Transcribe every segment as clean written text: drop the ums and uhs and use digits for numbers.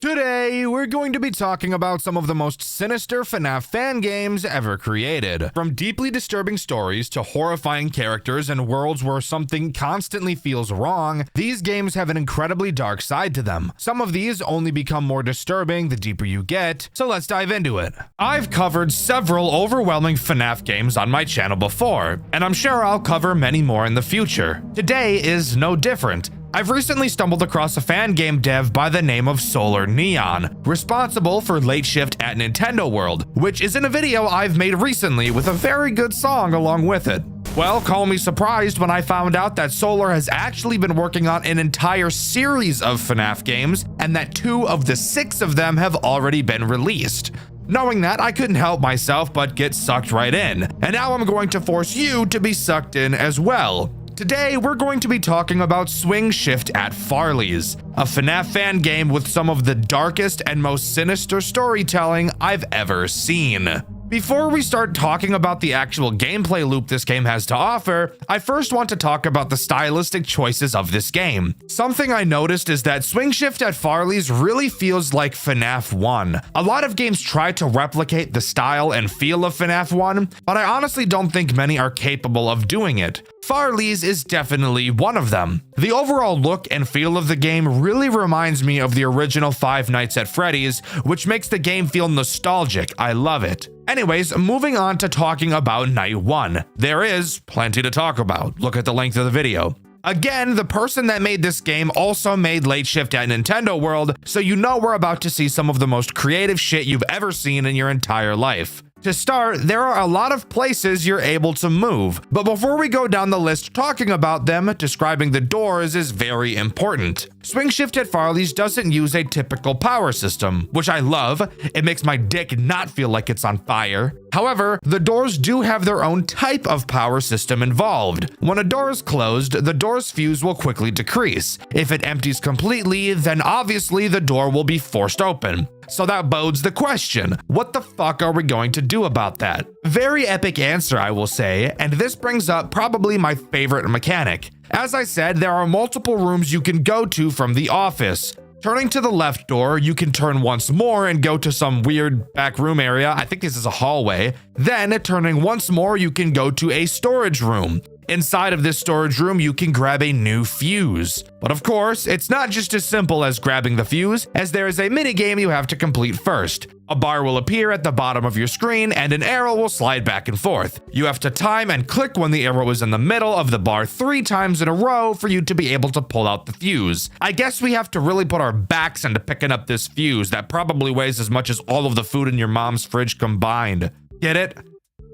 Today, we're going to be talking about some of the most sinister FNAF fan games ever created. From deeply disturbing stories to horrifying characters and worlds where something constantly feels wrong, these games have an incredibly dark side to them. Some of these only become more disturbing the deeper you get, so let's dive into it. I've covered several overwhelming FNAF games on my channel before, and I'm sure I'll cover many more in the future. Today is no different. I've recently stumbled across a fan game dev by the name of Solar Neon, responsible for Late Shift at Nintendo World, which is in a video I've made recently with a very good song along with it. Well, call me surprised when I found out that Solar has actually been working on an entire series of FNAF games, and that 2 of the 6 of them have already been released. Knowing that, I couldn't help myself but get sucked right in, and now I'm going to force you to be sucked in as well. Today, we're going to be talking about Swing Shift at Farley's, a FNAF fan game with some of the darkest and most sinister storytelling I've ever seen. Before we start talking about the actual gameplay loop this game has to offer, I first want to talk about the stylistic choices of this game. Something I noticed is that Swing Shift at Farley's really feels like FNAF 1. A lot of games try to replicate the style and feel of FNAF 1, but I honestly don't think many are capable of doing it. Farley's is definitely one of them. The overall look and feel of the game really reminds me of the original Five Nights at Freddy's, which makes the game feel nostalgic. I love it. Anyways, moving on to talking about Night 1. There is plenty to talk about. Look at the length of the video. Again, the person that made this game also made Late Shift at Nintendo World, so you know we're about to see some of the most creative shit you've ever seen in your entire life. To start, there are a lot of places you're able to move, but before we go down the list talking about them, describing the doors is very important. Swing Shift at Farley's doesn't use a typical power system, which I love. It makes my dick not feel like it's on fire. However, the doors do have their own type of power system involved. When a door is closed, the door's fuse will quickly decrease. If it empties completely, then obviously the door will be forced open. So that bodes the question, what the fuck are we going to do about that? Very epic answer, I will say, and this brings up probably my favorite mechanic. As I said, there are multiple rooms you can go to from the office. Turning to the left door, you can turn once more and go to some weird back room area. I think this is a hallway. Then, turning once more, you can go to a storage room. Inside of this storage room, you can grab a new fuse. But of course, it's not just as simple as grabbing the fuse, as there is a minigame you have to complete first. A bar will appear at the bottom of your screen, and an arrow will slide back and forth. You have to time and click when the arrow is in the middle of the bar 3 times in a row for you to be able to pull out the fuse. I guess we have to really put our backs into picking up this fuse that probably weighs as much as all of the food in your mom's fridge combined. Get it?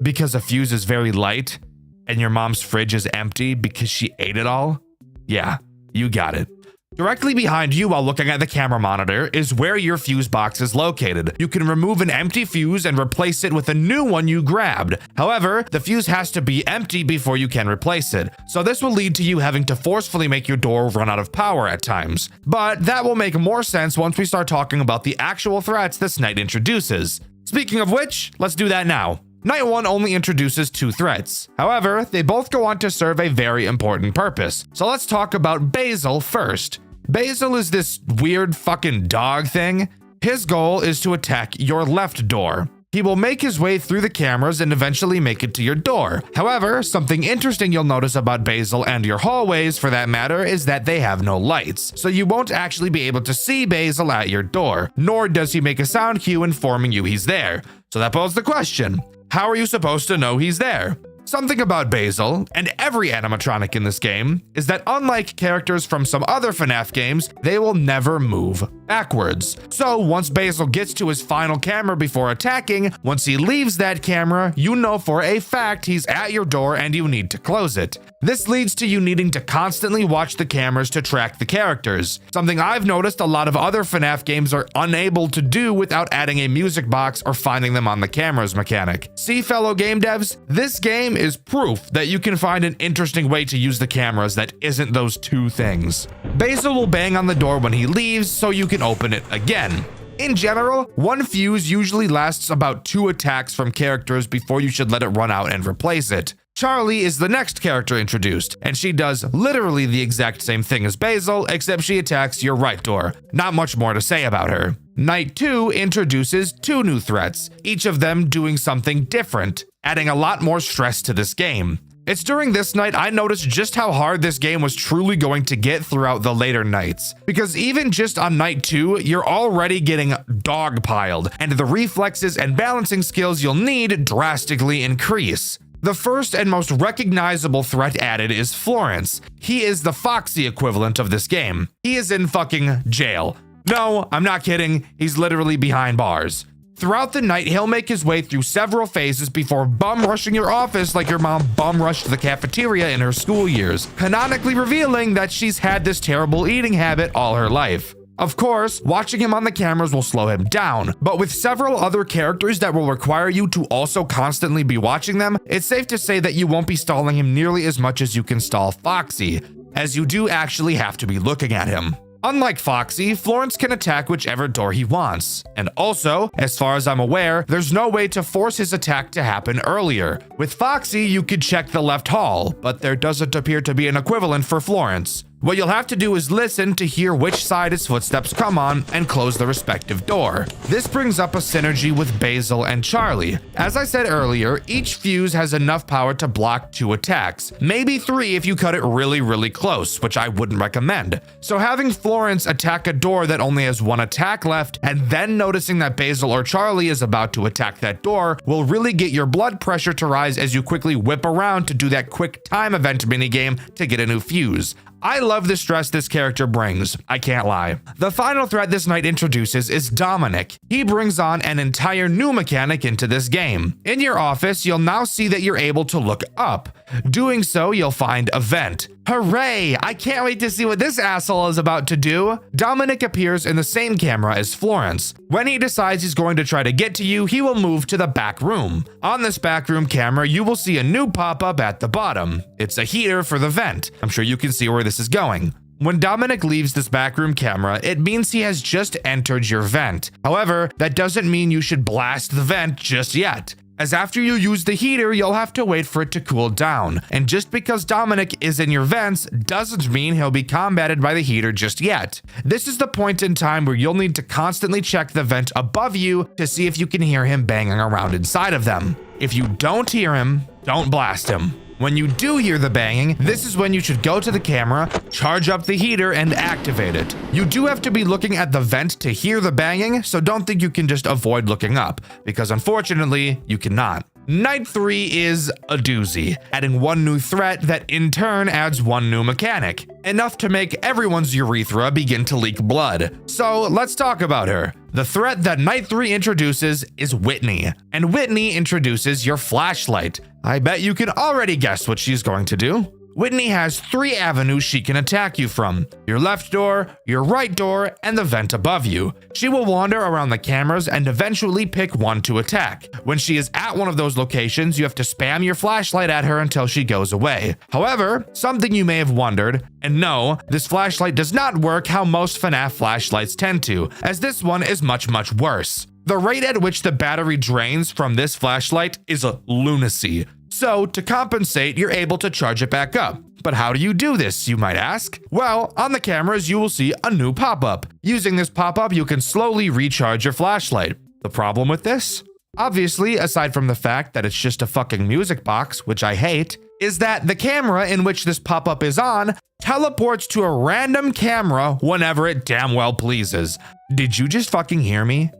Because a fuse is very light, and your mom's fridge is empty because she ate it all? Yeah, you got it. Directly behind you while looking at the camera monitor is where your fuse box is located. You can remove an empty fuse and replace it with a new one you grabbed. However, the fuse has to be empty before you can replace it. So this will lead to you having to forcefully make your door run out of power at times. But that will make more sense once we start talking about the actual threats this night introduces. Speaking of which, let's do that now. Night 1 only introduces 2 threats. However, they both go on to serve a very important purpose. So let's talk about Basil first. Basil is this weird fucking dog thing. His goal is to attack your left door. He will make his way through the cameras and eventually make it to your door. However, something interesting you'll notice about Basil and your hallways for that matter is that they have no lights. So you won't actually be able to see Basil at your door, nor does he make a sound cue informing you he's there. So that poses the question, how are you supposed to know he's there? Something about Basil, and every animatronic in this game, is that unlike characters from some other FNAF games, they will never move backwards. So once Basil gets to his final camera before attacking, once he leaves that camera, you know for a fact he's at your door and you need to close it. This leads to you needing to constantly watch the cameras to track the characters, something I've noticed a lot of other FNAF games are unable to do without adding a music box or finding them on the cameras mechanic. See, fellow game devs, this game is proof that you can find an interesting way to use the cameras that isn't those 2 things. Basil will bang on the door when he leaves so you can open it again. In general, 1 fuse usually lasts about 2 attacks from characters before you should let it run out and replace it. Charlie is the next character introduced, and she does literally the exact same thing as Basil, except she attacks your right door. Not much more to say about her. Night 2 introduces 2 new threats, each of them doing something different, adding a lot more stress to this game. It's during this night I noticed just how hard this game was truly going to get throughout the later nights, because even just on night 2, you're already getting dogpiled, and the reflexes and balancing skills you'll need drastically increase. The first and most recognizable threat added is Florence. He is the Foxy equivalent of this game. He is in fucking jail. No, I'm not kidding. He's literally behind bars. Throughout the night, he'll make his way through several phases before bum rushing your office like your mom bum rushed the cafeteria in her school years, canonically revealing that she's had this terrible eating habit all her life. Of course, watching him on the cameras will slow him down, but with several other characters that will require you to also constantly be watching them, it's safe to say that you won't be stalling him nearly as much as you can stall Foxy, as you do actually have to be looking at him. Unlike Foxy, Florence can attack whichever door he wants. And also, as far as I'm aware, there's no way to force his attack to happen earlier. With Foxy, you could check the left hall, but there doesn't appear to be an equivalent for Florence. What you'll have to do is listen to hear which side his footsteps come on and close the respective door. This brings up a synergy with Basil and Charlie. As I said earlier, each fuse has enough power to block 2 attacks, maybe 3 if you cut it really close, which I wouldn't recommend. So having Florence attack a door that only has 1 attack left, and then noticing that Basil or Charlie is about to attack that door will really get your blood pressure to rise as you quickly whip around to do that quick time event minigame to get a new fuse. I love the stress this character brings, I can't lie. The final threat this night introduces is Dominic. He brings on an entire new mechanic into this game. In your office, you'll now see that you're able to look up. Doing so, you'll find a vent. Hooray! I can't wait to see what this asshole is about to do. Dominic appears in the same camera as Florence. When he decides he's going to try to get to you, he will move to the back room. On this back room camera, you will see a new pop-up at the bottom. It's a heater for the vent. I'm sure you can see where this is going. When Dominic leaves this backroom camera, it means he has just entered your vent. However, that doesn't mean you should blast the vent just yet, as after you use the heater, you'll have to wait for it to cool down. And just because Dominic is in your vents doesn't mean he'll be combated by the heater just yet. This is the point in time where you'll need to constantly check the vent above you to see if you can hear him banging around inside of them. If you don't hear him, don't blast him. When you do hear the banging, this is when you should go to the camera, charge up the heater, and activate it. You do have to be looking at the vent to hear the banging, so don't think you can just avoid looking up, because unfortunately, you cannot. Night 3 is a doozy, adding 1 new threat that in turn adds 1 new mechanic, enough to make everyone's urethra begin to leak blood. So let's talk about her. The threat that Night 3 introduces is Whitney, and Whitney introduces your flashlight. I bet you can already guess what she's going to do. Whitney has 3 avenues she can attack you from: your left door, your right door, and the vent above you. She will wander around the cameras and eventually pick one to attack. When she is at one of those locations, you have to spam your flashlight at her until she goes away. However, something you may have wondered, and no, this flashlight does not work how most FNAF flashlights tend to, as this one is much worse. The rate at which the battery drains from this flashlight is a lunacy. So, to compensate, you're able to charge it back up. But how do you do this, you might ask? Well, on the cameras, you will see a new pop-up. Using this pop-up, you can slowly recharge your flashlight. The problem with this? Obviously, aside from the fact that it's just a fucking music box, which I hate, is that the camera in which this pop-up is on teleports to a random camera whenever it damn well pleases. Did you just fucking hear me?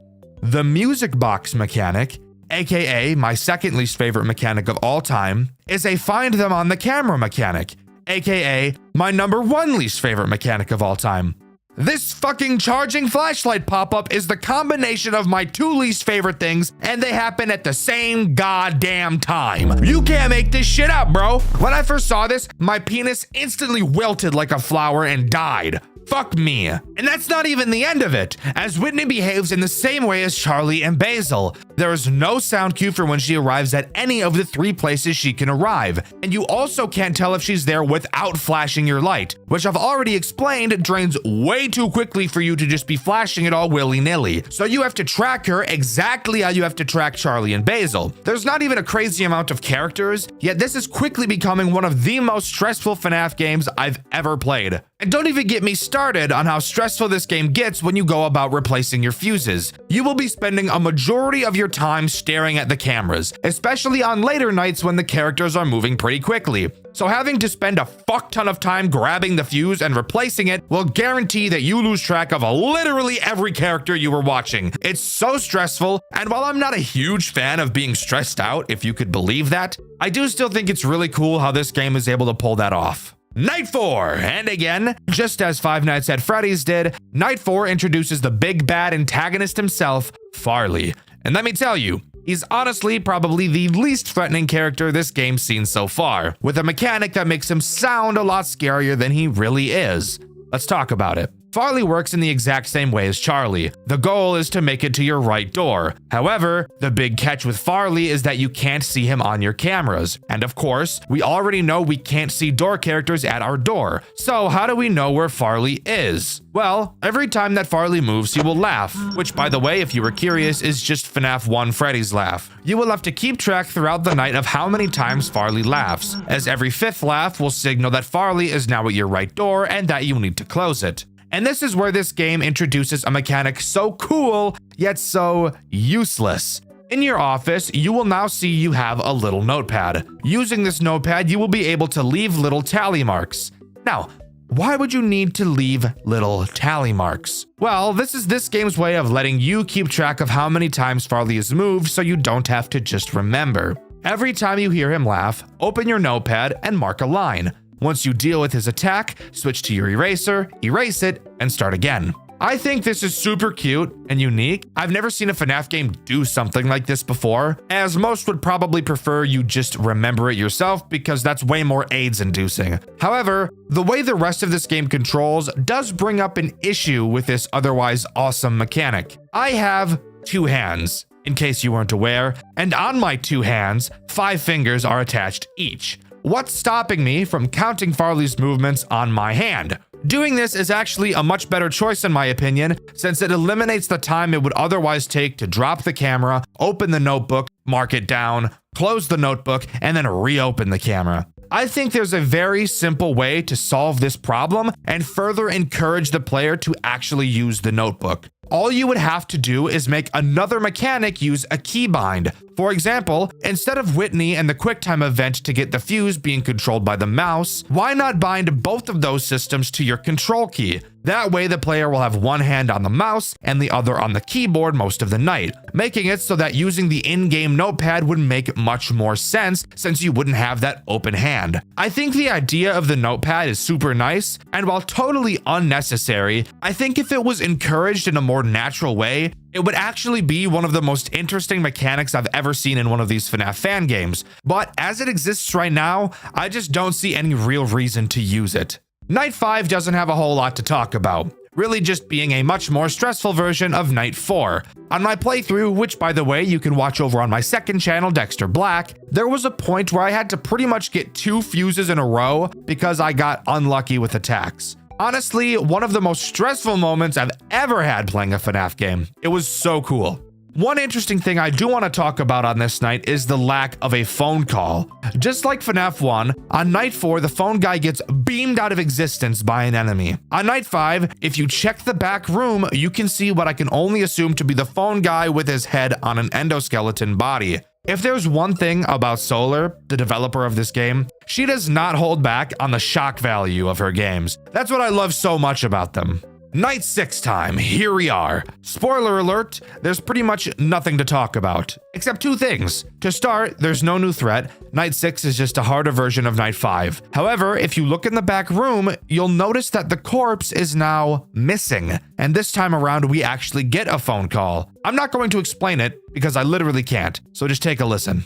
The music box mechanic, aka my second least favorite mechanic of all time, is a find them on the camera mechanic, aka my number 1 least favorite mechanic of all time. This fucking charging flashlight pop-up is the combination of my 2 least favorite things, and they happen at the same goddamn time. You can't make this shit up, bro. When I first saw this, my penis instantly wilted like a flower and died. Fuck me. And that's not even the end of it, as Whitney behaves in the same way as Charlie and Basil. There is no sound cue for when she arrives at any of the 3 places she can arrive, and you also can't tell if she's there without flashing your light, which I've already explained drains way too quickly for you to just be flashing it all willy-nilly. So you have to track her exactly how you have to track Charlie and Basil. There's not even a crazy amount of characters, yet this is quickly becoming one of the most stressful FNAF games I've ever played. And don't even get me started on how stressful this game gets when you go about replacing your fuses. You will be spending a majority of your time staring at the cameras, especially on later nights when the characters are moving pretty quickly. So having to spend a fuck ton of time grabbing the fuse and replacing it will guarantee that you lose track of literally every character you were watching. It's so stressful, and while I'm not a huge fan of being stressed out, if you could believe that, I do still think it's really cool how this game is able to pull that off. Night 4, and again, just as Five Nights at Freddy's did, Night 4 introduces the big bad antagonist himself, Farley. And let me tell you, he's honestly probably the least threatening character this game's seen so far, with a mechanic that makes him sound a lot scarier than he really is. Let's talk about it. Farley works in the exact same way as Charlie. The goal is to make it to your right door. However, the big catch with Farley is that you can't see him on your cameras. And of course, we already know we can't see door characters at our door. So how do we know where Farley is? Well, every time that Farley moves, he will laugh, which by the way, if you were curious, is just FNAF 1 Freddy's laugh. You will have to keep track throughout the night of how many times Farley laughs, as every 5th laugh will signal that Farley is now at your right door and that you need to close it. And this is where this game introduces a mechanic so cool, yet so useless. In your office, you will now see you have a little notepad. Using this notepad, you will be able to leave little tally marks. Now, why would you need to leave little tally marks? Well, this is this game's way of letting you keep track of how many times Farley has moved so you don't have to just remember. Every time you hear him laugh, open your notepad and mark a line. Once you deal with his attack, switch to your eraser, erase it, and start again. I think this is super cute and unique. I've never seen a FNAF game do something like this before, as most would probably prefer you just remember it yourself because that's way more AIDS-inducing. However, the way the rest of this game controls does bring up an issue with this otherwise awesome mechanic. I have 2 hands, in case you weren't aware, and on my 2 hands, 5 fingers are attached each. What's stopping me from counting Farley's movements on my hand? Doing this is actually a much better choice in my opinion, since it eliminates the time it would otherwise take to drop the camera, open the notebook, mark it down, close the notebook, and then reopen the camera. I think there's a very simple way to solve this problem and further encourage the player to actually use the notebook. All you would have to do is make another mechanic use a keybind. For example, instead of Whitney and the QuickTime event to get the fuse being controlled by the mouse, why not bind both of those systems to your control key? That way the player will have one hand on the mouse and the other on the keyboard most of the night, making it so that using the in-game notepad would make much more sense since you wouldn't have that open hand. I think the idea of the notepad is super nice, and while totally unnecessary, I think if it was encouraged in a more natural way, it would actually be one of the most interesting mechanics I've ever seen in one of these FNAF fan games. But as it exists right now, I just don't see any real reason to use it. Night 5 doesn't have a whole lot to talk about, really just being a much more stressful version of Night 4. On my playthrough, which by the way you can watch over on my second channel, Dexter Black, there was a point where I had to pretty much get 2 fuses in a row because I got unlucky with attacks. Honestly, one of the most stressful moments I've ever had playing a FNAF game. It was so cool. One interesting thing I do want to talk about on this night is the lack of a phone call. Just like FNAF 1, on Night 4, the phone guy gets beamed out of existence by an enemy. On Night 5, if you check the back room, you can see what I can only assume to be the phone guy with his head on an endoskeleton body. If there's one thing about Solar, the developer of this game, she does not hold back on the shock value of her games. That's what I love so much about them. Night 6 time, here we are. Spoiler alert, there's pretty much nothing to talk about, except 2 things. To start, there's no new threat. Night 6 is just a harder version of Night 5. However, if you look in the back room, you'll notice that the corpse is now missing. And this time around, we actually get a phone call. I'm not going to explain it because I literally can't, so just take a listen.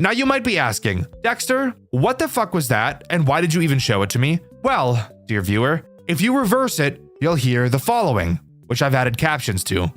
Now you might be asking, Dexter, what the fuck was that, and why did you even show it to me? Well, dear viewer, if you reverse it, you'll hear the following, which I've added captions to.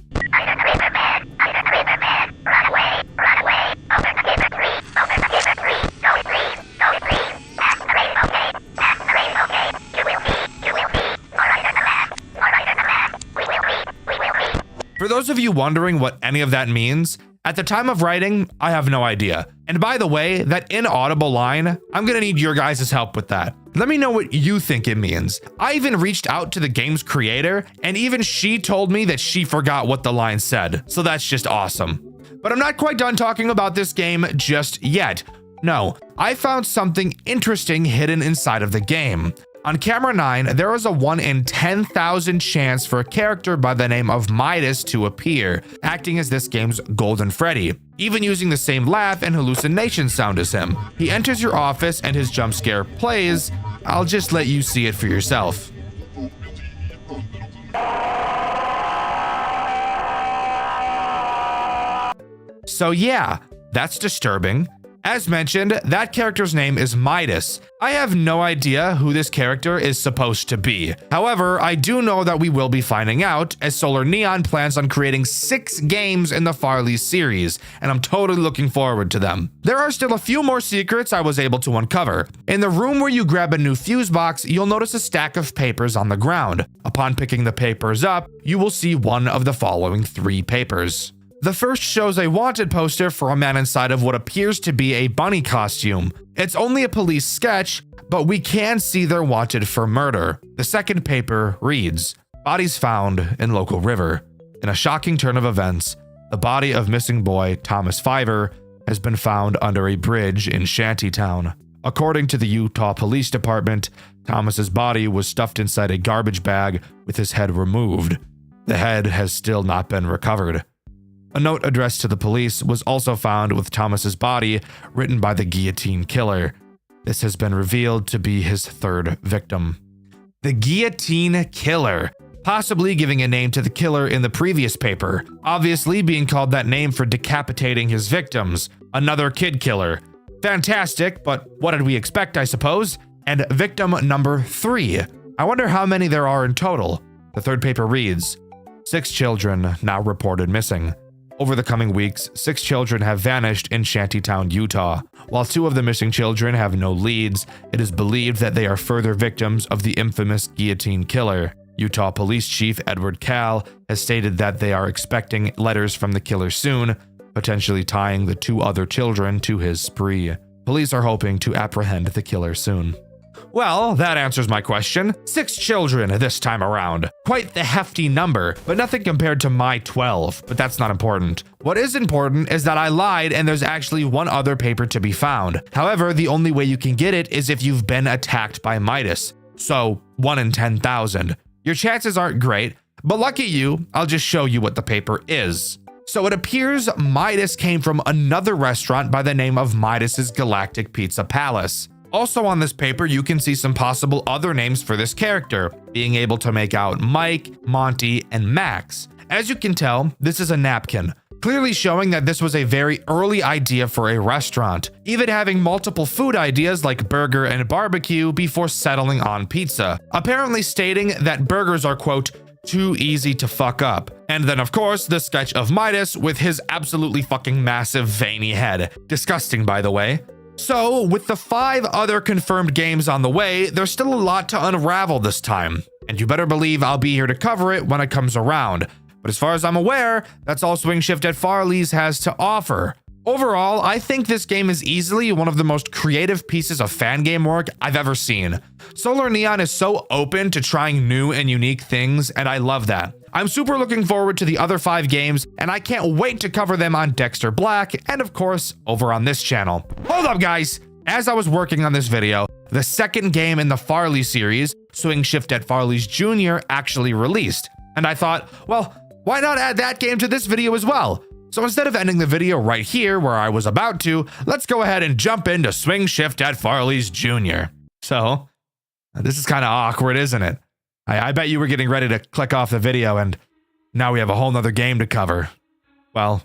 For those of you wondering what any of that means, at the time of writing, I have no idea. And by the way, that inaudible line, I'm gonna need your guys' help with that. Let me know what you think it means. I even reached out to the game's creator, and even she told me that she forgot what the line said. So that's just awesome. But I'm not quite done talking about this game just yet. No, I found something interesting hidden inside of the game. On camera 9, there is a 1 in 10,000 chance for a character by the name of Midas to appear, acting as this game's Golden Freddy, even using the same laugh and hallucination sound as him. He enters your office and his jump scare plays. I'll just let you see it for yourself. So yeah, that's disturbing. As mentioned, that character's name is Midas. I have no idea who this character is supposed to be. However, I do know that we will be finding out, as Solar Neon plans on creating 6 games in the Farley series, and I'm totally looking forward to them. There are still a few more secrets I was able to uncover. In the room where you grab a new fuse box, you'll notice a stack of papers on the ground. Upon picking the papers up, you will see one of the following 3 papers. The first shows a wanted poster for a man inside of what appears to be a bunny costume. It's only a police sketch, but we can see they're wanted for murder. The second paper reads, "Bodies found in local river." In a shocking turn of events, the body of missing boy Thomas Fiver has been found under a bridge in Shantytown. According to the Utah Police Department, Thomas's body was stuffed inside a garbage bag with his head removed. The head has still not been recovered. A note addressed to the police was also found with Thomas's body, written by the guillotine killer. This has been revealed to be his 3rd victim. The guillotine killer, possibly giving a name to the killer in the previous paper, obviously being called that name for decapitating his victims. Another kid killer. Fantastic, but what did we expect, I suppose? And victim number 3. I wonder how many there are in total. The 3rd paper reads, 6 children now reported missing. Over the coming weeks, 6 children have vanished in Shantytown, Utah. While 2 of the missing children have no leads, it is believed that they are further victims of the infamous guillotine killer. Utah Police Chief Edward Cal has stated that they are expecting letters from the killer soon, potentially tying the 2 other children to his spree. Police are hoping to apprehend the killer soon. Well, that answers my question. 6 children this time around. Quite the hefty number, but nothing compared to my 12, but that's not important. What is important is that I lied and there's actually 1 other paper to be found. However, the only way you can get it is if you've been attacked by Midas. So, 1 in 10,000. Your chances aren't great, but lucky you, I'll just show you what the paper is. So it appears Midas came from another restaurant by the name of Midas's Galactic Pizza Palace. Also on this paper, you can see some possible other names for this character, being able to make out Mike, Monty, and Max. As you can tell, this is a napkin, clearly showing that this was a very early idea for a restaurant, even having multiple food ideas like burger and barbecue before settling on pizza, apparently stating that burgers are, quote, too easy to fuck up. And then of course, the sketch of Midas with his absolutely fucking massive veiny head. Disgusting, by the way. So, with the 5 other confirmed games on the way, there's still a lot to unravel this time. And you better believe I'll be here to cover it when it comes around. But as far as I'm aware, that's all Swing Shift at Farley's has to offer. Overall, I think this game is easily one of the most creative pieces of fan game work I've ever seen. Solar Neon is so open to trying new and unique things, and I love that. I'm super looking forward to the other 5 games, and I can't wait to cover them on Dexter Black, and of course, over on this channel. Hold up, guys! As I was working on this video, the 2nd game in the Farley series, Swing Shift at Farley's Jr., actually released. And I thought, well, why not add that game to this video as well? So instead of ending the video right here where I was about to, let's go ahead and jump into Swing Shift at Farley's Jr. So, this is kind of awkward, isn't it? I bet you were getting ready to click off the video and now we have a whole nother game to cover. Well,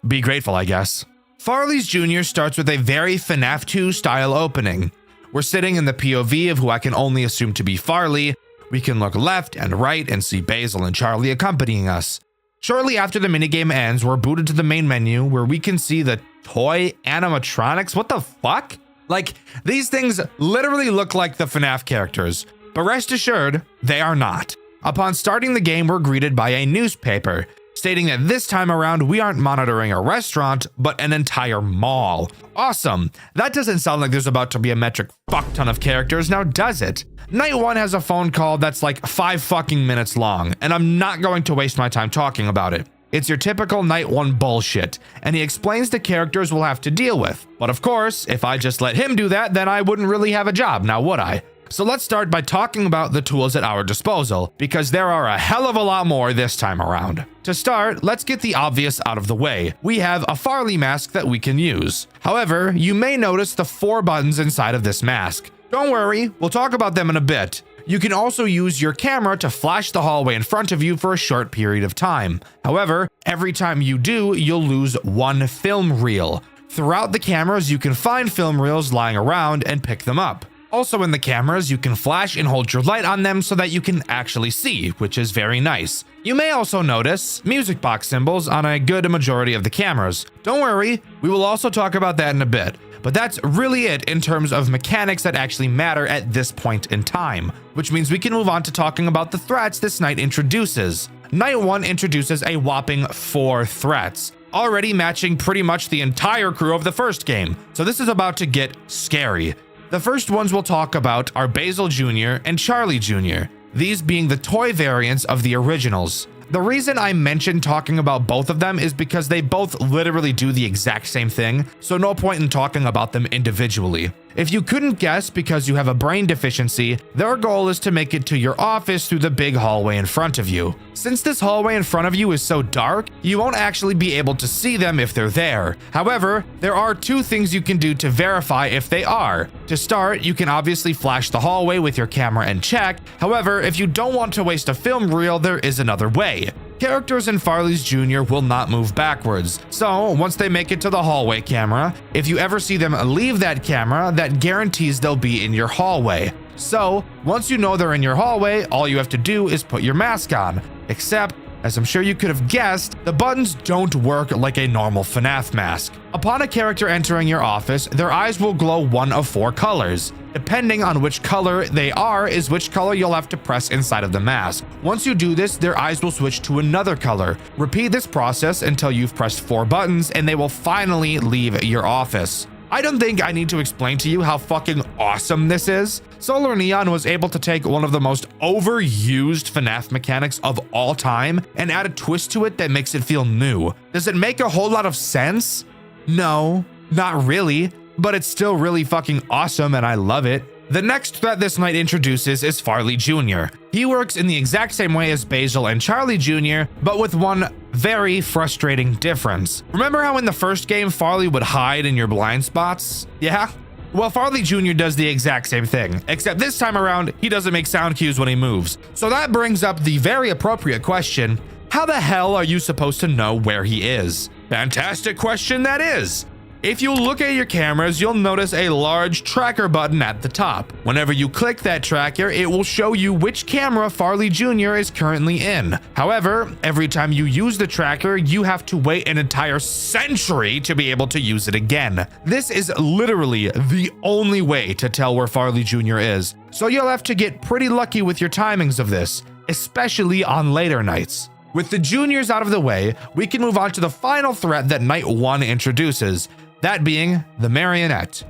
be grateful, I guess. Farley's Jr. starts with a very FNAF 2 style opening. We're sitting in the POV of who I can only assume to be Farley. We can look left and right and see Basil and Charlie accompanying us. Shortly after the minigame ends, we're booted to the main menu where we can see the toy animatronics. What the fuck? Like, these things literally look like the FNAF characters, but rest assured, they are not. Upon starting the game, we're greeted by a newspaper stating that this time around we aren't monitoring a restaurant, but an entire mall. Awesome. That doesn't sound like there's about to be a metric fuck ton of characters, now does it? Night 1 has a phone call that's like 5 fucking minutes long, and I'm not going to waste my time talking about it. It's your typical Night 1 bullshit, and he explains the characters we'll have to deal with. But of course, if I just let him do that, then I wouldn't really have a job, now would I? So let's start by talking about the tools at our disposal, because there are a hell of a lot more this time around. To start, let's get the obvious out of the way. We have a Farley mask that we can use. However, you may notice the 4 buttons inside of this mask. Don't worry, we'll talk about them in a bit. You can also use your camera to flash the hallway in front of you for a short period of time. However, every time you do, you'll lose 1 film reel. Throughout the cameras, you can find film reels lying around and pick them up. Also in the cameras, you can flash and hold your light on them so that you can actually see, which is very nice. You may also notice music box symbols on a good majority of the cameras. Don't worry, we will also talk about that in a bit. But that's really it in terms of mechanics that actually matter at this point in time, which means we can move on to talking about the threats this night introduces. Night 1 introduces a whopping 4 threats, already matching pretty much the entire crew of the first game, so this is about to get scary. The first ones we'll talk about are Basil Jr. and Charlie Jr., these being the toy variants of the originals. The reason I mentioned talking about both of them is because they both literally do the exact same thing, so no point in talking about them individually. If you couldn't guess because you have a brain deficiency, their goal is to make it to your office through the big hallway in front of you. Since this hallway in front of you is so dark, you won't actually be able to see them if they're there. However, there are 2 things you can do to verify if they are. To start, you can obviously flash the hallway with your camera and check. However, if you don't want to waste a film reel, there is another way. Characters in Farley's Jr. will not move backwards, so once they make it to the hallway camera, if you ever see them leave that camera, that guarantees they'll be in your hallway. So once you know they're in your hallway, all you have to do is put your mask on. Except, as I'm sure you could have guessed, the buttons don't work like a normal FNAF mask. Upon a character entering your office, their eyes will glow 1 of 4 colors. Depending on which color they are is which color you'll have to press inside of the mask. Once you do this, their eyes will switch to another color. Repeat this process until you've pressed 4 buttons and they will finally leave your office. I don't think I need to explain to you how fucking awesome this is. Solar Neon was able to take one of the most overused FNAF mechanics of all time and add a twist to it that makes it feel new. Does it make a whole lot of sense? No, not really, but it's still really fucking awesome and I love it. The next threat this night introduces is Farley Jr. He works in the exact same way as Basil and Charlie Jr., but with one very frustrating difference. Remember how in the first game Farley would hide in your blind spots? Yeah? Well, Farley Jr. does the exact same thing, except this time around, he doesn't make sound cues when he moves. So that brings up the very appropriate question, how the hell are you supposed to know where he is? Fantastic question that is! If you look at your cameras, you'll notice a large tracker button at the top. Whenever you click that tracker, it will show you which camera Farley Jr. is currently in. However, every time you use the tracker, you have to wait an entire century to be able to use it again. This is literally the only way to tell where Farley Jr. is, so you'll have to get pretty lucky with your timings of this, especially on later nights. With the juniors out of the way, we can move on to the final threat that Night 1 introduces, that being the marionette.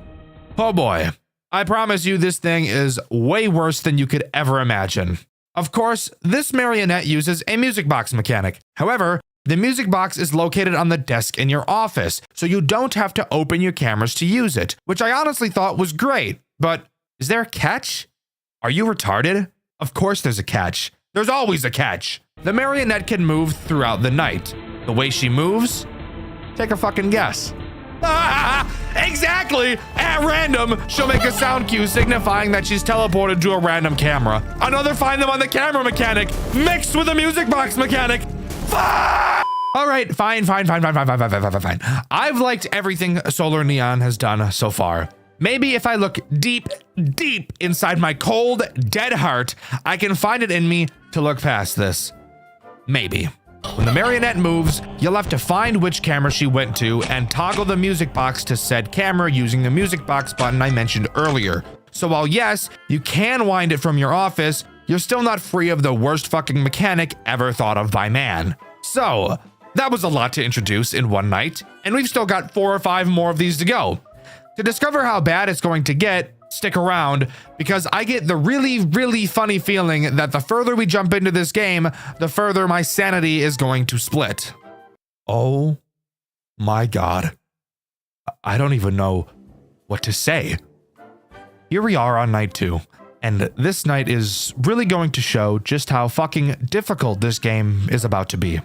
Oh boy, I promise you this thing is way worse than you could ever imagine. Of course, this marionette uses a music box mechanic. However, the music box is located on the desk in your office, so you don't have to open your cameras to use it, which I honestly thought was great. But is there a catch? Are you retarded? Of course there's a catch. There's always a catch. The marionette can move throughout the night. The way she moves? Take a fucking guess. Ah, exactly! At random, she'll make a sound cue signifying that she's teleported to a random camera. Another find them on the camera mechanic, mixed with a music box mechanic. Fuck! All right, fine. I've liked everything Solar Neon has done so far. Maybe if I look deep inside my cold, dead heart, I can find it in me to look past this. Maybe. When the marionette moves, you'll have to find which camera she went to and toggle the music box to said camera using the music box button I mentioned earlier. So while yes, you can wind it from your office, you're still not free of the worst fucking mechanic ever thought of by man. So, that was a lot to introduce in one night, and we've still got 4 or 5 more of these to go. To discover how bad it's going to get, stick around, because I get the really funny feeling that the further we jump into this game, the further my sanity is going to split. Oh my god. I don't even know what to say. Here we are on night 2, and this night is really going to show just how fucking difficult this game is about to be.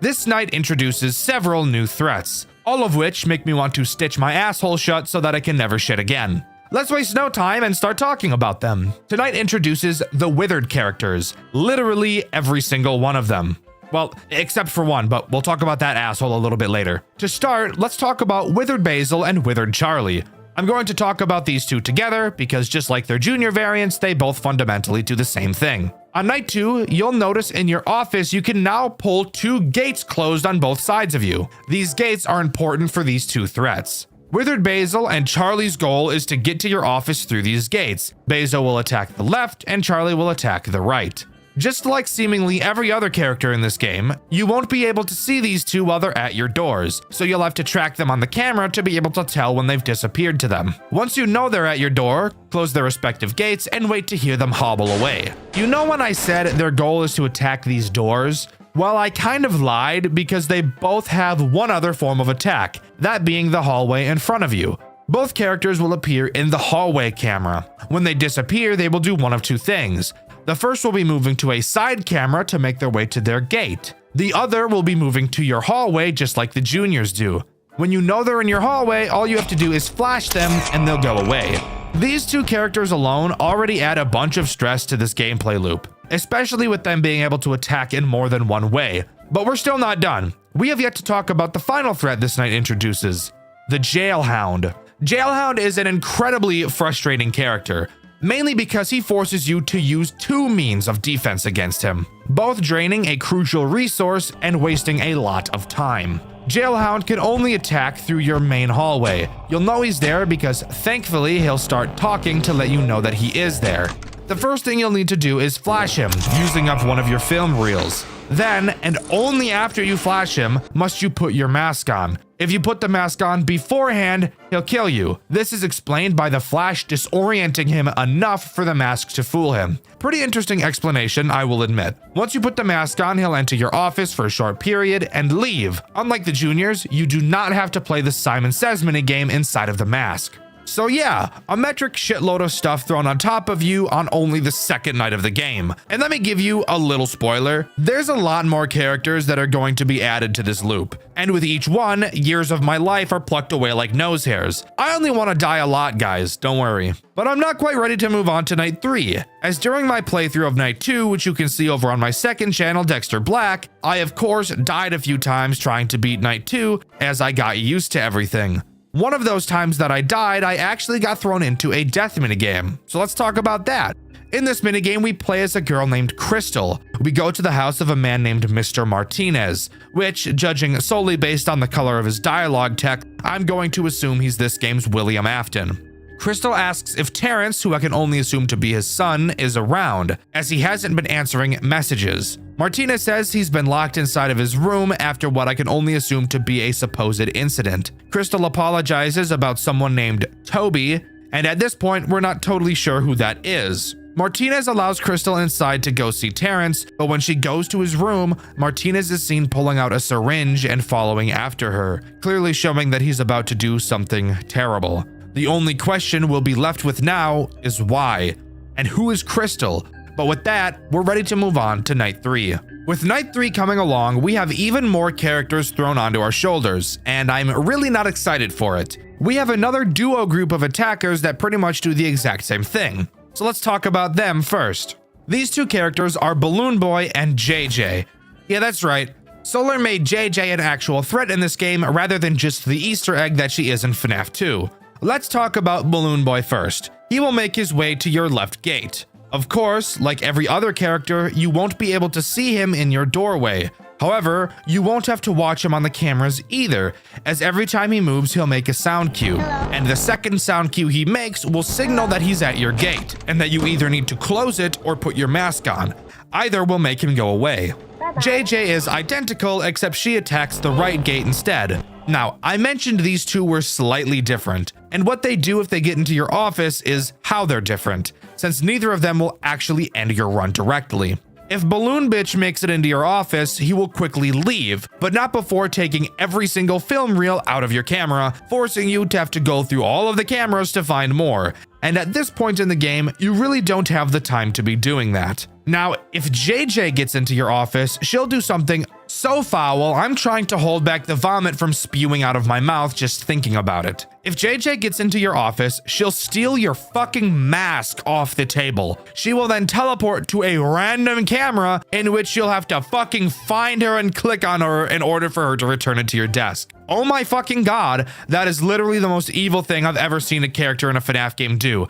This night introduces several new threats, all of which make me want to stitch my asshole shut so that I can never shit again. Let's waste no time and start talking about them. Tonight introduces the Withered characters, literally every single one of them. Well, except for one, but we'll talk about that asshole a little bit later. To start, let's talk about Withered Basil and Withered Charlie. I'm going to talk about these two together because just like their junior variants, they both fundamentally do the same thing. On night 2, you'll notice in your office you can now pull 2 gates closed on both sides of you. These gates are important for these 2 threats. Withered Basil and Charlie's goal is to get to your office through these gates. Basil will attack the left and Charlie will attack the right. Just like seemingly every other character in this game, you won't be able to see these two while they're at your doors, so you'll have to track them on the camera to be able to tell when they've disappeared to them. Once you know they're at your door, close their respective gates and wait to hear them hobble away. You know when I said their goal is to attack these doors? Well, I kind of lied because they both have one other form of attack, that being the hallway in front of you. Both characters will appear in the hallway camera. When they disappear, they will do one of 2 things. The first will be moving to a side camera to make their way to their gate. The other will be moving to your hallway just like the juniors do. When you know they're in your hallway, all you have to do is flash them and they'll go away. These 2 characters alone already add a bunch of stress to this gameplay loop, especially with them being able to attack in more than one way. But we're still not done. We have yet to talk about the final threat this night introduces, the Jailhound. Jailhound is an incredibly frustrating character, mainly because he forces you to use 2 means of defense against him, both draining a crucial resource and wasting a lot of time. Jailhound can only attack through your main hallway. You'll know he's there because thankfully he'll start talking to let you know that he is there. The first thing you'll need to do is flash him, using up one of your film reels. Then, and only after you flash him, must you put your mask on. If you put the mask on beforehand, he'll kill you. This is explained by the flash disorienting him enough for the mask to fool him. Pretty interesting explanation, I will admit. Once you put the mask on, he'll enter your office for a short period and leave. Unlike the juniors, you do not have to play the Simon Says minigame inside of the mask. So yeah, a metric shitload of stuff thrown on top of you on only the second night of the game. And let me give you a little spoiler, there's a lot more characters that are going to be added to this loop. And with each one, years of my life are plucked away like nose hairs. I only want to die a lot, guys, don't worry. But I'm not quite ready to move on to night 3, as during my playthrough of night 2, which you can see over on my second channel, Dexter Black, I of course died a few times trying to beat night 2 as I got used to everything. One of those times that I died, I actually got thrown into a death minigame. So let's talk about that. In this minigame, we play as a girl named Crystal. We go to the house of a man named Mr. Martinez, which, judging solely based on the color of his dialogue tech, I'm going to assume he's this game's William Afton. Crystal asks if Terrence, who I can only assume to be his son, is around, as he hasn't been answering messages. Martinez says he's been locked inside of his room after what I can only assume to be a supposed incident. Crystal apologizes about someone named Toby, and at this point, we're not totally sure who that is. Martinez allows Crystal inside to go see Terrence, but when she goes to his room, Martinez is seen pulling out a syringe and following after her, clearly showing that he's about to do something terrible. The only question we'll be left with now is why, and who is Crystal? But with that, we're ready to move on to night 3. With night 3 coming along, we have even more characters thrown onto our shoulders, and I'm really not excited for it. We have another duo group of attackers that pretty much do the exact same thing. So let's talk about them first. These 2 characters are Balloon Boy and JJ. Yeah, that's right. Solar made JJ an actual threat in this game rather than just the Easter egg that she is in FNAF 2. Let's talk about Balloon Boy first. He will make his way to your left gate. Of course, like every other character, you won't be able to see him in your doorway. However, you won't have to watch him on the cameras either, as every time he moves, he'll make a sound cue. And the second sound cue he makes will signal that he's at your gate, and that you either need to close it or put your mask on. Either will make him go away. JJ is identical, except she attacks the right gate instead. Now, I mentioned these two were slightly different, and what they do if they get into your office is how they're different, since neither of them will actually end your run directly. If Balloon Bitch makes it into your office, he will quickly leave, but not before taking every single film reel out of your camera, forcing you to have to go through all of the cameras to find more. And at this point in the game, you really don't have the time to be doing that. Now, if JJ gets into your office, she'll do something so foul, I'm trying to hold back the vomit from spewing out of my mouth just thinking about it. If JJ gets into your office, she'll steal your fucking mask off the table. She will then teleport to a random camera in which you'll have to fucking find her and click on her in order for her to return it to your desk. Oh my fucking god, that is literally the most evil thing I've ever seen a character in a FNAF game do.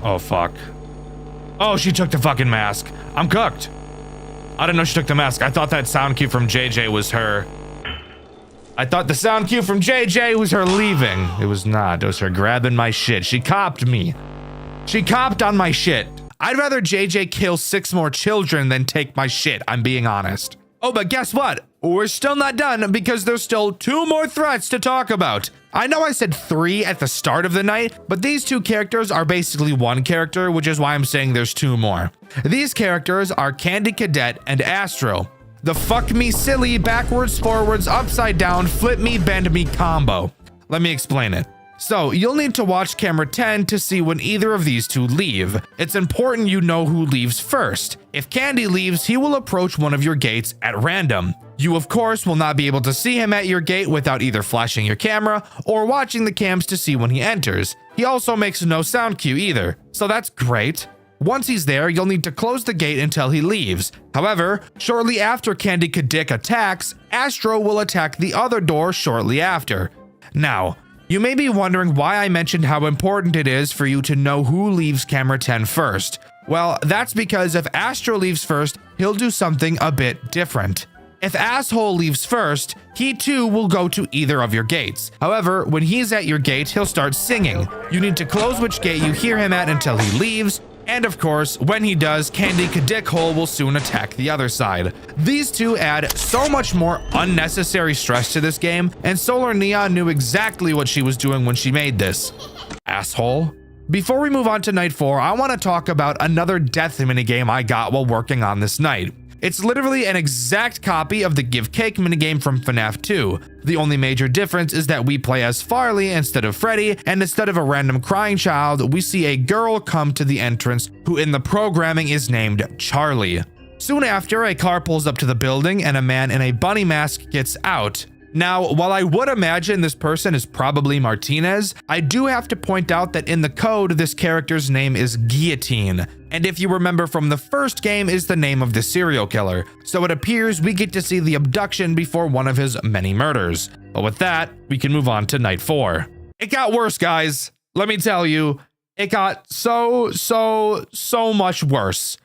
Oh fuck. Oh, she took the fucking mask. I'm cooked. I didn't know she took the mask. I thought that sound cue from JJ was her. I thought the sound cue from JJ was her leaving. It was not. It was her grabbing my shit. She copped me. She copped on my shit. I'd rather JJ kill 6 more children than take my shit. I'm being honest. Oh, but guess what? We're still not done because there's still 2 more threats to talk about. I know I said 3 at the start of the night, but these 2 characters are basically 1 character, which is why I'm saying there's 2 more. These characters are Candy Cadet and Astro. The fuck me silly, backwards, forwards, upside down, flip me, bend me combo. Let me explain it. So, you'll need to watch camera 10 to see when either of these 2 leave. It's important you know who leaves first. If Candy leaves, he will approach one of your gates at random. You, of course, will not be able to see him at your gate without either flashing your camera or watching the cams to see when he enters. He also makes no sound cue either, so that's great. Once he's there, you'll need to close the gate until he leaves. However, shortly after Candy Cadet attacks, Astro will attack the other door shortly after. Now, you may be wondering why I mentioned how important it is for you to know who leaves camera 10 first. Well, that's because if Astro leaves first, he'll do something a bit different. If Asshole leaves first, he too will go to either of your gates. However, when he's at your gate, he'll start singing. You need to close which gate you hear him at until he leaves. And of course, when he does, Candy Cadet Hole will soon attack the other side. These 2 add so much more unnecessary stress to this game, and Solar Neon knew exactly what she was doing when she made this. Asshole. Before we move on to night 4, I want to talk about another death minigame I got while working on this night. It's literally an exact copy of the Give Cake minigame from FNAF 2. The only major difference is that we play as Farley instead of Freddy, and instead of a random crying child, we see a girl come to the entrance who in the programming is named Charlie. Soon after, a car pulls up to the building and a man in a bunny mask gets out. Now, while I would imagine this person is probably Martinez, I do have to point out that in the code, this character's name is Guillotine. And if you remember from the first game is the name of the serial killer. So it appears we get to see the abduction before one of his many murders. But with that, we can move on to night 4. It got worse, guys. Let me tell you, it got so much worse.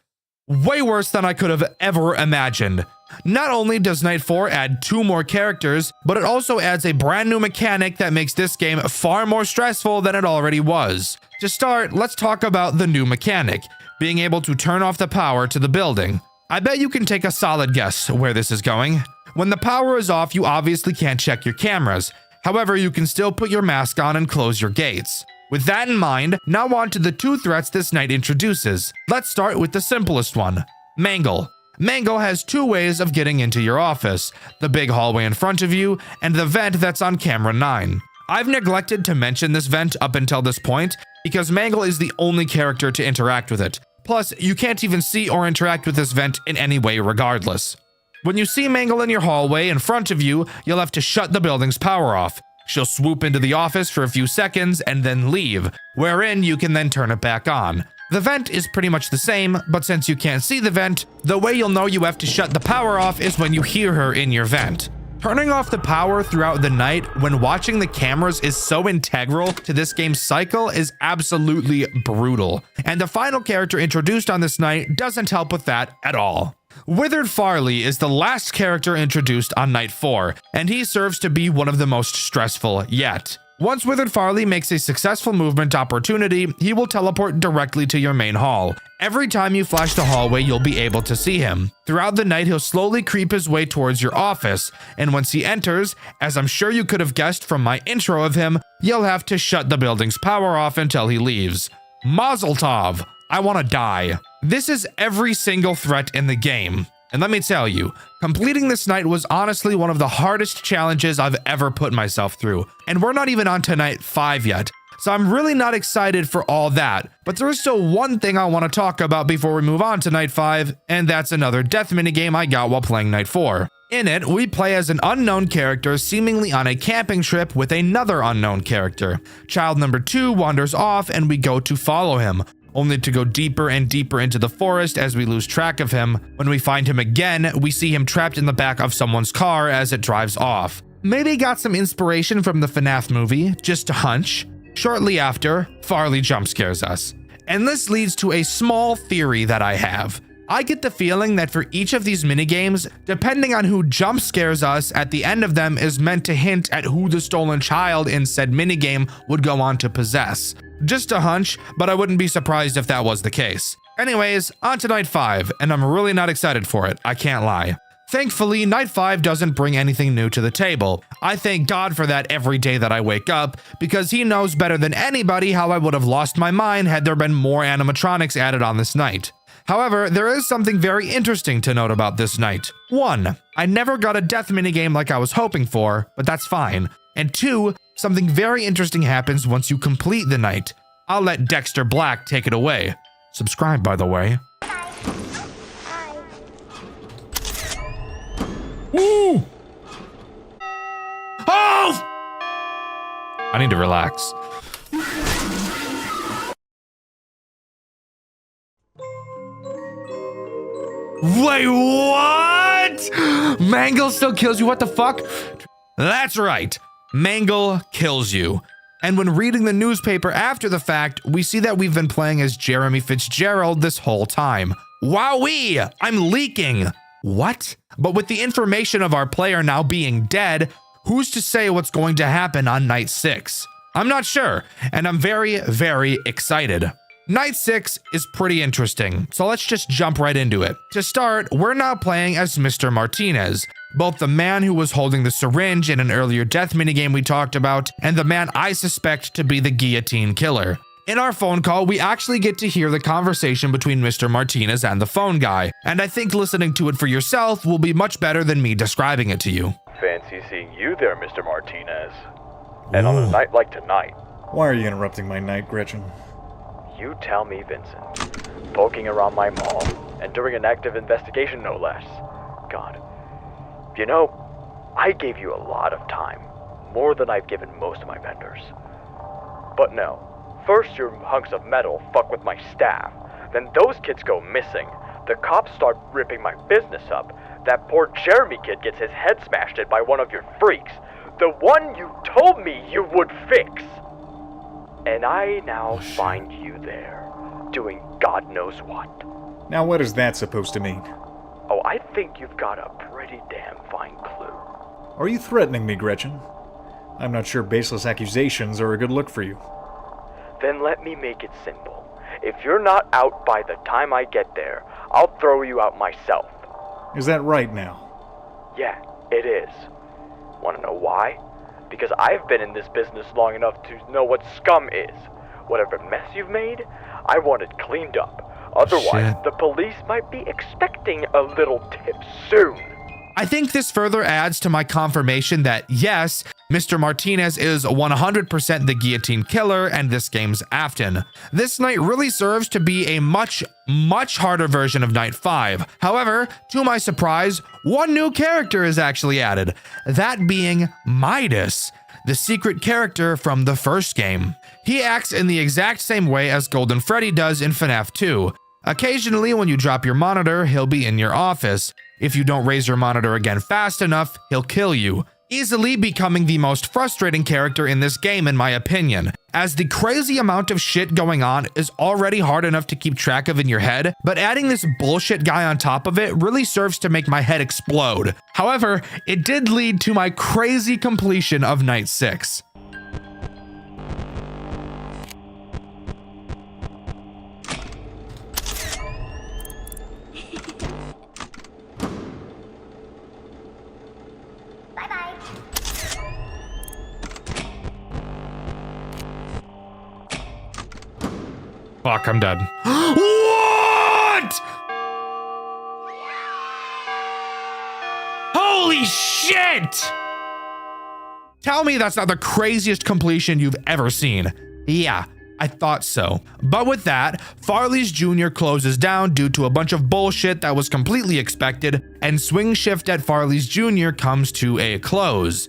Way worse than I could have ever imagined. Not only does Night 4 add 2 more characters, but it also adds a brand new mechanic that makes this game far more stressful than it already was. To start, let's talk about the new mechanic, being able to turn off the power to the building. I bet you can take a solid guess where this is going. When the power is off, you obviously can't check your cameras. However, you can still put your mask on and close your gates. With that in mind, now on to the 2 threats this night introduces. Let's start with the simplest one, Mangle. Mangle has 2 ways of getting into your office, the big hallway in front of you, and the vent that's on camera 9. I've neglected to mention this vent up until this point, because Mangle is the only character to interact with it. Plus, you can't even see or interact with this vent in any way regardless. When you see Mangle in your hallway in front of you, you'll have to shut the building's power off. She'll swoop into the office for a few seconds and then leave, wherein you can then turn it back on. The vent is pretty much the same, but since you can't see the vent, the way you'll know you have to shut the power off is when you hear her in your vent. Turning off the power throughout the night when watching the cameras is so integral to this game's cycle is absolutely brutal, and the final character introduced on this night doesn't help with that at all. Withered Farley is the last character introduced on night 4, and he serves to be one of the most stressful yet. Once Withered Farley makes a successful movement opportunity, he will teleport directly to your main hall. Every time you flash the hallway, you'll be able to see him. Throughout the night, he'll slowly creep his way towards your office, and once he enters, as I'm sure you could have guessed from my intro of him, you'll have to shut the building's power off until he leaves. Mazel tov! I want to die. This is every single threat in the game. And let me tell you, completing this night was honestly one of the hardest challenges I've ever put myself through. And we're not even on to night 5 yet, so I'm really not excited for all that. But there is still one thing I want to talk about before we move on to night 5, and that's another death minigame I got while playing night 4. In it, we play as an unknown character seemingly on a camping trip with another unknown character. Child number 2 wanders off and we go to follow him, only to go deeper and deeper into the forest as we lose track of him. When we find him again, we see him trapped in the back of someone's car as it drives off. Maybe got some inspiration from the FNAF movie, just a hunch. Shortly after, Farley jump scares us. And this leads to a small theory that I have. I get the feeling that for each of these minigames, depending on who jump scares us at the end of them is meant to hint at who the stolen child in said minigame would go on to possess. Just a hunch, but I wouldn't be surprised if that was the case. Anyways, on to night 5, and I'm really not excited for it, I can't lie. Thankfully, night 5 doesn't bring anything new to the table. I thank God for that every day that I wake up, because he knows better than anybody how I would have lost my mind had there been more animatronics added on this night. However, there is something very interesting to note about this night. 1, I never got a death minigame like I was hoping for, but that's fine. And 2, something very interesting happens once you complete the night. I'll let Dexter Black take it away. Subscribe, by the way. Woo! Oh! I need to relax. Wait, what? Mangle still kills you? What the fuck? That's right. Mangle kills you. And when reading the newspaper after the fact, we see that we've been playing as Jeremy Fitzgerald this whole time. Wowee! I'm leaking. What? But with the information of our player now being dead, who's to say what's going to happen on night 6? I'm not sure, and I'm very, very excited. Night 6 is pretty interesting, so let's just jump right into it. To start, we're now playing as Mr. Martinez, both the man who was holding the syringe in an earlier death minigame we talked about, and the man I suspect to be the guillotine killer. In our phone call, we actually get to hear the conversation between Mr. Martinez and the phone guy, and I think listening to it for yourself will be much better than me describing it to you. Fancy seeing you there, Mr. Martinez. And on a night like tonight. Why are you interrupting my night, Gretchen? You tell me, Vincent. Poking around my mall, and during an active investigation, no less. God. You know, I gave you a lot of time. More than I've given most of my vendors. But no. First your hunks of metal fuck with my staff. Then those kids go missing. The cops start ripping my business up. That poor Jeremy kid gets his head smashed in by one of your freaks. The one you told me you would fix. And I now find you there, doing God knows what. Now what is that supposed to mean? Oh, I think you've got a pretty damn fine clue. Are you threatening me, Gretchen? I'm not sure baseless accusations are a good look for you. Then let me make it simple. If you're not out by the time I get there, I'll throw you out myself. Is that right now? Yeah, it is. Want to know why? Because I've been in this business long enough to know what scum is. Whatever mess you've made, I want it cleaned up. Otherwise, the police might be expecting a little tip soon. I think this further adds to my confirmation that yes, Mr. Martinez is 100% the guillotine killer and this game's Afton. This night really serves to be a much harder version of night 5. However, to my surprise, one new character is actually added, that being Midas. the secret character from the first game. He acts in the exact same way as Golden Freddy does in FNAF 2. Occasionally, when you drop your monitor, he'll be in your office. If you don't raise your monitor again fast enough, he'll kill you, easily becoming the most frustrating character in this game in my opinion, as the crazy amount of shit going on is already hard enough to keep track of in your head, but adding this bullshit guy on top of it really serves to make my head explode. However, it did lead to my crazy completion of Night 6. Fuck, I'm dead. What? Holy shit! Tell me that's not the craziest completion you've ever seen. Yeah, I thought so. But with that, Farley's Jr. closes down due to a bunch of bullshit that was completely expected, and Swing Shift at Farley's Jr. comes to a close.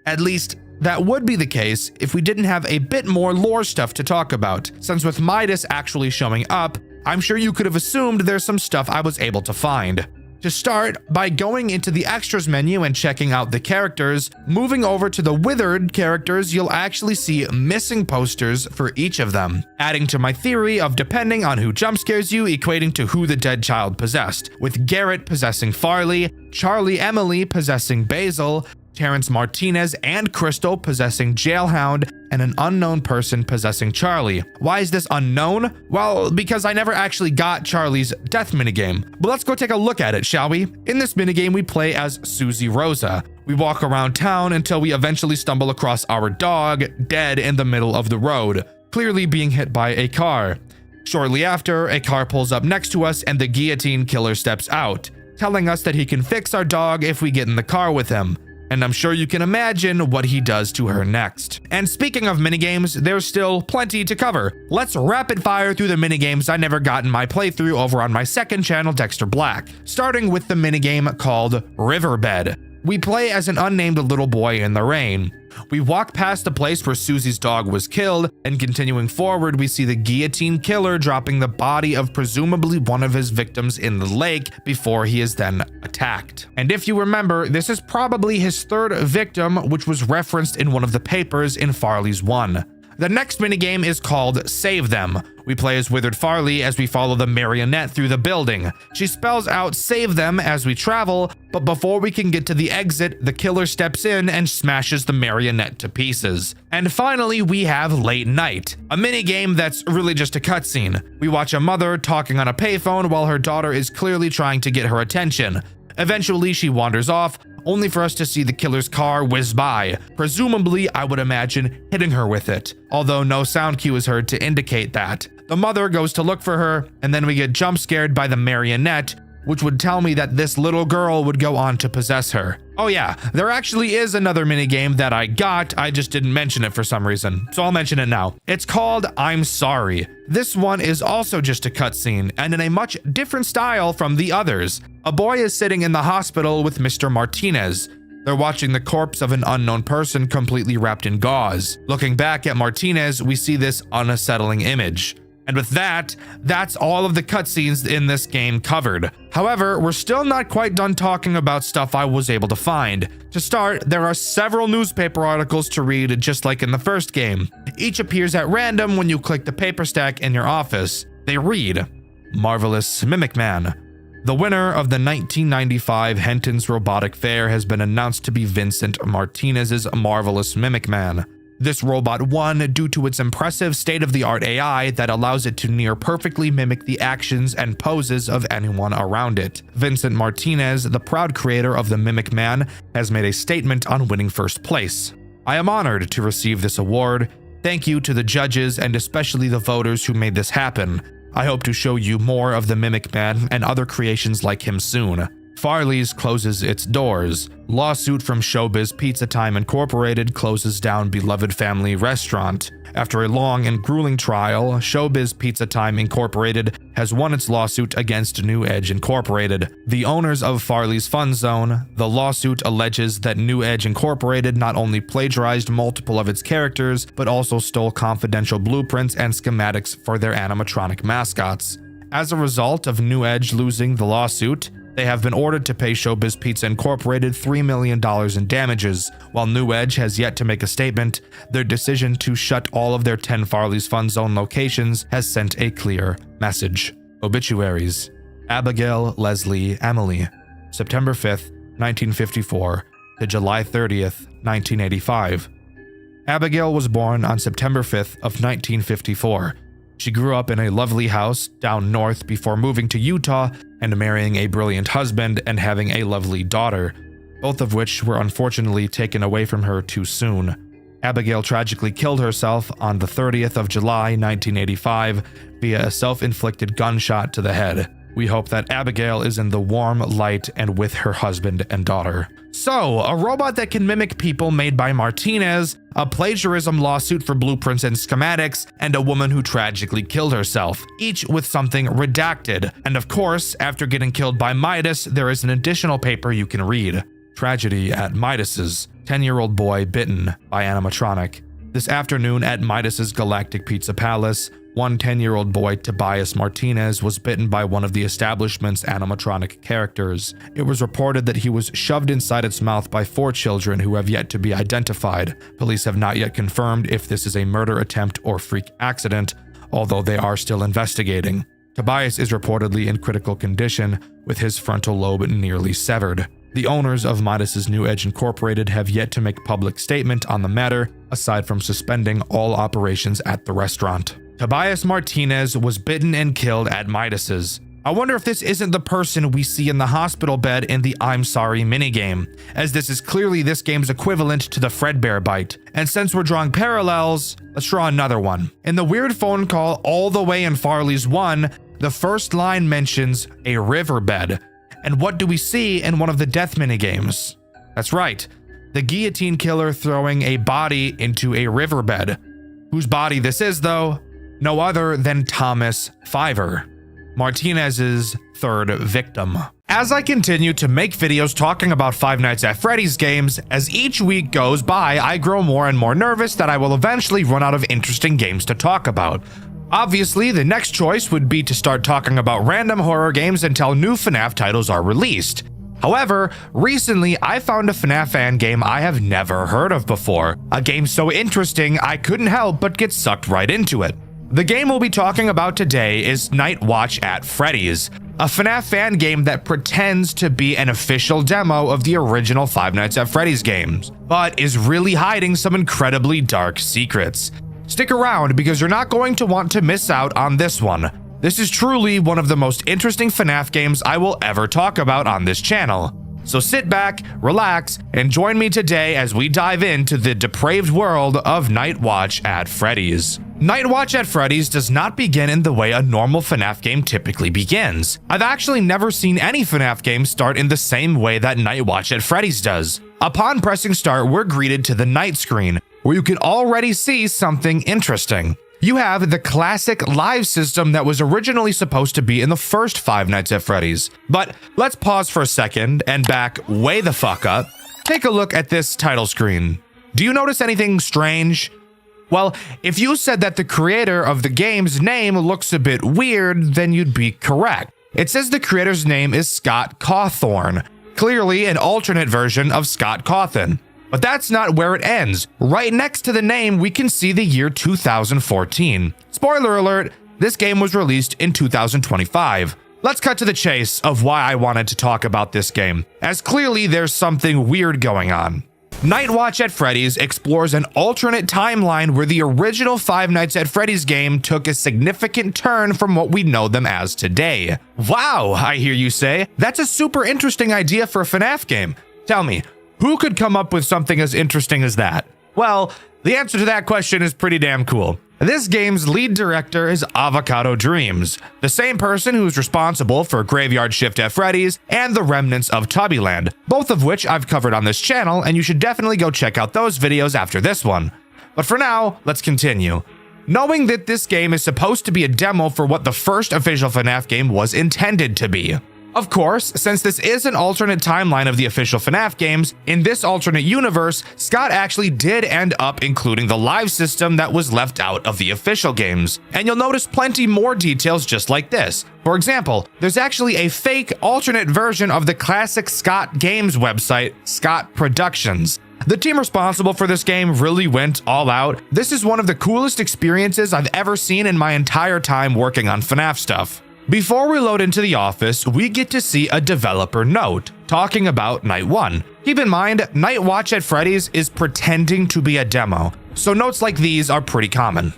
At least, that would be the case if we didn't have a bit more lore stuff to talk about, since with Midas actually showing up, I'm sure you could have assumed there's some stuff I was able to find. To start, by going into the extras menu and checking out the characters, moving over to the withered characters, you'll actually see missing posters for each of them, adding to my theory of depending on who jump scares you equating to who the dead child possessed, with Garrett possessing Farley, Charlie Emily possessing Basil, Terrence Martinez and Crystal possessing Jailhound, and an unknown person possessing Charlie. Why is this unknown? Well, because I never actually got Charlie's death minigame. But let's go take a look at it, shall we? In this minigame, we play as Susie Rosa. We walk around town until we eventually stumble across our dog, dead in the middle of the road, clearly being hit by a car. Shortly after, a car pulls up next to us and the guillotine killer steps out, telling us that he can fix our dog if we get in the car with him. And I'm sure you can imagine what he does to her next. And speaking of minigames, there's still plenty to cover. Let's rapid fire through the minigames I never got in my playthrough over on my second channel, Dexter Black, starting with the minigame called Riverbed. We play as an unnamed little boy in the rain. We walk past the place where Susie's dog was killed, and continuing forward, we see the guillotine killer dropping the body of presumably one of his victims in the lake before he is then attacked. And if you remember, this is probably his third victim, which was referenced in one of the papers in Farley's 1. The next minigame is called Save Them. We play as Withered Farley as we follow the marionette through the building. She spells out save them as we travel, but before we can get to the exit, the killer steps in and smashes the marionette to pieces. And finally, we have Late Night, a minigame that's really just a cutscene. We watch a mother talking on a payphone while her daughter is clearly trying to get her attention. Eventually, she wanders off, only for us to see the killer's car whiz by, presumably, I would imagine, hitting her with it, although no sound cue is heard to indicate that. The mother goes to look for her, and then we get jump scared by the marionette, which would tell me that this little girl would go on to possess her. Oh yeah, there actually is another minigame that I got, I just didn't mention it for some reason, so I'll mention it now. It's called I'm Sorry. This one is also just a cutscene, and in a much different style from the others. A boy is sitting in the hospital with Mr. Martinez. They're watching the corpse of an unknown person completely wrapped in gauze. Looking back at Martinez, we see this unsettling image. And with that, that's all of the cutscenes in this game covered. However, we're still not quite done talking about stuff I was able to find. To start, there are several newspaper articles to read just like in the first game. Each appears at random when you click the paper stack in your office. They read, Marvelous Mimic Man. The winner of the 1995 Henton's Robotic Fair has been announced to be Vincent Martinez's Marvelous Mimic Man. This robot won due to its impressive state-of-the-art AI that allows it to near perfectly mimic the actions and poses of anyone around it. Vincent Martinez, the proud creator of the Mimic Man, has made a statement on winning first place. I am honored to receive this award. Thank you to the judges and especially the voters who made this happen. I hope to show you more of the Mimic Man and other creations like him soon. Farley's closes its doors. Lawsuit from Showbiz Pizza Time Incorporated closes down beloved family restaurant. After a long and grueling trial, Showbiz Pizza Time Incorporated has won its lawsuit against New Edge Incorporated, the owners of Farley's Fun Zone. The lawsuit alleges that New Edge Incorporated not only plagiarized multiple of its characters, but also stole confidential blueprints and schematics for their animatronic mascots. As a result of New Edge losing the lawsuit, they have been ordered to pay Showbiz Pizza Incorporated $3 million in damages. While New Edge has yet to make a statement, their decision to shut all of their 10 Farley's Fun Zone locations has sent a clear message. Obituaries: Abigail Leslie Emily, September 5th, 1954 to July 30th, 1985. Abigail was born on September 5th of 1954. She grew up in a lovely house down north before moving to Utah and marrying a brilliant husband and having a lovely daughter, both of which were unfortunately taken away from her too soon. Abigail tragically killed herself on the 30th of July, 1985 via a self-inflicted gunshot to the head. We hope that Abigail is in the warm light and with her husband and daughter. So, a robot that can mimic people made by Martinez, a plagiarism lawsuit for blueprints and schematics, and a woman who tragically killed herself, each with something redacted. And of course, after getting killed by Midas, there is an additional paper you can read. Tragedy at Midas's. 10-year-old boy bitten by animatronic. This afternoon at Midas's Galactic Pizza Palace, one 10-year-old boy, Tobias Martinez, was bitten by one of the establishment's animatronic characters. It was reported that he was shoved inside its mouth by 4 children who have yet to be identified. Police have not yet confirmed if this is a murder attempt or freak accident, although they are still investigating. Tobias is reportedly in critical condition, with his frontal lobe nearly severed. The owners of Midas's New Edge Incorporated have yet to make public statement on the matter, aside from suspending all operations at the restaurant. Tobias Martinez was bitten and killed at Midas's. I wonder if this isn't the person we see in the hospital bed in the I'm Sorry minigame, as this is clearly this game's equivalent to the Fredbear bite. And since we're drawing parallels, let's draw another one. In the weird phone call all the way in Farley's 1, the first line mentions a riverbed. And what do we see in one of the death minigames? That's right, the guillotine killer throwing a body into a riverbed. Whose body this is, though? No other than Thomas Fiver, Martinez's third victim. As I continue to make videos talking about Five Nights at Freddy's games, as each week goes by, I grow more and more nervous that I will eventually run out of interesting games to talk about. Obviously, the next choice would be to start talking about random horror games until new FNAF titles are released. However, recently I found a FNAF fan game I have never heard of before, a game so interesting I couldn't help but get sucked right into it. The game we'll be talking about today is Night Watch at Freddy's, a FNAF fan game that pretends to be an official demo of the original Five Nights at Freddy's games, but is really hiding some incredibly dark secrets. Stick around because you're not going to want to miss out on this one. This is truly one of the most interesting FNAF games I will ever talk about on this channel. So sit back, relax, and join me today as we dive into the depraved world of Night Watch at Freddy's. Night Watch at Freddy's does not begin in the way a normal FNAF game typically begins. I've actually never seen any FNAF game start in the same way that Night Watch at Freddy's does. Upon pressing start, we're greeted to the night screen, where you can already see something interesting. You have the classic live system that was originally supposed to be in the first Five Nights at Freddy's. But let's pause for a second and back way the fuck up. Take a look at this title screen. Do you notice anything strange? Well, if you said that the creator of the game's name looks a bit weird, then you'd be correct. It says the creator's name is Scott Cawthorn, clearly an alternate version of Scott Cawthon. But that's not where it ends. Right next to the name, we can see the year 2014. Spoiler alert, this game was released in 2025. Let's cut to the chase of why I wanted to talk about this game, as clearly there's something weird going on. Night Watch at Freddy's explores an alternate timeline where the original Five Nights at Freddy's game took a significant turn from what we know them as today. Wow, I hear you say. That's a super interesting idea for a FNAF game. Tell me, who could come up with something as interesting as that? Well, the answer to that question is pretty damn cool. This game's lead director is Avocado Dreams, the same person who's responsible for Graveyard Shift at Freddy's and the remnants of Tubbyland, both of which I've covered on this channel, and you should definitely go check out those videos after this one. But for now, let's continue. Knowing that this game is supposed to be a demo for what the first official FNAF game was intended to be. Of course, since this is an alternate timeline of the official FNAF games, in this alternate universe, Scott actually did end up including the live system that was left out of the official games. And you'll notice plenty more details just like this. For example, there's actually a fake alternate version of the classic Scott Games website, Scott Productions. The team responsible for this game really went all out. This is one of the coolest experiences I've ever seen in my entire time working on FNAF stuff. Before we load into the office, we get to see a developer note talking about Night 1. Keep in mind, Night Watch at Freddy's is pretending to be a demo, so notes like these are pretty common.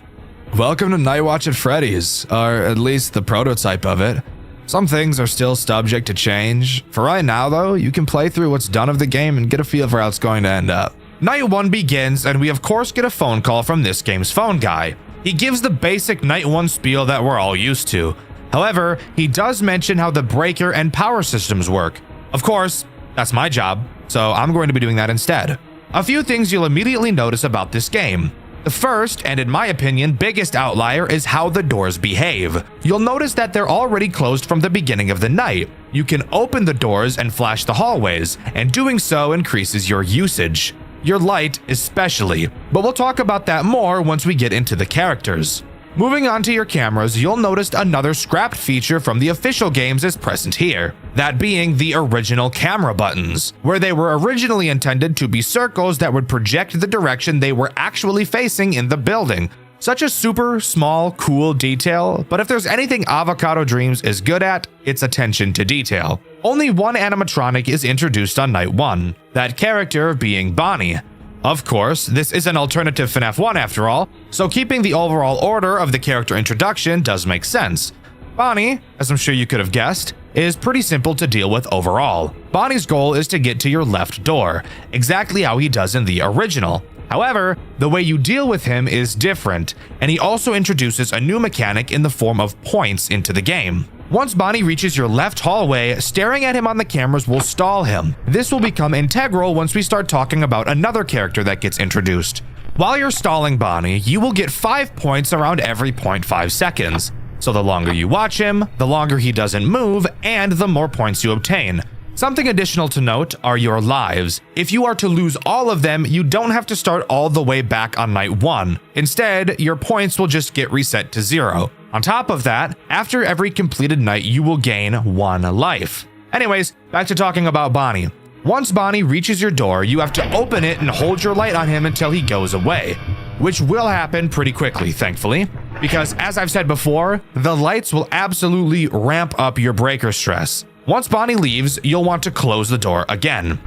Welcome to Night Watch at Freddy's, or at least the prototype of it. Some things are still subject to change. For right now though, you can play through what's done of the game and get a feel for how it's going to end up. Night 1 begins, and we of course get a phone call from this game's phone guy. He gives the basic Night 1 spiel that we're all used to. However, he does mention how the breaker and power systems work. Of course, that's my job, so I'm going to be doing that instead. A few things you'll immediately notice about this game. The first, and in my opinion, biggest outlier is how the doors behave. You'll notice that they're already closed from the beginning of the night. You can open the doors and flash the hallways, and doing so increases your usage. Your light especially, but we'll talk about that more once we get into the characters. Moving on to your cameras, you'll notice another scrapped feature from the official games is present here, that being the original camera buttons, where they were originally intended to be circles that would project the direction they were actually facing in the building. Such a super small, cool detail, but if there's anything Avocado Dreams is good at, it's attention to detail. Only one animatronic is introduced on Night 1, that character being Bonnie. Of course, this is an alternative FNAF 1 after all, so keeping the overall order of the character introduction does make sense. Bonnie, as I'm sure you could have guessed, is pretty simple to deal with overall. Bonnie's goal is to get to your left door, exactly how he does in the original. However, the way you deal with him is different, and he also introduces a new mechanic in the form of points into the game. Once Bonnie reaches your left hallway, staring at him on the cameras will stall him. This will become integral once we start talking about another character that gets introduced. While you're stalling Bonnie, you will get 5 points around every 0.5 seconds. So the longer you watch him, the longer he doesn't move, and the more points you obtain. Something additional to note are your lives. If you are to lose all of them, you don't have to start all the way back on Night 1. Instead, your points will just get reset to 0. On top of that, after every completed night, you will gain 1 life. Anyways, back to talking about Bonnie. Once Bonnie reaches your door, you have to open it and hold your light on him until he goes away, which will happen pretty quickly, thankfully, because as I've said before, the lights will absolutely ramp up your breaker stress. Once Bonnie leaves, you'll want to close the door again.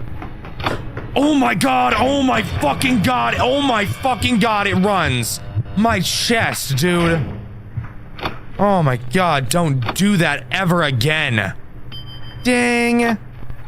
Oh my god, oh my fucking god, oh my fucking god, it runs. My chest, dude. Oh my god, don't do that ever again. Ding.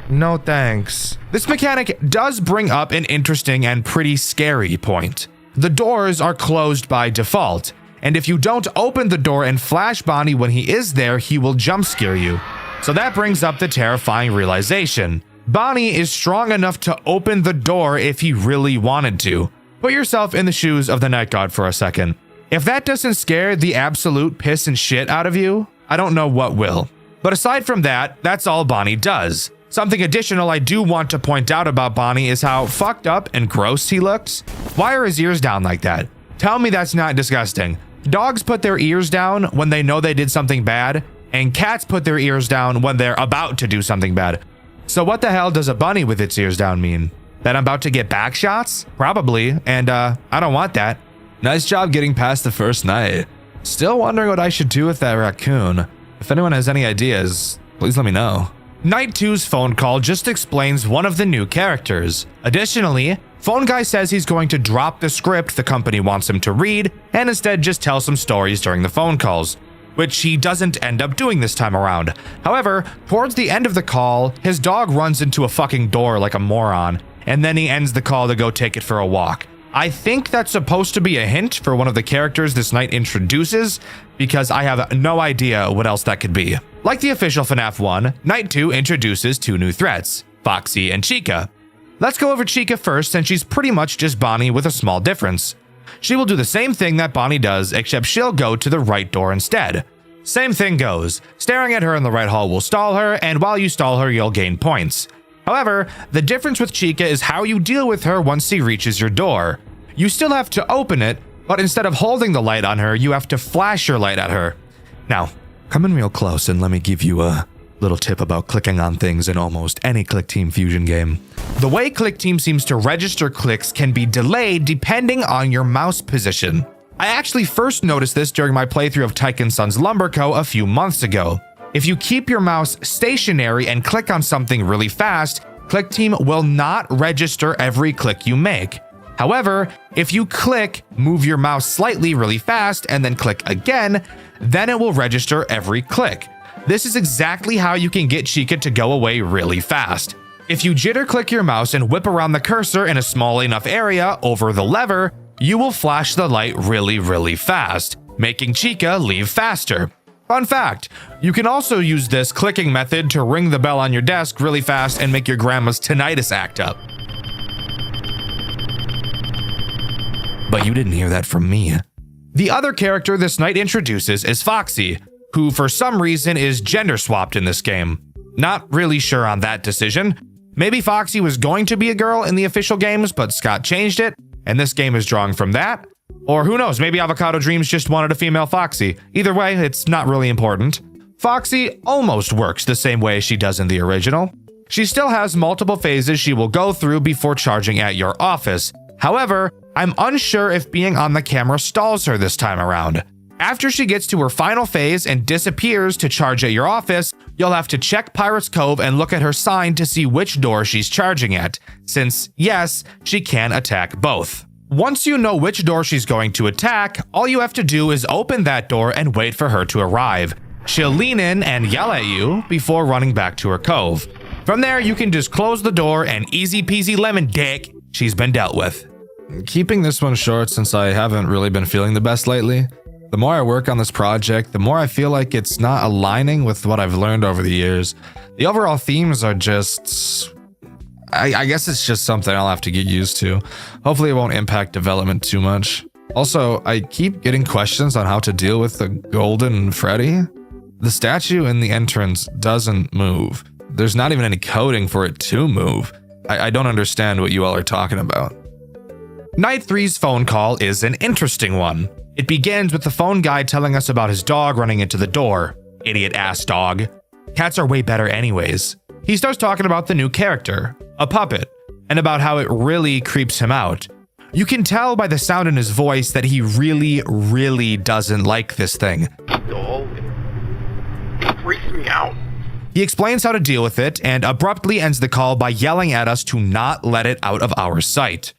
No thanks. This mechanic does bring up an interesting and pretty scary point. The doors are closed by default, and if you don't open the door and flash Bonnie when he is there, he will jump scare you. So that brings up the terrifying realization. Bonnie is strong enough to open the door if he really wanted to. Put yourself in the shoes of the Night God for a second. If that doesn't scare the absolute piss and shit out of you, I don't know what will. But aside from that, that's all Bonnie does. Something additional I do want to point out about Bonnie is how fucked up and gross he looks. Why are his ears down like that? Tell me that's not disgusting. Dogs put their ears down when they know they did something bad, and cats put their ears down when they're about to do something bad. So what the hell does a bunny with its ears down mean? That I'm about to get back shots? Probably, and I don't want that. Nice job getting past the first night. Still wondering what I should do with that raccoon. If anyone has any ideas, please let me know. Night 2's phone call just explains one of the new characters. Additionally, Phone Guy says he's going to drop the script the company wants him to read and instead just tell some stories during the phone calls, which he doesn't end up doing this time around. However, towards the end of the call, his dog runs into a fucking door like a moron, and then he ends the call to go take it for a walk. I think that's supposed to be a hint for one of the characters this night introduces, because I have no idea what else that could be. Like the official FNAF 1, Night 2 introduces 2 new threats, Foxy and Chica. Let's go over Chica first, since she's pretty much just Bonnie with a small difference. She will do the same thing that Bonnie does, except she'll go to the right door instead. Same thing goes. Staring at her in the right hall will stall her, and while you stall her, you'll gain points. However, the difference with Chica is how you deal with her once she reaches your door. You still have to open it, but instead of holding the light on her, you have to flash your light at her. Now, come in real close and let me give you a little tip about clicking on things in almost any Click Team Fusion game. The way Click Team seems to register clicks can be delayed depending on your mouse position. I actually first noticed this during my playthrough of Tyke & Sons Lumber Co. a few months ago. If you keep your mouse stationary and click on something really fast, Click Team will not register every click you make. However, if you click, move your mouse slightly really fast, and then click again, then it will register every click. This is exactly how you can get Chica to go away really fast. If you jitter click your mouse and whip around the cursor in a small enough area over the lever, you will flash the light really fast, making Chica leave faster. Fun fact, you can also use this clicking method to ring the bell on your desk really fast and make your grandma's tinnitus act up. But you didn't hear that from me. The other character this night introduces is Foxy, who for some reason is gender swapped in this game. Not really sure on that decision. Maybe Foxy was going to be a girl in the official games, but Scott changed it, and this game is drawing from that. Or who knows, maybe Avocado Dreams just wanted a female Foxy. Either way, it's not really important. Foxy almost works the same way she does in the original. She still has multiple phases she will go through before charging at your office. However, I'm unsure if being on the camera stalls her this time around. After she gets to her final phase and disappears to charge at your office, you'll have to check Pirate's Cove and look at her sign to see which door she's charging at, since, yes, she can attack both. Once you know which door she's going to attack, all you have to do is open that door and wait for her to arrive. She'll lean in and yell at you before running back to her cove. From there, you can just close the door and easy peasy lemon dick, she's been dealt with. Keeping this one short since I haven't really been feeling the best lately. The more I work on this project, the more I feel like it's not aligning with what I've learned over the years. The overall themes are just... I guess it's just something I'll have to get used to. Hopefully it won't impact development too much. Also, I keep getting questions on how to deal with the Golden Freddy. The statue in the entrance doesn't move. There's not even any coding for it to move. I don't understand what you all are talking about. Night 3's phone call is an interesting one. It begins with the phone guy telling us about his dog running into the door. Idiot ass dog. Cats are way better anyways. He starts talking about the new character, a puppet, and about how it really creeps him out. You can tell by the sound in his voice that he really doesn't like this thing. Dog. It freaks me out. He explains how to deal with it and abruptly ends the call by yelling at us to not let it out of our sight.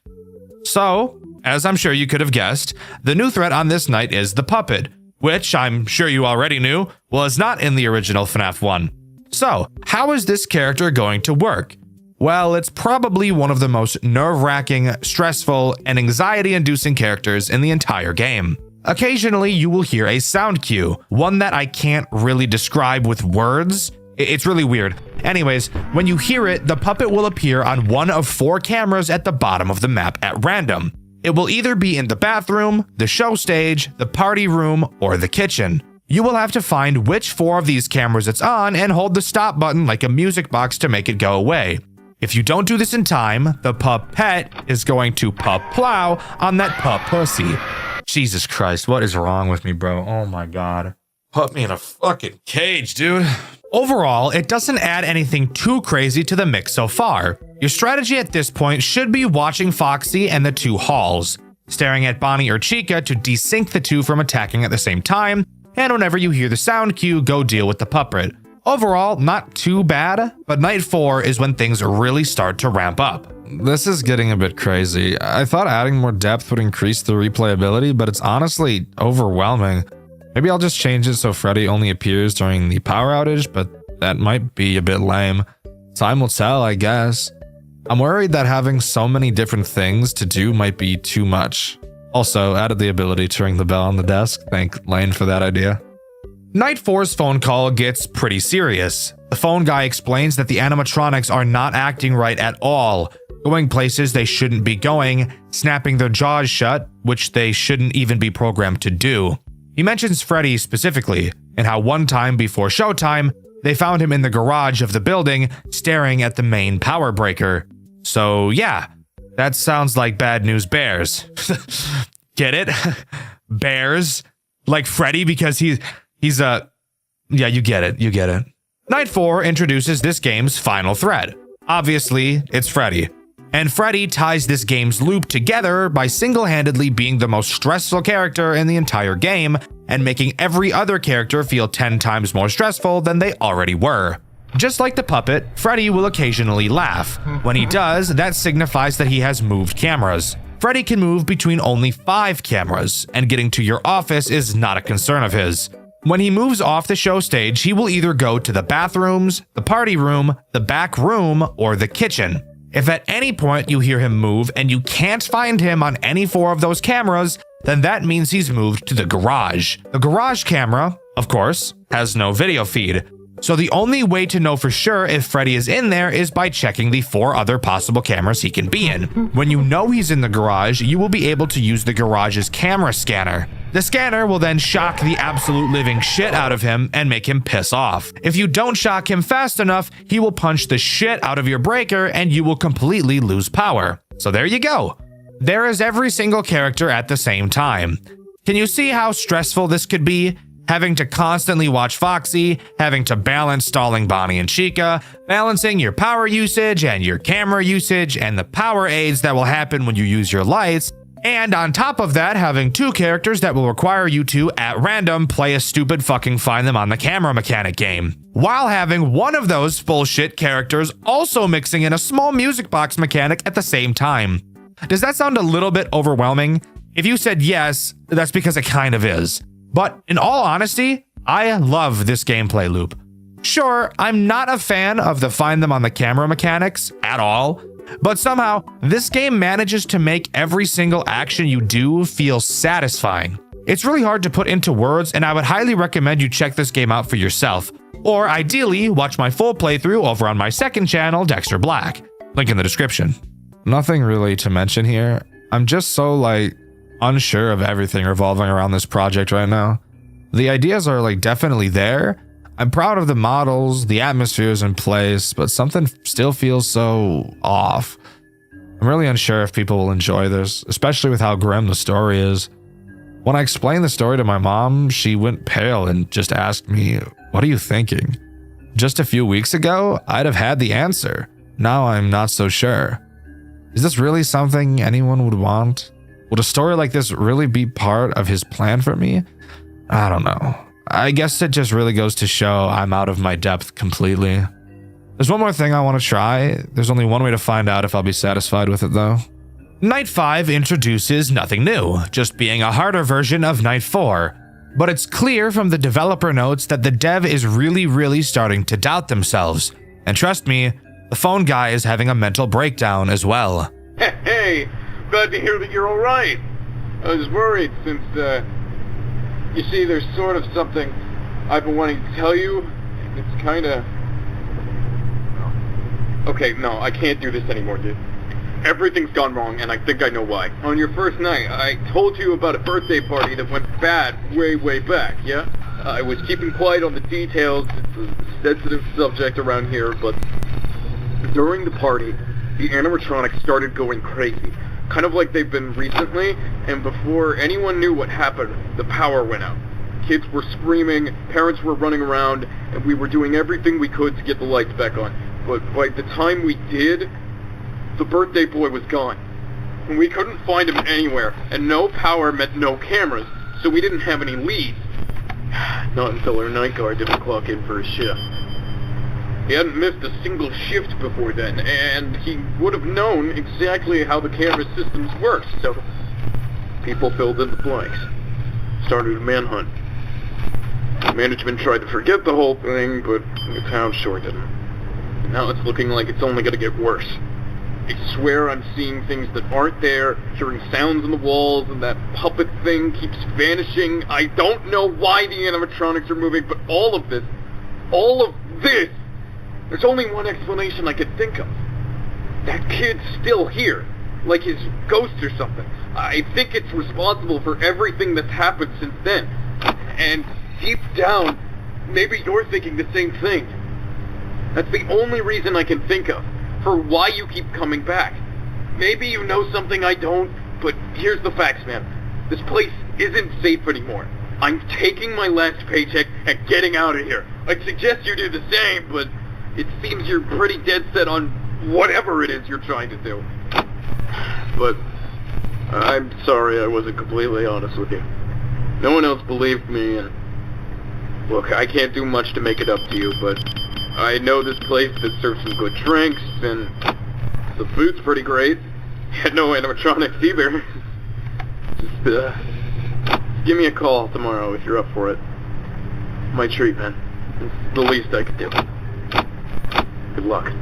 So, as I'm sure you could have guessed, the new threat on this night is the puppet, which I'm sure you already knew was not in the original FNAF 1. So, how is this character going to work? Well, it's probably one of the most nerve-wracking, stressful, and anxiety-inducing characters in the entire game. Occasionally, you will hear a sound cue, one that I can't really describe with words. It's really weird. Anyways, when you hear it, the puppet will appear on one of 4 cameras at the bottom of the map at random. It will either be in the bathroom, the show stage, the party room, or the kitchen. You will have to find which 4 of these cameras it's on and hold the stop button like a music box to make it go away. If you don't do this in time, the puppet is going to plow on that pussy. Jesus Christ, what is wrong with me, bro? Oh my God. Put me in a fucking cage, dude. Overall, it doesn't add anything too crazy to the mix so far. Your strategy at this point should be watching Foxy and the 2 halls, staring at Bonnie or Chica to desync the 2 from attacking at the same time, and whenever you hear the sound cue, go deal with the puppet. Overall, not too bad, but night 4 is when things really start to ramp up. This is getting a bit crazy. I thought adding more depth would increase the replayability, but it's honestly overwhelming. Maybe I'll just change it so Freddy only appears during the power outage, but that might be a bit lame. Time will tell, I guess. I'm worried that having so many different things to do might be too much. Also, added the ability to ring the bell on the desk. Thank Lane for that idea. Night 4's phone call gets pretty serious. The phone guy explains that the animatronics are not acting right at all, going places they shouldn't be going, snapping their jaws shut, which they shouldn't even be programmed to do. He mentions Freddy specifically, and how one time before showtime, they found him in the garage of the building, staring at the main power breaker. So yeah, that sounds like Bad News Bears. Get it? Bears? Like Freddy because he's yeah, you get it. Night 4 introduces this game's final threat. Obviously, it's Freddy. And Freddy ties this game's loop together by single-handedly being the most stressful character in the entire game and making every other character feel 10 times more stressful than they already were. Just like the puppet, Freddy will occasionally laugh. When he does, that signifies that he has moved cameras. Freddy can move between only 5 cameras, and getting to your office is not a concern of his. When he moves off the show stage, he will either go to the bathrooms, the party room, the back room, or the kitchen. If at any point you hear him move and you can't find him on any 4 of those cameras, then that means he's moved to the garage. The garage camera, of course, has no video feed. So the only way to know for sure if Freddy is in there is by checking the 4 other possible cameras he can be in. When you know he's in the garage, you will be able to use the garage's camera scanner. The scanner will then shock the absolute living shit out of him and make him piss off. If you don't shock him fast enough, he will punch the shit out of your breaker and you will completely lose power. So there you go. There is every single character at the same time. Can you see how stressful this could be? Having to constantly watch Foxy, having to balance stalling Bonnie and Chica, balancing your power usage and your camera usage and the power aids that will happen when you use your lights, and on top of that, having 2 characters that will require you to, at random, play a stupid fucking find them on the camera mechanic game, while having one of those bullshit characters also mixing in a small music box mechanic at the same time. Does that sound a little bit overwhelming? If you said yes, that's because it kind of is. But in all honesty, I love this gameplay loop. Sure, I'm not a fan of the find them on the camera mechanics at all, but somehow this game manages to make every single action you do feel satisfying. It's really hard to put into words, and I would highly recommend you check this game out for yourself, or ideally watch my full playthrough over on my second channel, Dexter Black. Link in the description. Nothing really to mention here. I'm just so unsure of everything revolving around this project right now. The ideas are definitely there. I'm proud of the models, the atmosphere is in place, but something still feels so off. I'm really unsure if people will enjoy this, especially with how grim the story is. When I explained the story to my mom, she went pale and just asked me, "What are you thinking?" Just a few weeks ago, I'd have had the answer. Now I'm not so sure. Is this really something anyone would want? Would a story like this really be part of his plan for me? I don't know. I guess it just really goes to show I'm out of my depth completely. There's one more thing I want to try. There's only one way to find out if I'll be satisfied with it though. Night 5 introduces nothing new, just being a harder version of Night 4. But it's clear from the developer notes that the dev is really starting to doubt themselves. And trust me, the phone guy is having a mental breakdown as well. Hey, glad to hear that you're alright. I was worried since, you see, there's sort of something I've been wanting to tell you. It's kinda... Okay, no, I can't do this anymore, dude. Everything's gone wrong, and I think I know why. On your first night, I told you about a birthday party that went bad way back, yeah? I was keeping quiet on the details. It's a sensitive subject around here, but during the party, the animatronics started going crazy. Kind of like they've been recently, and before anyone knew what happened, the power went out. Kids were screaming, parents were running around, and we were doing everything we could to get the lights back on. But by the time we did, the birthday boy was gone. And we couldn't find him anywhere, and no power meant no cameras, so we didn't have any leads. Not until our night guard didn't clock in for a shift. He hadn't missed a single shift before then, and he would have known exactly how the camera systems work, so people filled in the blanks. Started a manhunt. Management tried to forget the whole thing, but the town sure didn't. And now it's looking like it's only going to get worse. I swear I'm seeing things that aren't there, hearing sounds on the walls, and that puppet thing keeps vanishing. I don't know why the animatronics are moving, but all of this, there's only one explanation I could think of. That kid's still here, like his ghost or something. I think it's responsible for everything that's happened since then. And deep down, maybe you're thinking the same thing. That's the only reason I can think of for why you keep coming back. Maybe you know something I don't, but here's the facts, man. This place isn't safe anymore. I'm taking my last paycheck and getting out of here. I'd suggest you do the same, but it seems you're pretty dead set on whatever it is you're trying to do. But I'm sorry I wasn't completely honest with you. No one else believed me, and look, I can't do much to make it up to you, but I know this place that serves some good drinks, and the food's pretty great. Had no animatronics either. Just, give me a call tomorrow if you're up for it. My treat, man. It's the least I could do. Good luck.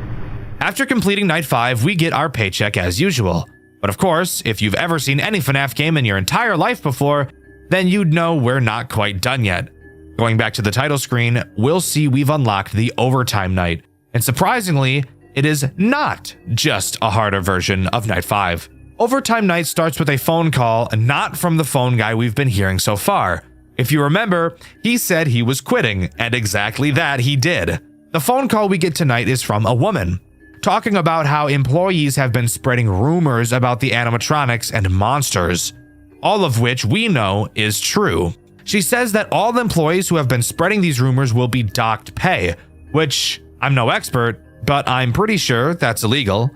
After completing Night 5, we get our paycheck as usual. But of course, if you've ever seen any FNAF game in your entire life before, then you'd know we're not quite done yet. Going back to the title screen, we'll see we've unlocked the Overtime Night. And surprisingly, it is not just a harder version of Night 5. Overtime Night starts with a phone call, not from the phone guy we've been hearing so far. If you remember, he said he was quitting, and exactly that he did. The phone call we get tonight is from a woman, talking about how employees have been spreading rumors about the animatronics and monsters, all of which we know is true. She says that all employees who have been spreading these rumors will be docked pay, which I'm no expert, but I'm pretty sure that's illegal.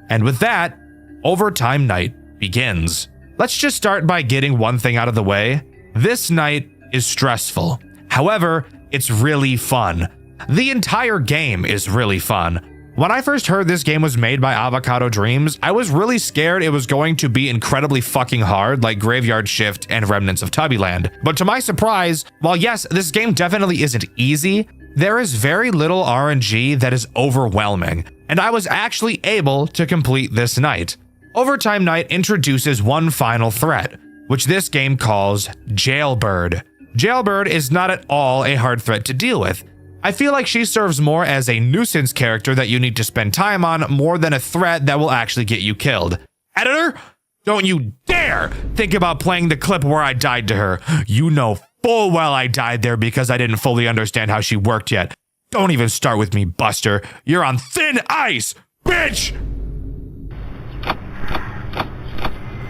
And with that, Overtime Night begins. Let's just start by getting one thing out of the way. This night is stressful. However, it's really fun. The entire game is really fun. When I first heard this game was made by Avocado Dreams, I was really scared it was going to be incredibly fucking hard like Graveyard Shift and Remnants of Tubbyland. But to my surprise, while yes, this game definitely isn't easy, there is very little RNG that is overwhelming, and I was actually able to complete this night. Overtime Night introduces one final threat, which this game calls Jailbird. Jailbird is not at all a hard threat to deal with. I feel like she serves more as a nuisance character that you need to spend time on more than a threat that will actually get you killed. Editor, don't you dare think about playing the clip where I died to her. You know full well I died there because I didn't fully understand how she worked yet. Don't even start with me, Buster. You're on thin ice, bitch!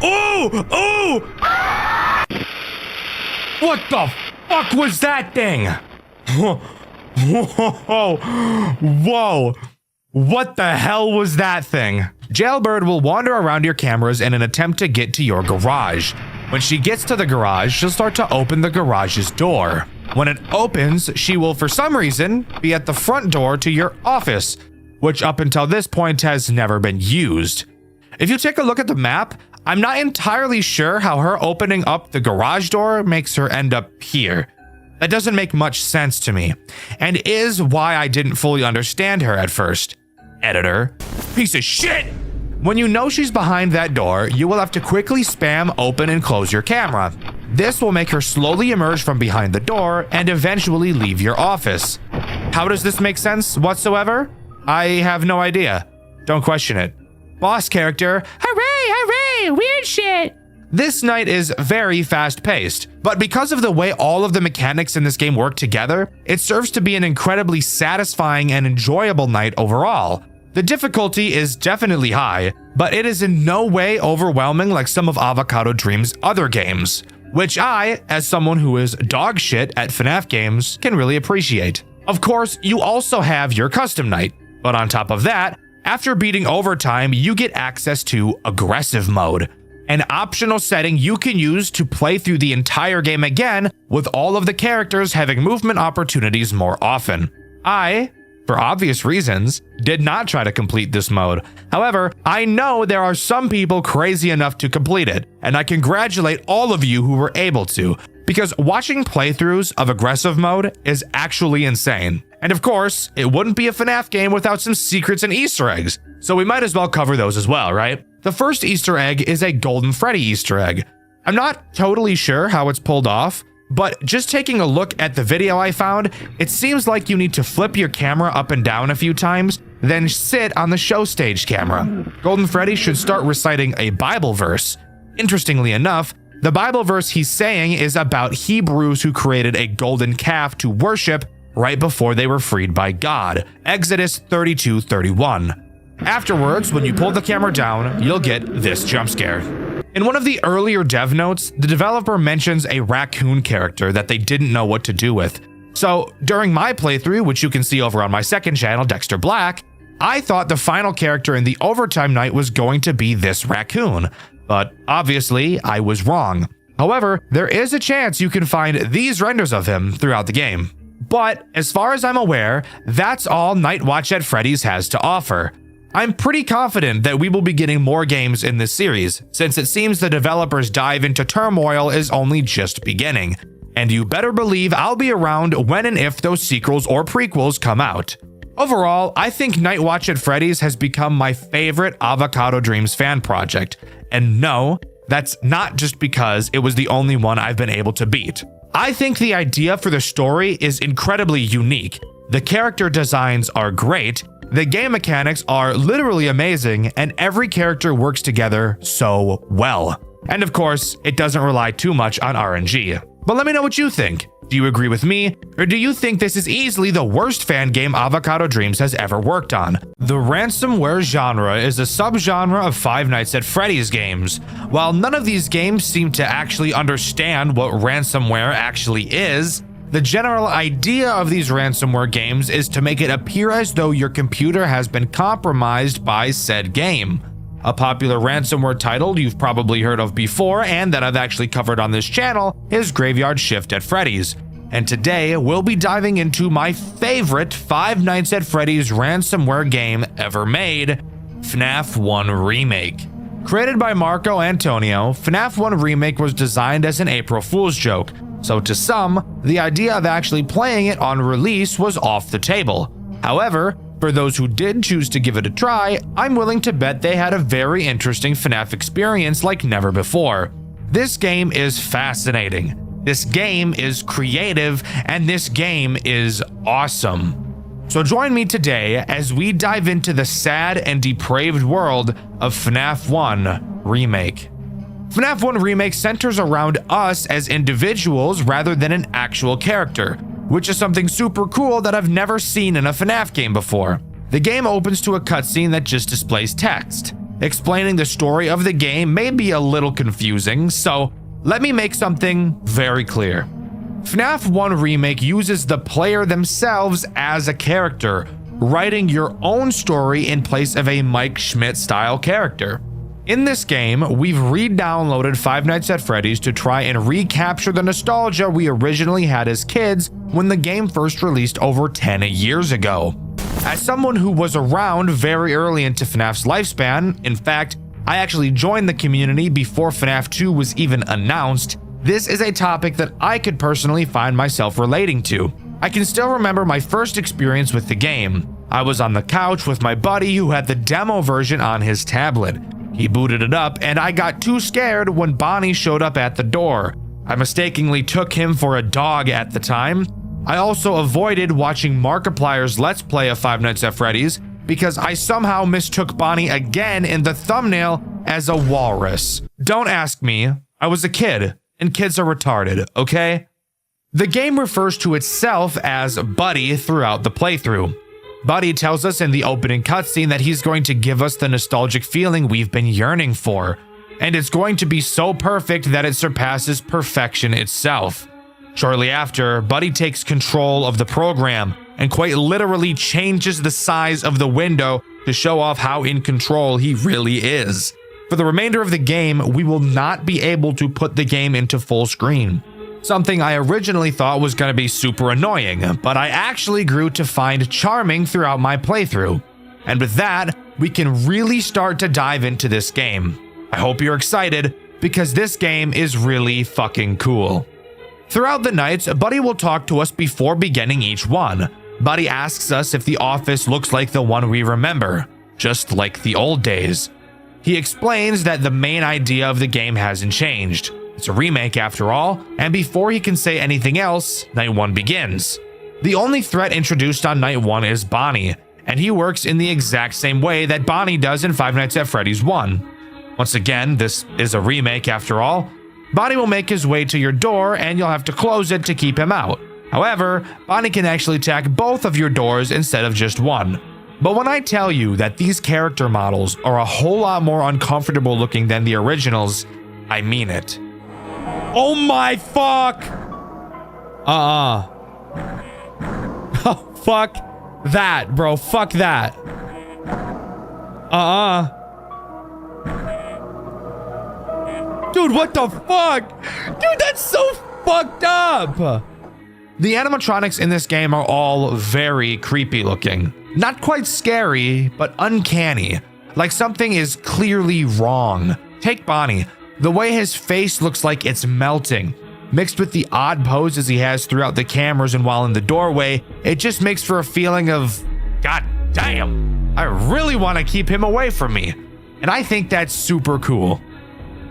Ooh! Ooh! What the fuck was that thing? Whoa! Whoa! What the hell was that thing? Jailbird will wander around your cameras in an attempt to get to your garage. When she gets to the garage, she'll start to open the garage's door. When it opens, she will, for some reason, be at the front door to your office, which up until this point has never been used. If you take a look at the map, I'm not entirely sure how her opening up the garage door makes her end up here. That doesn't make much sense to me, and is why I didn't fully understand her at first. Editor, piece of shit! When you know she's behind that door, you will have to quickly spam open and close your camera. This will make her slowly emerge from behind the door and eventually leave your office. How does this make sense whatsoever? I have no idea. Don't question it. Boss character, hooray, hooray, weird shit! This night is very fast-paced, but because of the way all of the mechanics in this game work together, it serves to be an incredibly satisfying and enjoyable night overall. The difficulty is definitely high, but it is in no way overwhelming like some of Avocado Dreams' other games, which I, as someone who is dog shit at FNAF games, can really appreciate. Of course, you also have your custom night, but on top of that, after beating Overtime, you get access to Aggressive Mode, an optional setting you can use to play through the entire game again, with all of the characters having movement opportunities more often. I, for obvious reasons, did not try to complete this mode. However, I know there are some people crazy enough to complete it, and I congratulate all of you who were able to, because watching playthroughs of Aggressive Mode is actually insane. And of course, it wouldn't be a FNAF game without some secrets and Easter eggs, so we might as well cover those as well, right? The first Easter egg is a Golden Freddy Easter egg. I'm not totally sure how it's pulled off, but just taking a look at the video I found, it seems like you need to flip your camera up and down a few times, then sit on the show stage camera. Golden Freddy should start reciting a Bible verse. Interestingly enough, the Bible verse he's saying is about Hebrews who created a golden calf to worship right before they were freed by God. Exodus 32:31. Afterwards, when you pull the camera down, you'll get this jump scare. In one of the earlier dev notes, the developer mentions a raccoon character that they didn't know what to do with. So during my playthrough, which you can see over on my second channel, Dexter Black, I thought the final character in the overtime night was going to be this raccoon, but obviously I was wrong. However, there is a chance you can find these renders of him throughout the game. But as far as I'm aware, that's all Night Watch at Freddy's has to offer. I'm pretty confident that we will be getting more games in this series, since it seems the developers' dive into turmoil is only just beginning. And you better believe I'll be around when and if those sequels or prequels come out. Overall, I think Night Watch at Freddy's has become my favorite Avocado Dreams fan project. And no, that's not just because it was the only one I've been able to beat. I think the idea for the story is incredibly unique. The character designs are great, the game mechanics are literally amazing, and every character works together so well. And of course, it doesn't rely too much on RNG. But let me know what you think. Do you agree with me, or do you think this is easily the worst fan game Avocado Dreams has ever worked on? The ransomware genre is a subgenre of Five Nights at Freddy's games. While none of these games seem to actually understand what ransomware actually is, the general idea of these ransomware games is to make it appear as though your computer has been compromised by said game. A popular ransomware title you've probably heard of before and that I've actually covered on this channel is Graveyard Shift at Freddy's. And today we'll be diving into my favorite Five Nights at Freddy's ransomware game ever made, FNAF 1 Remake. Created by Marco Antonio, FNAF 1 Remake was designed as an April Fool's joke, so to some, the idea of actually playing it on release was off the table. However, for those who did choose to give it a try, I'm willing to bet they had a very interesting FNAF experience like never before. This game is fascinating, this game is creative, and this game is awesome. So join me today as we dive into the sad and depraved world of FNAF 1 Remake. FNAF 1 Remake centers around us as individuals rather than an actual character, which is something super cool that I've never seen in a FNAF game before. The game opens to a cutscene that just displays text. Explaining the story of the game may be a little confusing, so let me make something very clear. FNAF 1 Remake uses the player themselves as a character, writing your own story in place of a Mike Schmidt style character. In this game, we've re-downloaded Five Nights at Freddy's to try and recapture the nostalgia we originally had as kids when the game first released over 10 years ago. As someone who was around very early into FNAF's lifespan, in fact, I actually joined the community before FNAF 2 was even announced, this is a topic that I could personally find myself relating to. I can still remember my first experience with the game. I was on the couch with my buddy who had the demo version on his tablet. He booted it up, and I got too scared when Bonnie showed up at the door. I mistakenly took him for a dog at the time. I also avoided watching Markiplier's Let's Play of Five Nights at Freddy's because I somehow mistook Bonnie again in the thumbnail as a walrus. Don't ask me. I was a kid, and kids are retarded, okay? The game refers to itself as Buddy throughout the playthrough. Buddy tells us in the opening cutscene that he's going to give us the nostalgic feeling we've been yearning for, and it's going to be so perfect that it surpasses perfection itself. Shortly after, Buddy takes control of the program and quite literally changes the size of the window to show off how in control he really is. For the remainder of the game, we will not be able to put the game into full screen. Something I originally thought was going to be super annoying, but I actually grew to find charming throughout my playthrough. And with that, we can really start to dive into this game. I hope you're excited, because this game is really fucking cool. Throughout the nights, Buddy will talk to us before beginning each one. Buddy asks us if the office looks like the one we remember, just like the old days. He explains that the main idea of the game hasn't changed. It's a remake after all, and before he can say anything else, Night 1 begins. The only threat introduced on Night 1 is Bonnie, and he works in the exact same way that Bonnie does in Five Nights at Freddy's 1. Once again, this is a remake after all. Bonnie will make his way to your door and you'll have to close it to keep him out. However, Bonnie can actually attack both of your doors instead of just one. But when I tell you that these character models are a whole lot more uncomfortable looking than the originals, I mean it. Oh my fuck! Oh, fuck that, bro. Fuck that. Dude, what the fuck? Dude, that's so fucked up. The animatronics in this game are all very creepy looking. Not quite scary, but uncanny. Like something is clearly wrong. Take Bonnie. The way his face looks like it's melting, mixed with the odd poses he has throughout the cameras and while in the doorway, it just makes for a feeling of, God damn, I really want to keep him away from me. And I think that's super cool.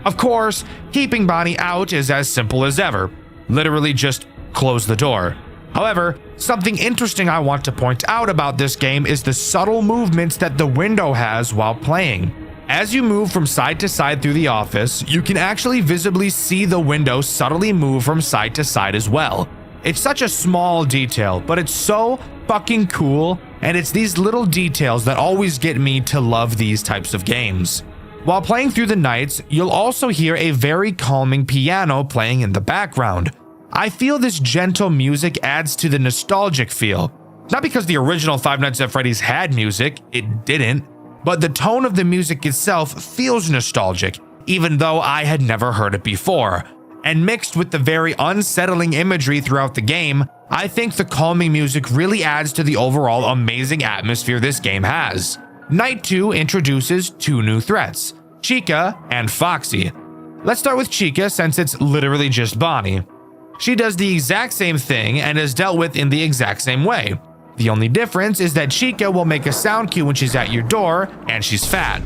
Of course, keeping Bonnie out is as simple as ever. Literally just close the door. However, something interesting I want to point out about this game is the subtle movements that the window has while playing. As you move from side to side through the office, you can actually visibly see the window subtly move from side to side as well. It's such a small detail, but it's so fucking cool, and it's these little details that always get me to love these types of games. While playing through the nights, you'll also hear a very calming piano playing in the background. I feel this gentle music adds to the nostalgic feel. Not because the original Five Nights at Freddy's had music, it didn't, but the tone of the music itself feels nostalgic, even though I had never heard it before. And mixed with the very unsettling imagery throughout the game, I think the calming music really adds to the overall amazing atmosphere this game has. Night 2 introduces two new threats, Chica and Foxy. Let's start with Chica since it's literally just Bonnie. She does the exact same thing and is dealt with in the exact same way. The only difference is that Chica will make a sound cue when she's at your door and she's fat.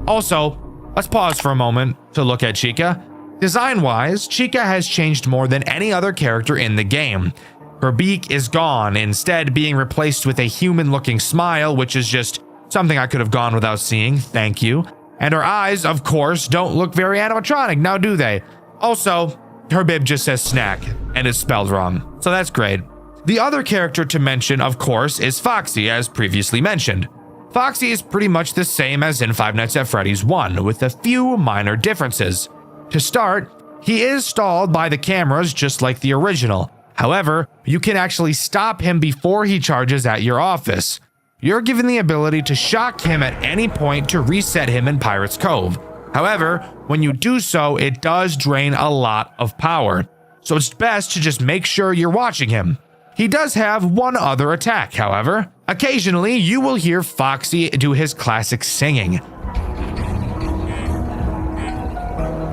Also, let's pause for a moment to look at Chica. Design-wise, Chica has changed more than any other character in the game. Her beak is gone, instead being replaced with a human-looking smile, which is just something I could have gone without seeing, thank you. And her eyes, of course, don't look very animatronic, now do they? Also, her bib just says snack, and it's spelled wrong, so that's great. The other character to mention, of course, is Foxy, as previously mentioned. Foxy is pretty much the same as in Five Nights at Freddy's 1, with a few minor differences. To start, he is stalled by the cameras just like the original. However, you can actually stop him before he charges at your office. You're given the ability to shock him at any point to reset him in Pirate's Cove. However, when you do so, it does drain a lot of power, so it's best to just make sure you're watching him. He does have one other attack, however. Occasionally, you will hear Foxy do his classic singing.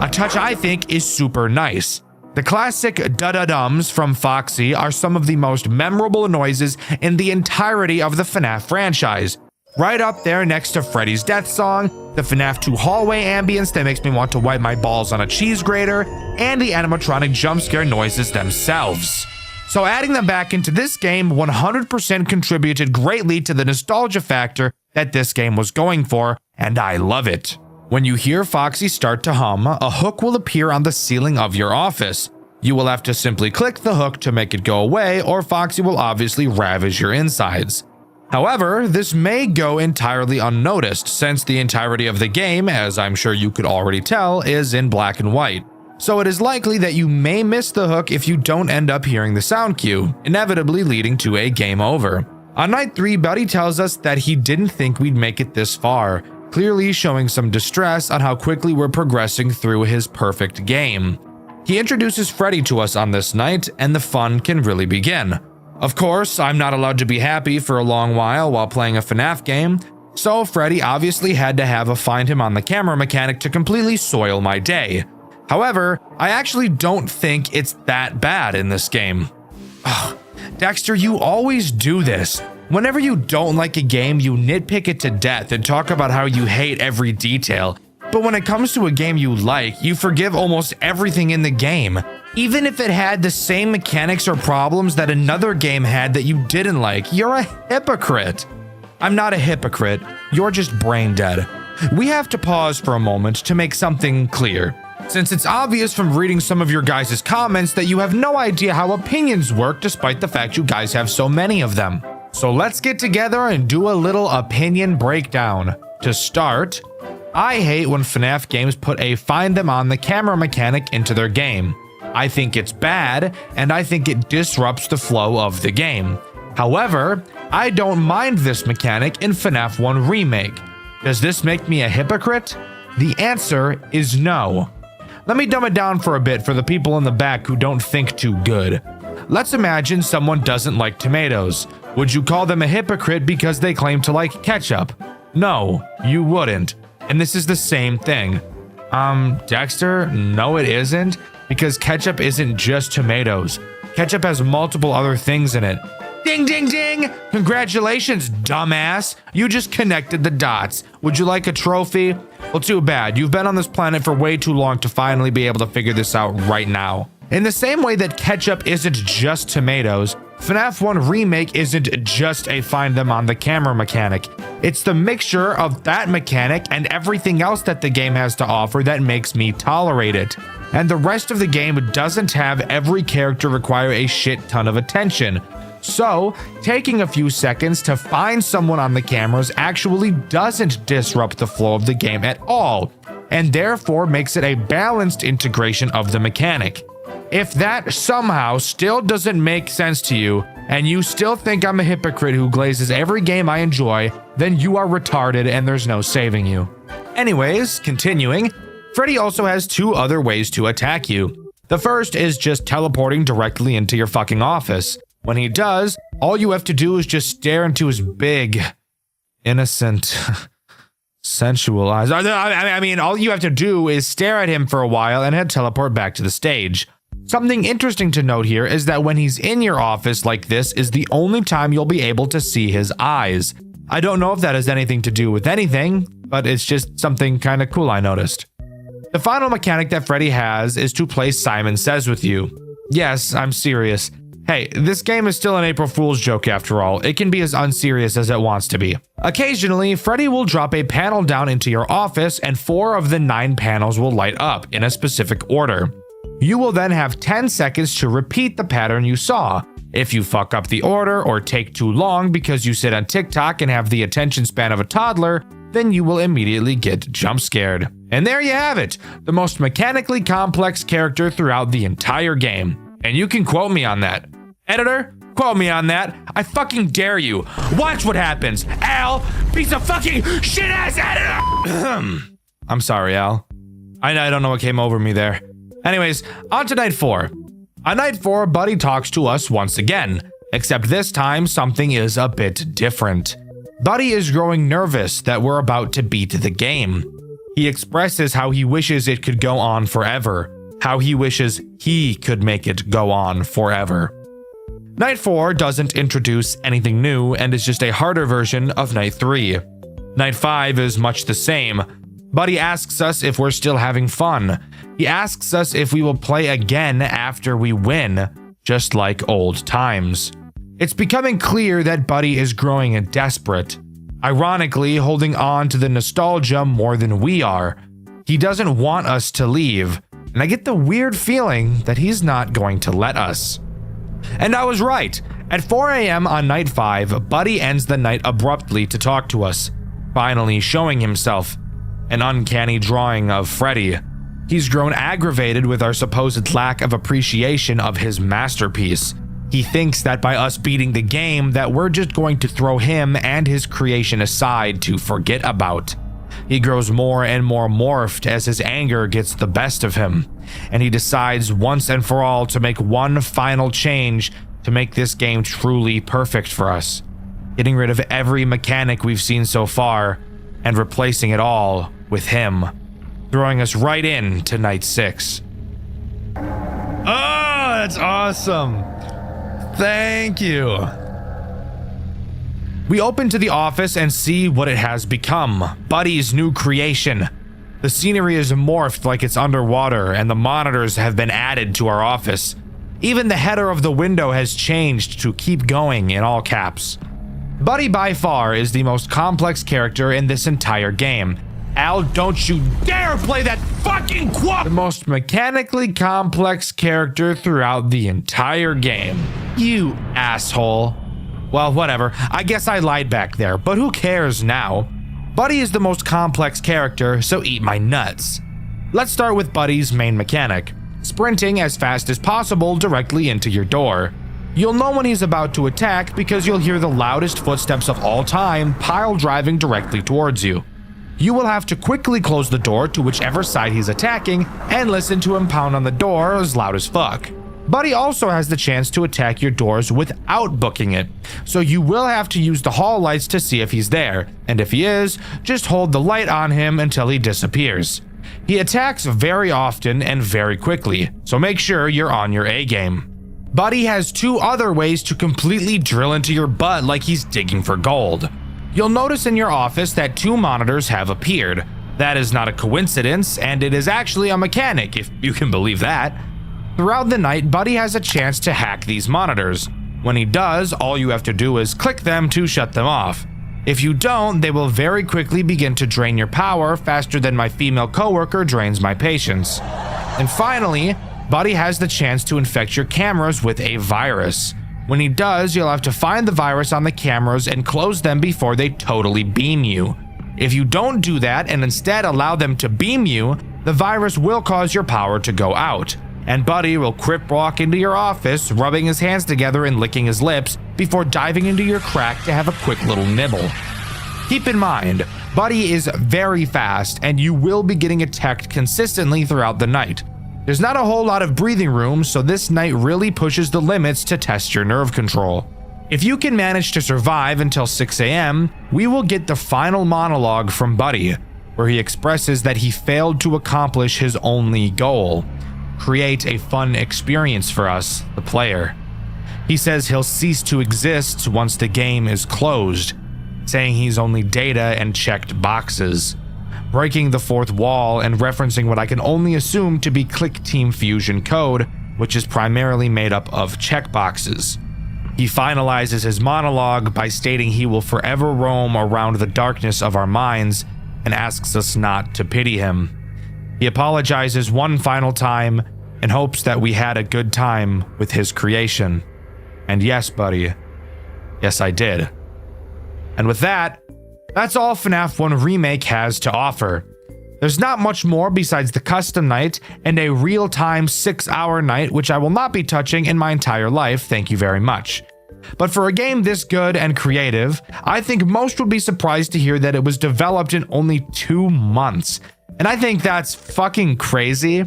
A touch I think is super nice. The classic da-da-dums from Foxy are some of the most memorable noises in the entirety of the FNAF franchise. Right up there next to Freddy's death song, the FNAF 2 hallway ambience that makes me want to wipe my balls on a cheese grater, and the animatronic jump scare noises themselves. So adding them back into this game 100% contributed greatly to the nostalgia factor that this game was going for, and I love it. When you hear Foxy start to hum, a hook will appear on the ceiling of your office. You will have to simply click the hook to make it go away, or Foxy will obviously ravage your insides. However, this may go entirely unnoticed since the entirety of the game, as I'm sure you could already tell, is in black and white. So it is likely that you may miss the hook if you don't end up hearing the sound cue, inevitably leading to a game over. On night 3, Buddy tells us that he didn't think we'd make it this far, clearly showing some distress on how quickly we're progressing through his perfect game. He introduces Freddy to us on this night, and the fun can really begin. Of course, I'm not allowed to be happy for a long while playing a FNAF game, so Freddy obviously had to have a find him on the camera mechanic to completely soil my day. However, I actually don't think it's that bad in this game. Dexter, you always do this. Whenever you don't like a game, you nitpick it to death and talk about how you hate every detail. But when it comes to a game you like, you forgive almost everything in the game, even if it had the same mechanics or problems that another game had that you didn't like. You're a hypocrite. I'm not a hypocrite. You're just brain dead. We have to pause for a moment to make something clear, since it's obvious from reading some of your guys' comments that you have no idea how opinions work despite the fact you guys have so many of them. So let's get together and do a little opinion breakdown. To start, I hate when FNAF games put a find them on the camera mechanic into their game. I think it's bad, and I think it disrupts the flow of the game. However, I don't mind this mechanic in FNAF 1 Remake. Does this make me a hypocrite? The answer is no. Let me dumb it down for a bit for the people in the back who don't think too good. Let's imagine someone doesn't like tomatoes. Would you call them a hypocrite because they claim to like ketchup? No, you wouldn't. And this is the same thing. Dexter, no it isn't, because ketchup isn't just tomatoes. Ketchup has multiple other things in it. Ding, ding, ding! Congratulations, dumbass! You just connected the dots. Would you like a trophy? Well, too bad. You've been on this planet for way too long to finally be able to figure this out right now. In the same way that ketchup isn't just tomatoes, FNAF 1 Remake isn't just a find them on the camera mechanic. It's the mixture of that mechanic and everything else that the game has to offer that makes me tolerate it. And the rest of the game doesn't have every character require a shit ton of attention. So, taking a few seconds to find someone on the cameras actually doesn't disrupt the flow of the game at all, and therefore makes it a balanced integration of the mechanic. If that somehow still doesn't make sense to you, and you still think I'm a hypocrite who glazes every game I enjoy, then you are retarded and there's no saving you. Anyways, continuing, Freddy also has two other ways to attack you. The first is just teleporting directly into your fucking office. When he does, all you have to do is just stare into his big, innocent, sensual eyes. I mean, all you have to do is stare at him for a while and he'll teleport back to the stage. Something interesting to note here is that when he's in your office like this is the only time you'll be able to see his eyes. I don't know if that has anything to do with anything, but it's just something kind of cool I noticed. The final mechanic that Freddy has is to play Simon Says with you. Yes, I'm serious. Hey, this game is still an April Fool's joke after all. It can be as unserious as it wants to be. Occasionally, Freddy will drop a panel down into your office and 4 of the 9 panels will light up in a specific order. You will then have 10 seconds to repeat the pattern you saw. If you fuck up the order or take too long because you sit on TikTok and have the attention span of a toddler, then you will immediately get jump scared. And there you have it, the most mechanically complex character throughout the entire game. And you can quote me on that. Editor, quote me on that. I fucking dare you. Watch what happens. Al, piece of fucking shit-ass editor! I'm sorry, Al. I don't know what came over me there. Anyways, on to night 4. On night 4, Buddy talks to us once again, except this time something is a bit different. Buddy is growing nervous that we're about to beat the game. He expresses how he wishes it could go on forever, how he wishes he could make it go on forever. Night 4 doesn't introduce anything new and is just a harder version of Night 3. Night 5 is much the same. Buddy asks us if we're still having fun. He asks us if we will play again after we win, just like old times. It's becoming clear that Buddy is growing desperate, ironically holding on to the nostalgia more than we are. He doesn't want us to leave, and I get the weird feeling that he's not going to let us. And I was right. At 4 a.m. on night 5, Buddy ends the night abruptly to talk to us, finally showing himself. An uncanny drawing of Freddy. He's grown aggravated with our supposed lack of appreciation of his masterpiece. He thinks that by us beating the game that we're just going to throw him and his creation aside to forget about. He grows more and more morphed as his anger gets the best of him, and he decides once and for all to make one final change to make this game truly perfect for us, getting rid of every mechanic we've seen so far and replacing it all with him, throwing us right in to night 6. Oh, that's awesome. Thank you. We open to the office and see what it has become. Buddy's new creation. The scenery is morphed like it's underwater, and the monitors have been added to our office. Even the header of the window has changed to "keep going" in all caps. Buddy by far is the most complex character in this entire game. Al, don't you dare play that fucking quote! The most mechanically complex character throughout the entire game. You asshole. Well, whatever. I guess I lied back there, but who cares now? Buddy is the most complex character, so eat my nuts. Let's start with Buddy's main mechanic, sprinting as fast as possible directly into your door. You'll know when he's about to attack because you'll hear the loudest footsteps of all time pile driving directly towards you. You will have to quickly close the door to whichever side he's attacking and listen to him pound on the door as loud as fuck. Buddy also has the chance to attack your doors without booking it, so you will have to use the hall lights to see if he's there, and if he is, just hold the light on him until he disappears. He attacks very often and very quickly, so make sure you're on your A game. Buddy has two other ways to completely drill into your butt like he's digging for gold. You'll notice in your office that 2 monitors have appeared. That is not a coincidence, and it is actually a mechanic, if you can believe that. Throughout the night, Buddy has a chance to hack these monitors. When he does, all you have to do is click them to shut them off. If you don't, they will very quickly begin to drain your power faster than my female coworker drains my patience. And finally, Buddy has the chance to infect your cameras with a virus. When he does, you'll have to find the virus on the cameras and close them before they totally beam you. If you don't do that and instead allow them to beam you, the virus will cause your power to go out. And Buddy will crip walk into your office, rubbing his hands together and licking his lips before diving into your crack to have a quick little nibble. Keep in mind, Buddy is very fast and you will be getting attacked consistently throughout the night. There's not a whole lot of breathing room, so this night really pushes the limits to test your nerve control. If you can manage to survive until 6 a.m., we will get the final monologue from Buddy, where he expresses that he failed to accomplish his only goal: create a fun experience for us, the player. He says he'll cease to exist once the game is closed, saying he's only data and checked boxes, breaking the fourth wall and referencing what I can only assume to be Click Team Fusion code, which is primarily made up of checkboxes. He finalizes his monologue by stating he will forever roam around the darkness of our minds and asks us not to pity him. He apologizes one final time and hopes that we had a good time with his creation. And yes, Buddy. Yes, I did. And with that, that's all FNAF 1 Remake has to offer. There's not much more besides the custom night and a real-time 6-hour night, which I will not be touching in my entire life, thank you very much. But for a game this good and creative, I think most would be surprised to hear that it was developed in only 2 months. And I think that's fucking crazy.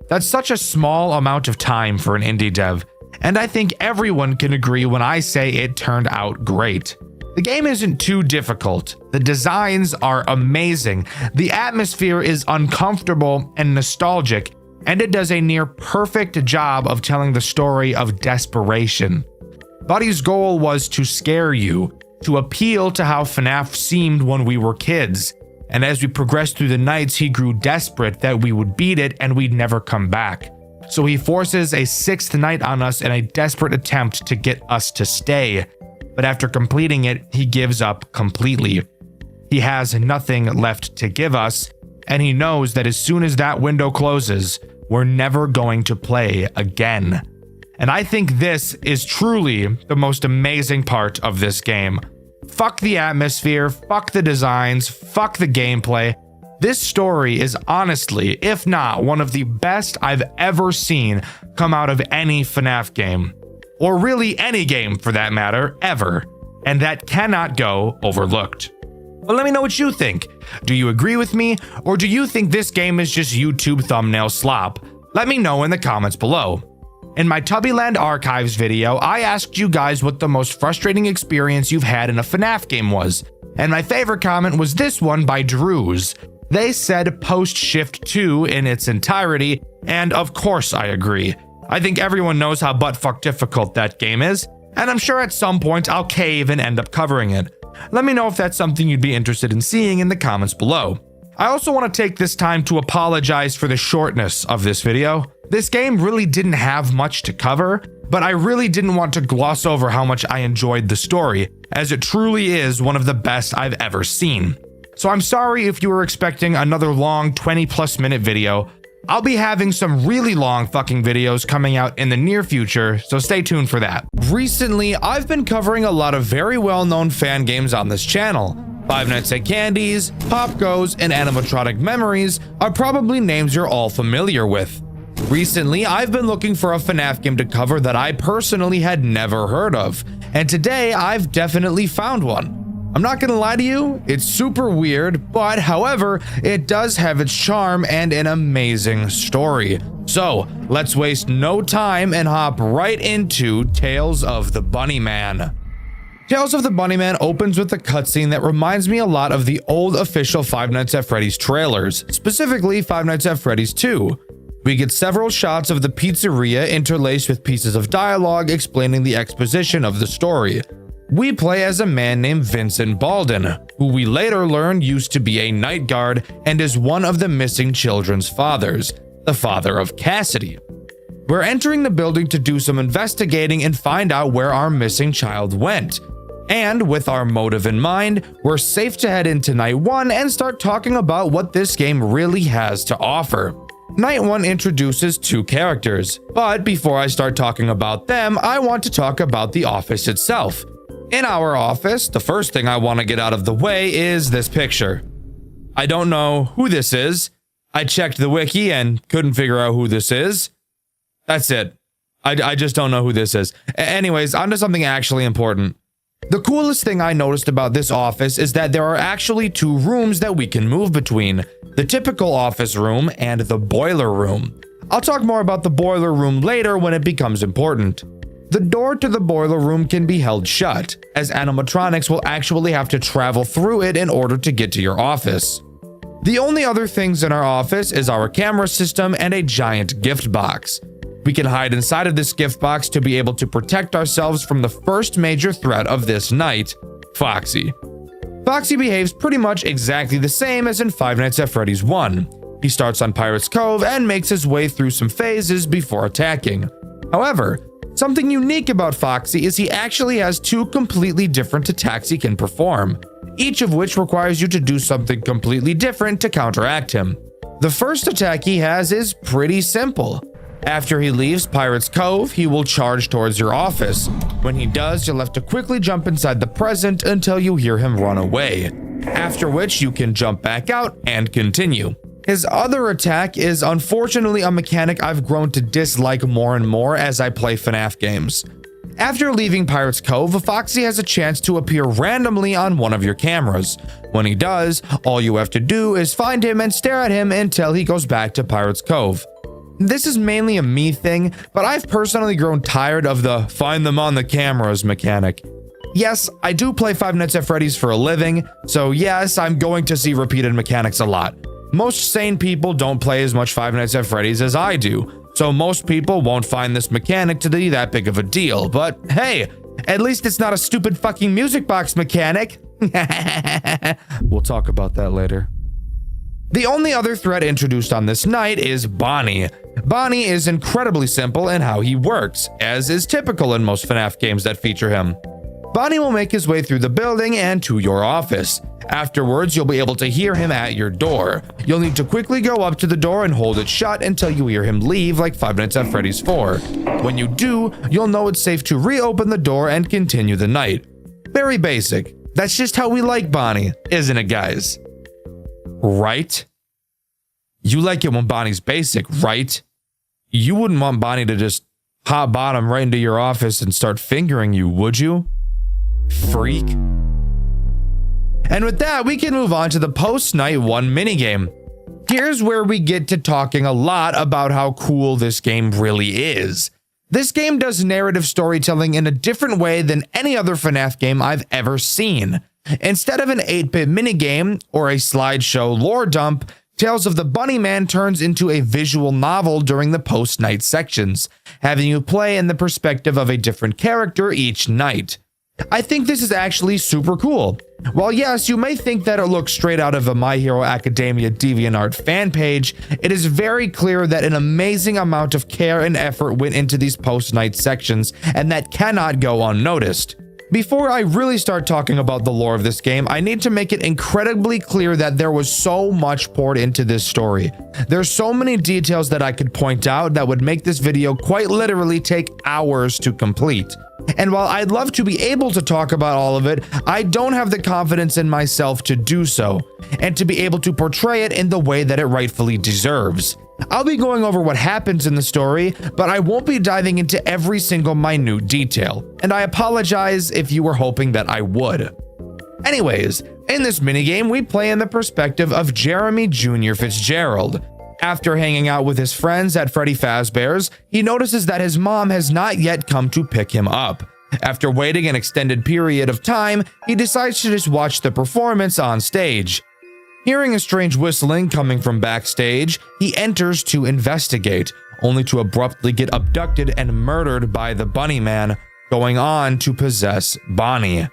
That's such a small amount of time for an indie dev. And I think everyone can agree when I say it turned out great. The game isn't too difficult. The designs are amazing. The atmosphere is uncomfortable and nostalgic, and it does a near perfect job of telling the story of desperation. Buddy's goal was to scare you, to appeal to how FNAF seemed when we were kids. And as we progressed through the nights, he grew desperate that we would beat it and we'd never come back. So he forces a 6th night on us in a desperate attempt to get us to stay. But after completing it, he gives up completely. He has nothing left to give us, and he knows that as soon as that window closes, we're never going to play again. And I think this is truly the most amazing part of this game. Fuck the atmosphere, fuck the designs, fuck the gameplay. This story is honestly, if not one of the best I've ever seen come out of any FNAF game. Or really any game for that matter, ever. And that cannot go overlooked. But let me know what you think. Do you agree with me, or do you think this game is just YouTube thumbnail slop? Let me know in the comments below. In my Tubbyland Archives video, I asked you guys what the most frustrating experience you've had in a FNAF game was, and my favorite comment was this one by Drews. They said Post Shift 2 in its entirety, and of course I agree. I think everyone knows how buttfuck difficult that game is, and I'm sure at some point I'll cave and end up covering it. Let me know if that's something you'd be interested in seeing in the comments below. I also want to take this time to apologize for the shortness of this video. This game really didn't have much to cover, but I really didn't want to gloss over how much I enjoyed the story, as it truly is one of the best I've ever seen. So I'm sorry if you were expecting another long 20+ minute video. I'll be having some really long fucking videos coming out in the near future, so stay tuned for that. Recently, I've been covering a lot of very well-known fan games on this channel. Five Nights at Candy's, Pop Goes, and Animatronic Memories are probably names you're all familiar with. Recently, I've been looking for a FNAF game to cover that I personally had never heard of, and today I've definitely found one. I'm not gonna lie to you, it's super weird, but however, it does have its charm and an amazing story. So, let's waste no time and hop right into Tales of the Bunnyman. Tales of the Bunnyman opens with a cutscene that reminds me a lot of the old official Five Nights at Freddy's trailers, specifically Five Nights at Freddy's 2. We get several shots of the pizzeria interlaced with pieces of dialogue explaining the exposition of the story. We play as a man named Vincent Baldwin, who we later learn used to be a night guard and is one of the missing children's fathers, the father of Cassidy. We're entering the building to do some investigating and find out where our missing child went. And with our motive in mind, we're safe to head into Night 1 and start talking about what this game really has to offer. Night 1 introduces two characters, but before I start talking about them, I want to talk about the office itself. In our office, the first thing I want to get out of the way is this picture. I don't know who this is. I checked the wiki and couldn't figure out who this is. That's it. I just don't know who this is. Anyways, on to something actually important. The coolest thing I noticed about this office is that there are actually two rooms that we can move between. The typical office room and the boiler room. I'll talk more about the boiler room later when it becomes important. The door to the boiler room can be held shut, as animatronics will actually have to travel through it in order to get to your office. The only other things in our office is our camera system and a giant gift box. We can hide inside of this gift box to be able to protect ourselves from the first major threat of this night, Foxy. Foxy behaves pretty much exactly the same as in Five Nights at Freddy's 1. He starts on Pirate's Cove and makes his way through some phases before attacking. However, something unique about Foxy is he actually has two completely different attacks he can perform, each of which requires you to do something completely different to counteract him. The first attack he has is pretty simple. After he leaves Pirate's Cove, he will charge towards your office. When he does, you'll have to quickly jump inside the present until you hear him run away, after which you can jump back out and continue. His other attack is unfortunately a mechanic I've grown to dislike more and more as I play FNAF games. After leaving Pirate's Cove, Foxy has a chance to appear randomly on one of your cameras. When he does, all you have to do is find him and stare at him until he goes back to Pirate's Cove. This is mainly a me thing, but I've personally grown tired of the find them on the cameras mechanic. Yes, I do play Five Nights at Freddy's for a living, so yes, I'm going to see repeated mechanics a lot. Most sane people don't play as much Five Nights at Freddy's as I do, so most people won't find this mechanic to be that big of a deal, but hey, at least it's not a stupid fucking music box mechanic. We'll talk about that later. The only other threat introduced on this night is Bonnie. Bonnie is incredibly simple in how he works, as is typical in most FNAF games that feature him. Bonnie will make his way through the building and to your office. Afterwards, you'll be able to hear him at your door. You'll need to quickly go up to the door and hold it shut until you hear him leave, like Five Nights at Freddy's 4. When you do, you'll know it's safe to reopen the door and continue the night. Very basic. That's just how we like Bonnie, isn't it, guys? Right? You like it when Bonnie's basic, right? You wouldn't want Bonnie to just hop bottom right into your office and start fingering you, would you? Freak. And with that, we can move on to the post-Night 1 minigame. Here's where we get to talking a lot about how cool this game really is. This game does narrative storytelling in a different way than any other FNAF game I've ever seen. Instead of an 8-bit minigame or a slideshow lore dump, Tales of the Bunnyman turns into a visual novel during the post-night sections, having you play in the perspective of a different character each night. I think this is actually super cool. While yes, you may think that it looks straight out of a My Hero Academia DeviantArt fan page, it is very clear that an amazing amount of care and effort went into these post-night sections, and that cannot go unnoticed. Before I really start talking about the lore of this game, I need to make it incredibly clear that there was so much poured into this story. There's so many details that I could point out that would make this video quite literally take hours to complete. And while I'd love to be able to talk about all of it, I don't have the confidence in myself to do so, and to be able to portray it in the way that it rightfully deserves. I'll be going over what happens in the story, but I won't be diving into every single minute detail, and I apologize if you were hoping that I would. Anyways, in this minigame, we play in the perspective of Jeremy Jr. Fitzgerald. After hanging out with his friends at Freddy Fazbear's, he notices that his mom has not yet come to pick him up. After waiting an extended period of time, he decides to just watch the performance on stage. Hearing a strange whistling coming from backstage, he enters to investigate, only to abruptly get abducted and murdered by the Bunnyman, going on to possess Bonnie.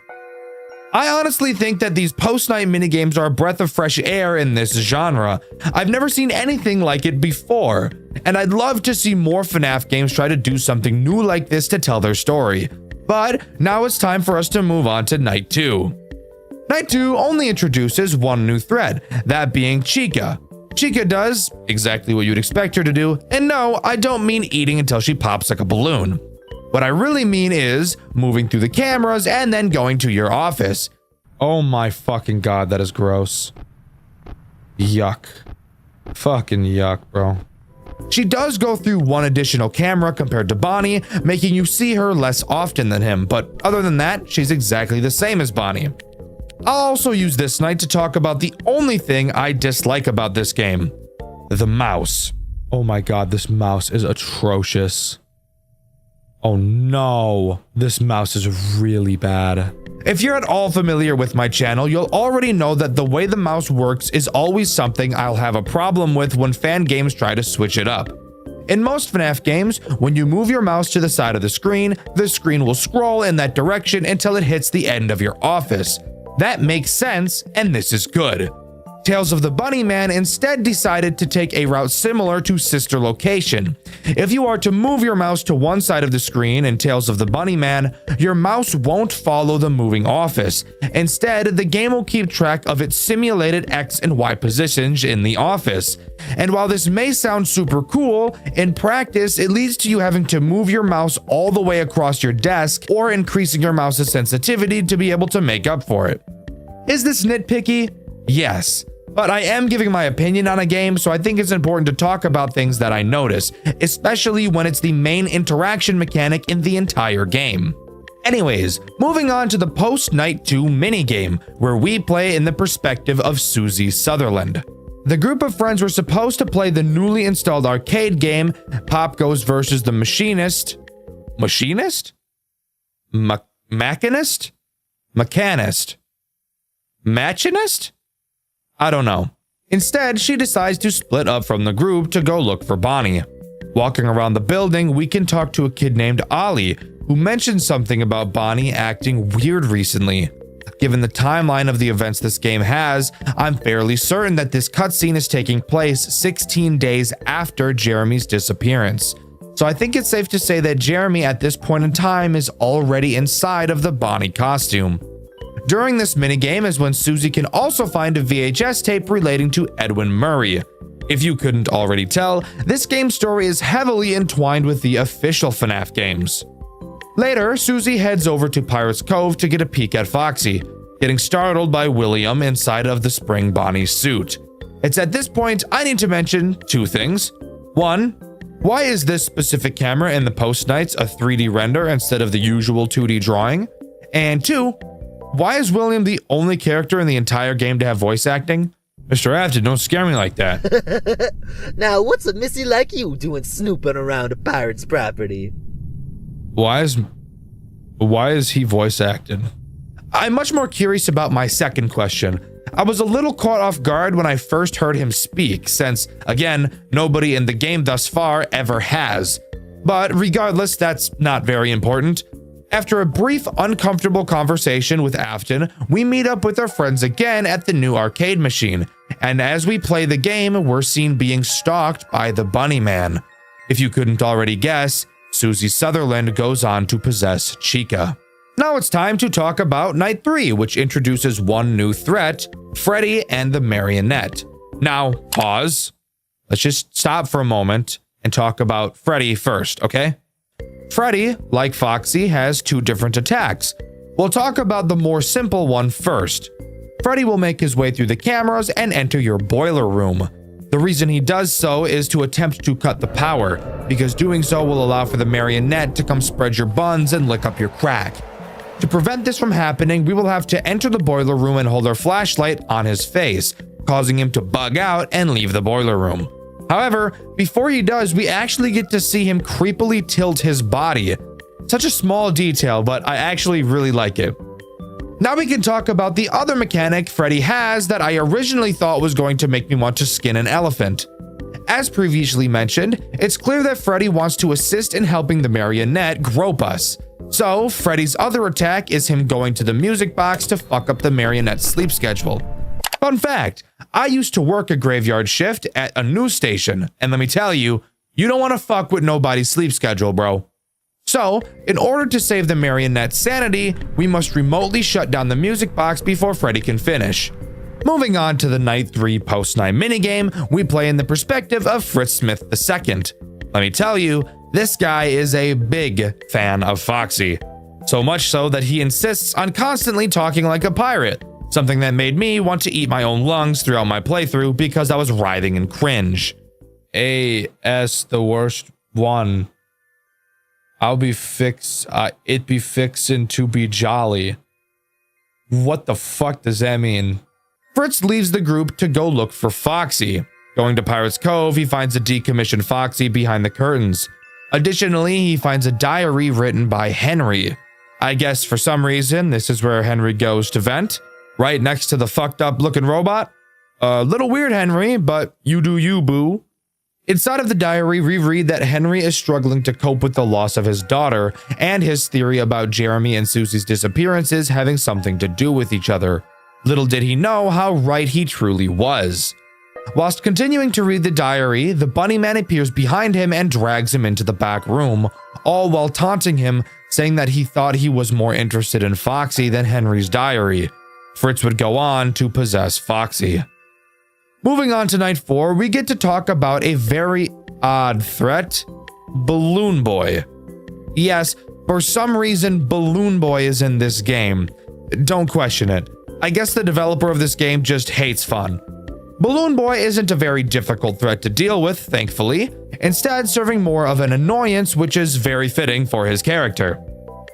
I honestly think that these post-night minigames are a breath of fresh air in this genre. I've never seen anything like it before, and I'd love to see more FNAF games try to do something new like this to tell their story. But now it's time for us to move on to Night 2. Night 2 only introduces one new thread, that being Chica. Chica does exactly what you'd expect her to do, and no, I don't mean eating until she pops like a balloon. What I really mean is moving through the cameras and then going to your office. Oh my fucking god, that is gross. Yuck. Fucking yuck, bro. She does go through one additional camera compared to Bonnie, making you see her less often than him, but other than that, she's exactly the same as Bonnie. I'll also use this night to talk about the only thing I dislike about this game. The mouse. Oh my god, this mouse is atrocious. Oh no, this mouse is really bad. If you're at all familiar with my channel, you'll already know that the way the mouse works is always something I'll have a problem with when fan games try to switch it up. In most FNAF games, when you move your mouse to the side of the screen will scroll in that direction until it hits the end of your office. That makes sense, and this is good. Tales of the Bunnyman instead decided to take a route similar to Sister Location. If you are to move your mouse to one side of the screen in Tales of the Bunnyman, your mouse won't follow the moving office. Instead, the game will keep track of its simulated X and Y positions in the office. And while this may sound super cool, in practice it leads to you having to move your mouse all the way across your desk or increasing your mouse's sensitivity to be able to make up for it. Is this nitpicky? Yes. But I am giving my opinion on a game, so I think it's important to talk about things that I notice, especially when it's the main interaction mechanic in the entire game. Anyways, moving on to the post-Night 2 minigame, where we play in the perspective of Susie Sutherland. The group of friends were supposed to play the newly installed arcade game, Pop Goes vs. the Machinist? Machinist? Machinist? Machinist? Machinist? I don't know. Instead, she decides to split up from the group to go look for Bonnie. Walking around the building, we can talk to a kid named Ollie, who mentions something about Bonnie acting weird recently. Given the timeline of the events this game has, I'm fairly certain that this cutscene is taking place 16 days after Jeremy's disappearance. So I think it's safe to say that Jeremy at this point in time is already inside of the Bonnie costume. During this minigame is when Susie can also find a VHS tape relating to Edwin Murray. If you couldn't already tell, this game's story is heavily entwined with the official FNAF games. Later, Susie heads over to Pirate's Cove to get a peek at Foxy, getting startled by William inside of the Spring Bonnie suit. It's at this point I need to mention two things. One, why is this specific camera in the post-nights a 3D render instead of the usual 2D drawing? And two, why is William the only character in the entire game to have voice acting? Mr. Afton, don't scare me like that. Now, what's a missy like you doing snooping around a pirate's property? Why is he voice acted? I'm much more curious about my second question. I was a little caught off guard when I first heard him speak, since, again, nobody in the game thus far ever has. But regardless, that's not very important. After a brief, uncomfortable conversation with Afton, we meet up with our friends again at the new arcade machine, and as we play the game, we're seen being stalked by the Bunny Man. If you couldn't already guess, Susie Sutherland goes on to possess Chica. Now it's time to talk about Night 3, which introduces one new threat, Freddy and the Marionette. Now, pause. Let's just stop for a moment and talk about Freddy first, okay? Freddy, like Foxy, has two different attacks. We'll talk about the more simple one first. Freddy will make his way through the cameras and enter your boiler room. The reason he does so is to attempt to cut the power, because doing so will allow for the Marionette to come spread your buns and lick up your crack. To prevent this from happening, we will have to enter the boiler room and hold our flashlight on his face, causing him to bug out and leave the boiler room. However, before he does, we actually get to see him creepily tilt his body. Such a small detail, but I actually really like it. Now we can talk about the other mechanic Freddy has that I originally thought was going to make me want to skin an elephant. As previously mentioned, it's clear that Freddy wants to assist in helping the Marionette grope us. So, Freddy's other attack is him going to the music box to fuck up the Marionette's sleep schedule. Fun fact, I used to work a graveyard shift at a news station, and let me tell you, you don't want to fuck with nobody's sleep schedule, bro. So, in order to save the Marionette's sanity, we must remotely shut down the music box before Freddy can finish. Moving on to the Night 3 Post-9 minigame, we play in the perspective of Fritz Smith II. Let me tell you, this guy is a big fan of Foxy. So much so that he insists on constantly talking like a pirate, something that made me want to eat my own lungs throughout my playthrough because I was writhing in cringe. A.S. the worst one. It be fixin' to be jolly. What the fuck does that mean? Fritz leaves the group to go look for Foxy. Going to Pirate's Cove, he finds a decommissioned Foxy behind the curtains. Additionally, he finds a diary written by Henry. I guess for some reason, this is where Henry goes to vent, right next to the fucked up looking robot. A little weird, Henry, but you do you, boo. Inside of the diary, we read that Henry is struggling to cope with the loss of his daughter and his theory about Jeremy and Susie's disappearances having something to do with each other. Little did he know how right he truly was. Whilst continuing to read the diary, the Bunny Man appears behind him and drags him into the back room, all while taunting him, saying that he thought he was more interested in Foxy than Henry's diary. Fritz would go on to possess Foxy. Moving on to Night 4, we get to talk about a very odd threat, Balloon Boy. Yes, for some reason, Balloon Boy is in this game. Don't question it. I guess the developer of this game just hates fun. Balloon Boy isn't a very difficult threat to deal with, thankfully, instead serving more of an annoyance, which is very fitting for his character.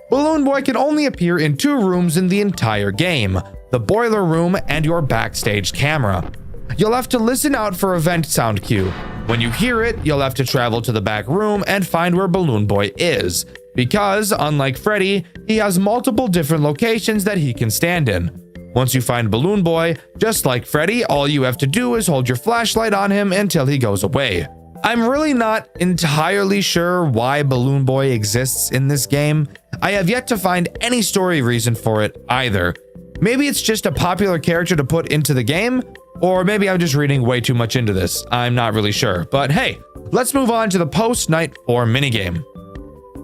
Balloon Boy can only appear in two rooms in the entire game, the boiler room and your backstage camera. You'll have to listen out for a vent sound cue. When you hear it, you'll have to travel to the back room and find where Balloon Boy is, because, unlike Freddy, he has multiple different locations that he can stand in. Once you find Balloon Boy, just like Freddy, all you have to do is hold your flashlight on him until he goes away. I'm really not entirely sure why Balloon Boy exists in this game. I have yet to find any story reason for it either. Maybe it's just a popular character to put into the game, or maybe I'm just reading way too much into this. I'm not really sure. But hey, let's move on to the post-Night 4 minigame.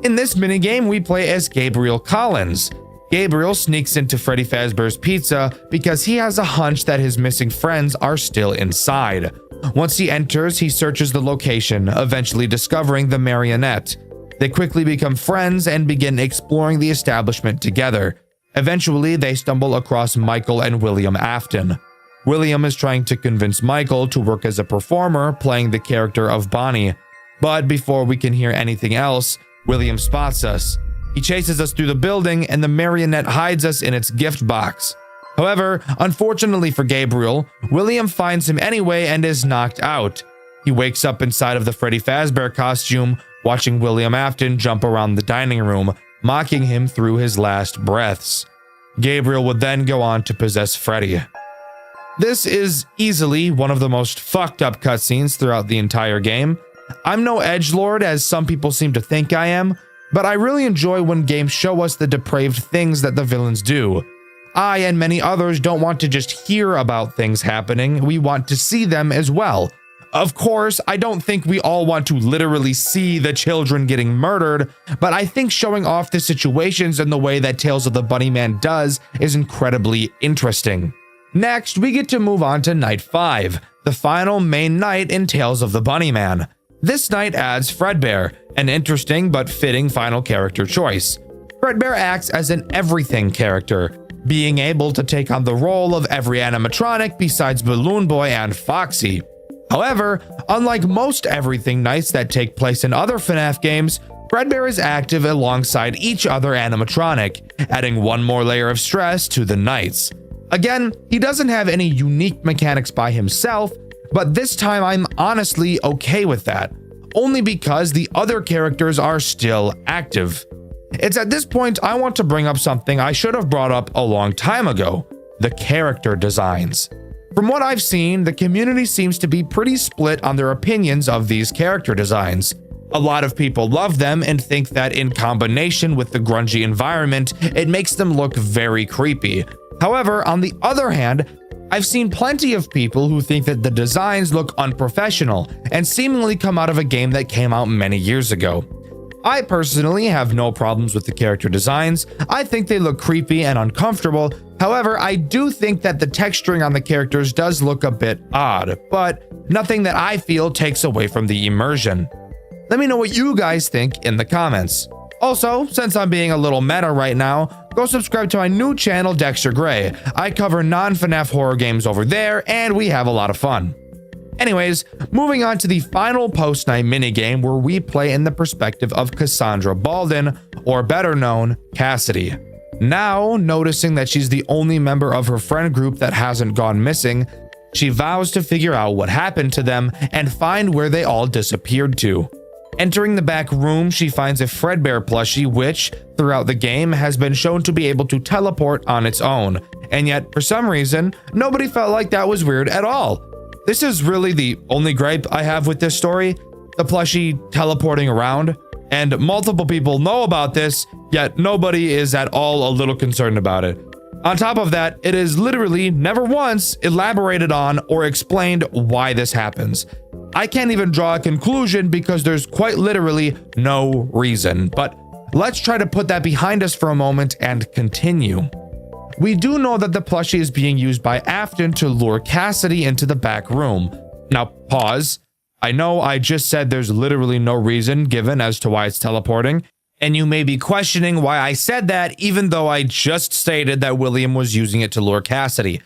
In this minigame, we play as Gabriel Collins. Gabriel sneaks into Freddy Fazbear's Pizza because he has a hunch that his missing friends are still inside. Once he enters, he searches the location, eventually discovering the Marionette. They quickly become friends and begin exploring the establishment together. Eventually, they stumble across Michael and William Afton. William is trying to convince Michael to work as a performer, playing the character of Bonnie. But before we can hear anything else, William spots us. He chases us through the building, and the Marionette hides us in its gift box. However, unfortunately for Gabriel, William finds him anyway and is knocked out. He wakes up inside of the Freddy Fazbear costume, watching William Afton jump around the dining room, mocking him through his last breaths. Gabriel would then go on to possess Freddy. This is easily one of the most fucked up cutscenes throughout the entire game. I'm no edgelord as some people seem to think I am, but I really enjoy when games show us the depraved things that the villains do. I and many others don't want to just hear about things happening, we want to see them as well. Of course, I don't think we all want to literally see the children getting murdered, but I think showing off the situations in the way that Tales of the Bunnyman does is incredibly interesting. Next, we get to move on to Night 5, the final main night in Tales of the Bunnyman. This night adds Fredbear, an interesting but fitting final character choice. Fredbear acts as an everything character, being able to take on the role of every animatronic besides Balloon Boy and Foxy. However, unlike most everything nights that take place in other FNAF games, Fredbear is active alongside each other animatronic, adding one more layer of stress to the nights. Again, he doesn't have any unique mechanics by himself, but this time I'm honestly okay with that, only because the other characters are still active. It's at this point I want to bring up something I should have brought up a long time ago: the character designs. From what I've seen, the community seems to be pretty split on their opinions of these character designs. A lot of people love them and think that in combination with the grungy environment, it makes them look very creepy. However, on the other hand, I've seen plenty of people who think that the designs look unprofessional and seemingly come out of a game that came out many years ago. I personally have no problems with the character designs. I think they look creepy and uncomfortable. However, I do think that the texturing on the characters does look a bit odd, but nothing that I feel takes away from the immersion. Let me know what you guys think in the comments. Also, since I'm being a little meta right now, go subscribe to my new channel, Dexter Gray. I cover non-FNAF horror games over there, and we have a lot of fun. Anyways, moving on to the final post-night minigame where we play in the perspective of Cassandra Baldwin, or better known, Cassidy. Now, noticing that she's the only member of her friend group that hasn't gone missing, she vows to figure out what happened to them and find where they all disappeared to. Entering the back room, she finds a Fredbear plushie which, throughout the game, has been shown to be able to teleport on its own, and yet, for some reason, nobody felt like that was weird at all. This is really the only gripe I have with this story, the plushie teleporting around, and multiple people know about this, yet nobody is at all a little concerned about it. On top of that, it is literally never once elaborated on or explained why this happens. I can't even draw a conclusion because there's quite literally no reason, but let's try to put that behind us for a moment and continue. We do know that the plushie is being used by Afton to lure Cassidy into the back room. Now pause. I know I just said there's literally no reason given as to why it's teleporting, and you may be questioning why I said that even though I just stated that William was using it to lure Cassidy.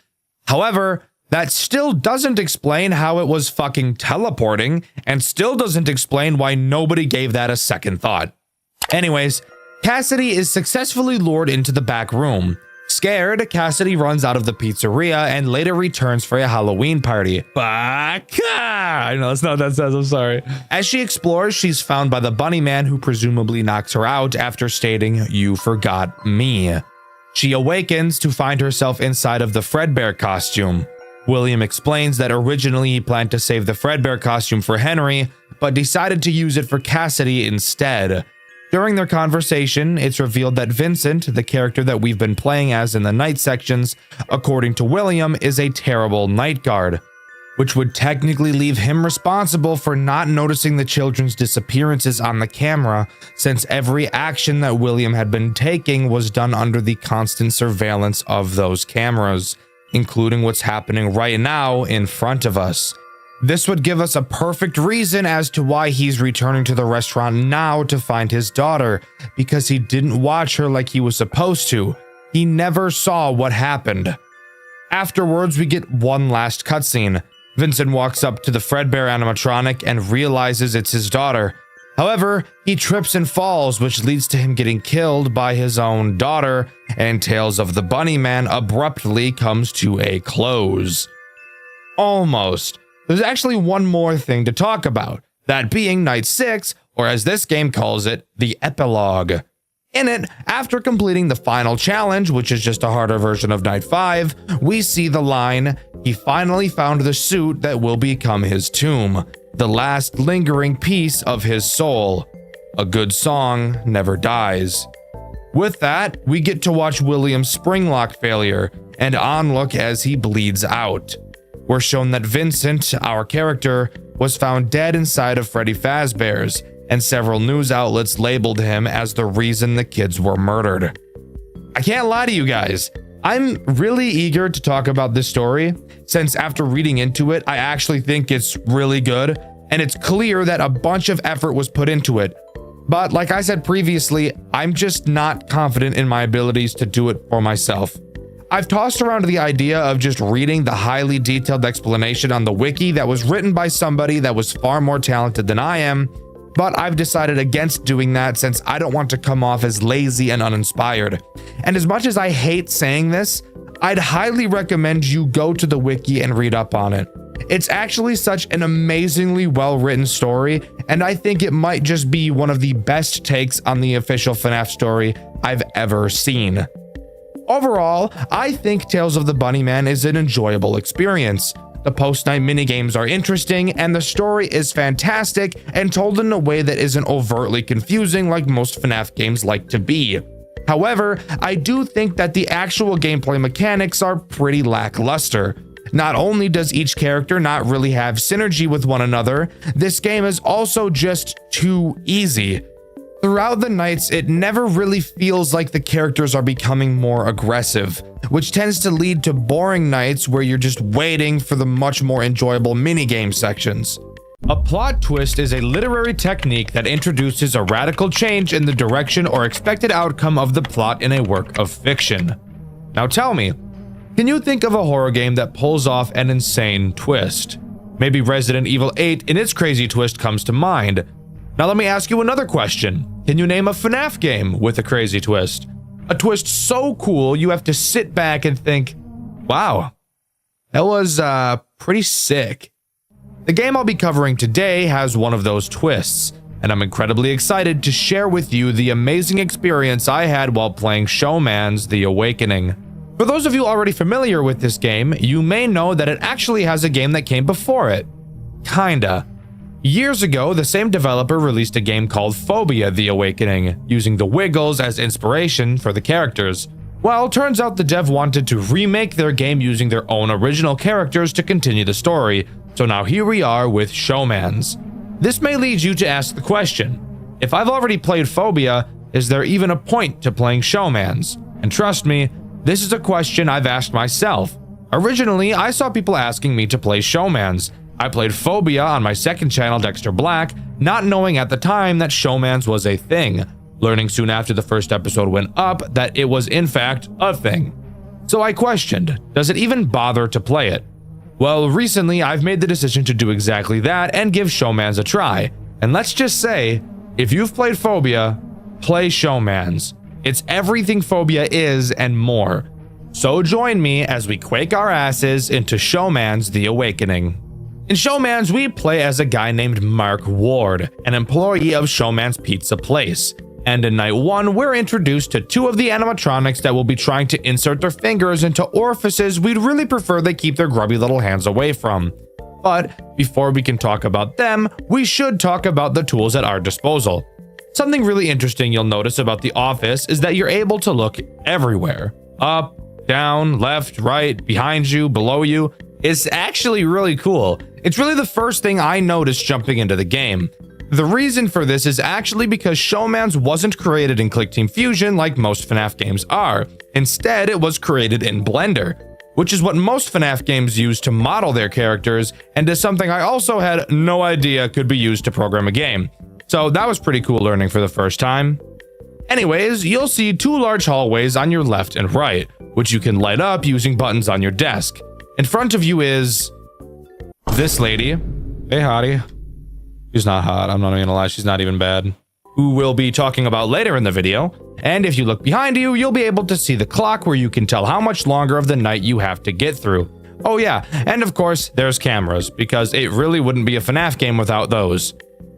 However, that still doesn't explain how it was fucking teleporting, and still doesn't explain why nobody gave that a second thought. Anyways, Cassidy is successfully lured into the back room. Scared, Cassidy runs out of the pizzeria and later returns for a Halloween party. Baka! I know that's not what that says, I'm sorry. As she explores, she's found by the bunny man who presumably knocks her out after stating, "You forgot me." She awakens to find herself inside of the Fredbear costume. William explains that originally he planned to save the Fredbear costume for Henry, but decided to use it for Cassidy instead. During their conversation, it's revealed that Vincent, the character that we've been playing as in the night sections, according to William, is a terrible night guard, which would technically leave him responsible for not noticing the children's disappearances on the camera, since every action that William had been taking was done under the constant surveillance of those cameras, including what's happening right now in front of us. This would give us a perfect reason as to why he's returning to the restaurant now to find his daughter, because he didn't watch her like he was supposed to. He never saw what happened. Afterwards, we get one last cutscene. Vincent walks up to the Fredbear animatronic and realizes it's his daughter. However, he trips and falls, which leads to him getting killed by his own daughter, and Tales of the Bunnyman abruptly comes to a close. Almost. There's actually one more thing to talk about, that being Night 6, or as this game calls it, the epilogue. In it, after completing the final challenge, which is just a harder version of Night 5, we see the line, "He finally found the suit that will become his tomb, the last lingering piece of his soul. A good song never dies." With that, we get to watch William's springlock failure and onlook as he bleeds out. We're shown that Vincent, our character, was found dead inside of Freddy Fazbear's, and several news outlets labeled him as the reason the kids were murdered. I can't lie to you guys, I'm really eager to talk about this story, since after reading into it, I actually think it's really good, and it's clear that a bunch of effort was put into it. But like I said previously, I'm just not confident in my abilities to do it for myself. I've tossed around the idea of just reading the highly detailed explanation on the wiki that was written by somebody that was far more talented than I am, but I've decided against doing that since I don't want to come off as lazy and uninspired. And as much as I hate saying this, I'd highly recommend you go to the wiki and read up on it. It's actually such an amazingly well-written story, and I think it might just be one of the best takes on the official FNAF story I've ever seen. Overall, I think Tales of the Bunnyman is an enjoyable experience. The post-night minigames are interesting, and the story is fantastic and told in a way that isn't overtly confusing like most FNAF games like to be. However, I do think that the actual gameplay mechanics are pretty lackluster. Not only does each character not really have synergy with one another, this game is also just too easy. Throughout the nights, it never really feels like the characters are becoming more aggressive, which tends to lead to boring nights where you're just waiting for the much more enjoyable minigame sections. A plot twist is a literary technique that introduces a radical change in the direction or expected outcome of the plot in a work of fiction. Now tell me, can you think of a horror game that pulls off an insane twist? Maybe Resident Evil 8 in its crazy twist comes to mind. Now let me ask you another question. Can you name a FNAF game with a crazy twist? A twist so cool you have to sit back and think, wow, that was pretty sick. The game I'll be covering today has one of those twists, and I'm incredibly excited to share with you the amazing experience I had while playing Showman's The Awakening. For those of you already familiar with this game, you may know that it actually has a game that came before it. Kinda. Years ago, the same developer released a game called Phobia: The Awakening, using the Wiggles as inspiration for the characters. Well, turns out the dev wanted to remake their game using their own original characters to continue the story, so now here we are with Showman's. This may lead you to ask the question, if I've already played Phobia, is there even a point to playing Showman's? And trust me, this is a question I've asked myself. Originally, I saw people asking me to play Showman's. I played Phobia on my second channel, Dexter Black, not knowing at the time that Showman's was a thing, learning soon after the first episode went up that it was in fact a thing. So I questioned, does it even bother to play it? Well, recently I've made the decision to do exactly that and give Showman's a try. And let's just say, if you've played Phobia, play Showman's. It's everything Phobia is and more. So join me as we quake our asses into Showman's The Awakening. In Showman's, we play as a guy named Mark Ward, an employee of Showman's Pizza Place. And in night 1, we're introduced to 2 of the animatronics that will be trying to insert their fingers into orifices we'd really prefer they keep their grubby little hands away from. But before we can talk about them, we should talk about the tools at our disposal. Something really interesting you'll notice about the office is that you're able to look everywhere. Up, down, left, right, behind you, below you. It's actually really cool. It's really the first thing I noticed jumping into the game. The reason for this is actually because Showman's wasn't created in ClickTeam Fusion like most FNAF games are. Instead, it was created in Blender, which is what most FNAF games use to model their characters, and is something I also had no idea could be used to program a game. So that was pretty cool learning for the first time. Anyways, you'll see 2 large hallways on your left and right, which you can light up using buttons on your desk. In front of you is this lady. Hey, hottie. She's not hot, I'm not even gonna lie, she's not even bad. Who we'll be talking about later in the video. And if you look behind you, you'll be able to see the clock where you can tell how much longer of the night you have to get through. Oh yeah, and of course, there's cameras, because it really wouldn't be a FNAF game without those.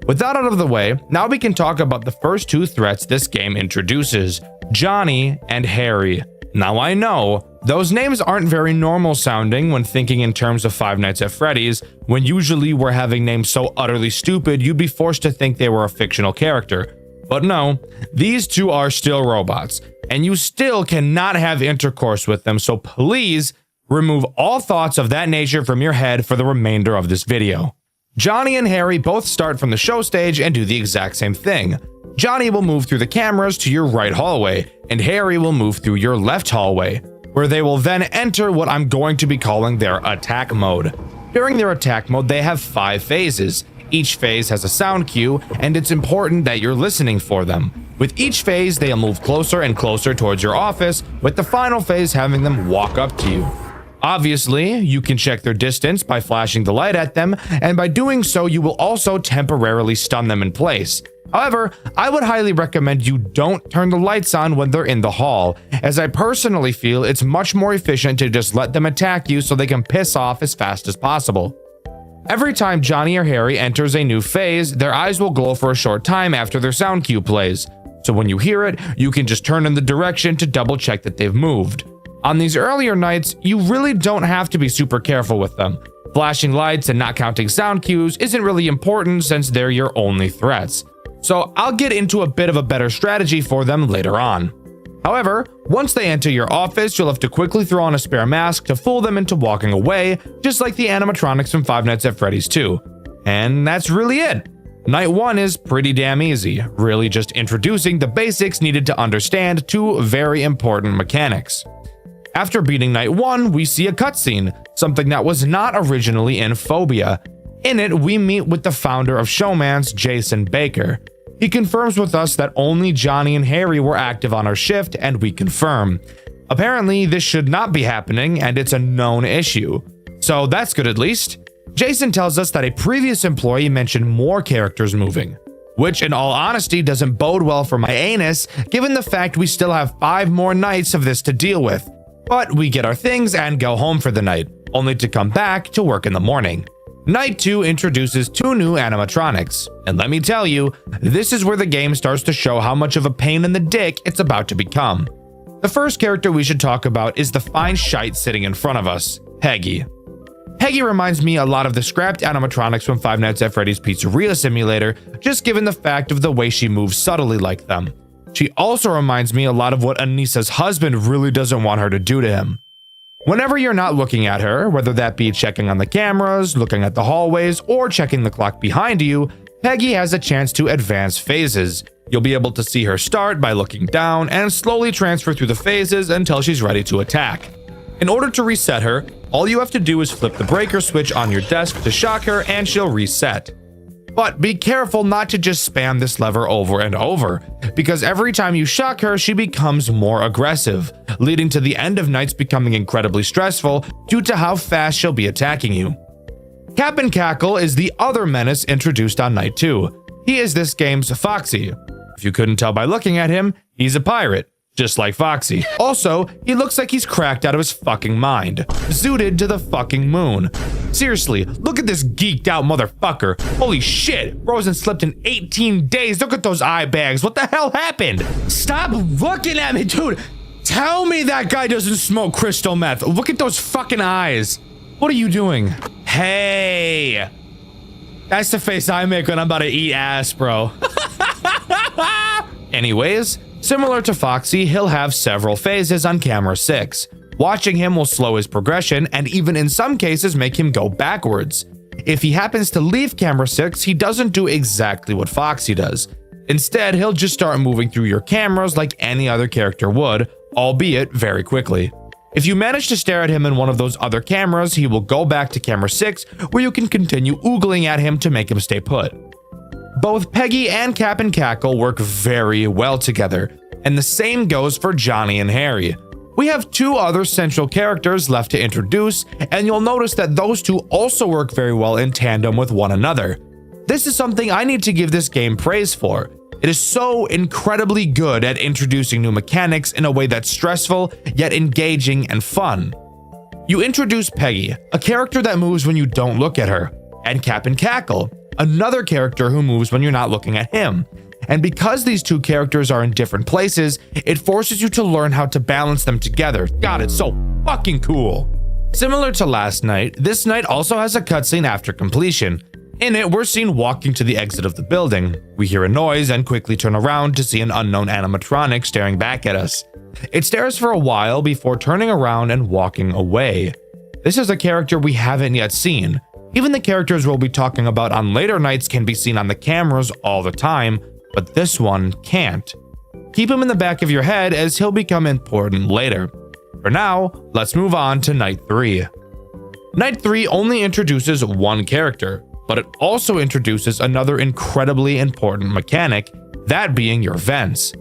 With that out of the way, now we can talk about the first two threats this game introduces, Johnny and Harry. Now I know, those names aren't very normal sounding when thinking in terms of Five Nights at Freddy's, when usually we're having names so utterly stupid you'd be forced to think they were a fictional character. But no, these two are still robots, and you still cannot have intercourse with them, so please remove all thoughts of that nature from your head for the remainder of this video. Johnny and Harry both start from the show stage and do the exact same thing. Johnny will move through the cameras to your right hallway, and Harry will move through your left hallway, where they will then enter what I'm going to be calling their attack mode. During their attack mode, they have 5 phases. Each phase has a sound cue, and it's important that you're listening for them. With each phase, they'll move closer and closer towards your office, with the final phase having them walk up to you. Obviously, you can check their distance by flashing the light at them, and by doing so, you will also temporarily stun them in place. However, I would highly recommend you don't turn the lights on when they're in the hall, as I personally feel it's much more efficient to just let them attack you so they can piss off as fast as possible. Every time Johnny or Harry enters a new phase, their eyes will glow for a short time after their sound cue plays. So when you hear it, you can just turn in the direction to double check that they've moved. On these earlier nights, you really don't have to be super careful with them. Flashing lights and not counting sound cues isn't really important since they're your only threats. So I'll get into a bit of a better strategy for them later on. However, once they enter your office, you'll have to quickly throw on a spare mask to fool them into walking away, just like the animatronics from Five Nights at Freddy's 2. And that's really it. Night 1 is pretty damn easy, really just introducing the basics needed to understand 2 very important mechanics. After beating Night 1, we see a cutscene, something that was not originally in Phobia. In it, we meet with the founder of Showman's, Jason Baker. He confirms with us that only Johnny and Harry were active on our shift, and we confirm. Apparently, this should not be happening, and it's a known issue. So that's good at least. Jason tells us that a previous employee mentioned more characters moving, which in all honesty doesn't bode well for my anus, given the fact we still have 5 more nights of this to deal with. But we get our things and go home for the night, only to come back to work in the morning. Night 2 introduces 2 new animatronics, and let me tell you, this is where the game starts to show how much of a pain in the dick it's about to become. The first character we should talk about is the fine shite sitting in front of us, Peggy. Peggy reminds me a lot of the scrapped animatronics from Five Nights at Freddy's Pizzeria Simulator, just given the fact of the way she moves subtly like them. She also reminds me a lot of what Anissa's husband really doesn't want her to do to him. Whenever you're not looking at her, whether that be checking on the cameras, looking at the hallways, or checking the clock behind you, Peggy has a chance to advance phases. You'll be able to see her start by looking down and slowly transfer through the phases until she's ready to attack. In order to reset her, all you have to do is flip the breaker switch on your desk to shock her and she'll reset. But be careful not to just spam this lever over and over, because every time you shock her, she becomes more aggressive, leading to the end of nights becoming incredibly stressful due to how fast she'll be attacking you. Cap'n Cackle is the other menace introduced on Night 2. He is this game's Foxy. If you couldn't tell by looking at him, he's a pirate, just like Foxy. Also, he looks like he's cracked out of his fucking mind, zooted to the fucking moon. Seriously, look at this geeked out motherfucker. Holy shit, bro hasn't slept in 18 days. Look at those eye bags. What the hell happened? Stop looking at me, dude. Tell me that guy doesn't smoke crystal meth. Look at those fucking eyes. What are you doing? Hey. That's the face I make when I'm about to eat ass, bro. Anyways, similar to Foxy, he'll have several phases on camera 6. Watching him will slow his progression and even in some cases make him go backwards. If he happens to leave camera 6, he doesn't do exactly what Foxy does. Instead, he'll just start moving through your cameras like any other character would, albeit very quickly. If you manage to stare at him in one of those other cameras, he will go back to camera 6 where you can continue oogling at him to make him stay put. Both Peggy and Cap'n Cackle work very well together, and the same goes for Johnny and Harry. We have 2 other central characters left to introduce, and you'll notice that those 2 also work very well in tandem with one another. This is something I need to give this game praise for. It is so incredibly good at introducing new mechanics in a way that's stressful, yet engaging and fun. You introduce Peggy, a character that moves when you don't look at her, and Cap'n Cackle, another character who moves when you're not looking at him. And because these two characters are in different places, it forces you to learn how to balance them together. God, it's so fucking cool. Similar to last night, this night also has a cutscene after completion. In it, we're seen walking to the exit of the building. We hear a noise and quickly turn around to see an unknown animatronic staring back at us. It stares for a while before turning around and walking away. This is a character we haven't yet seen. Even the characters we'll be talking about on later nights can be seen on the cameras all the time, but this one can't. Keep him in the back of your head as he'll become important later. For now, let's move on to Night 3. Night 3 only introduces one character, but it also introduces another incredibly important mechanic, that being your vents.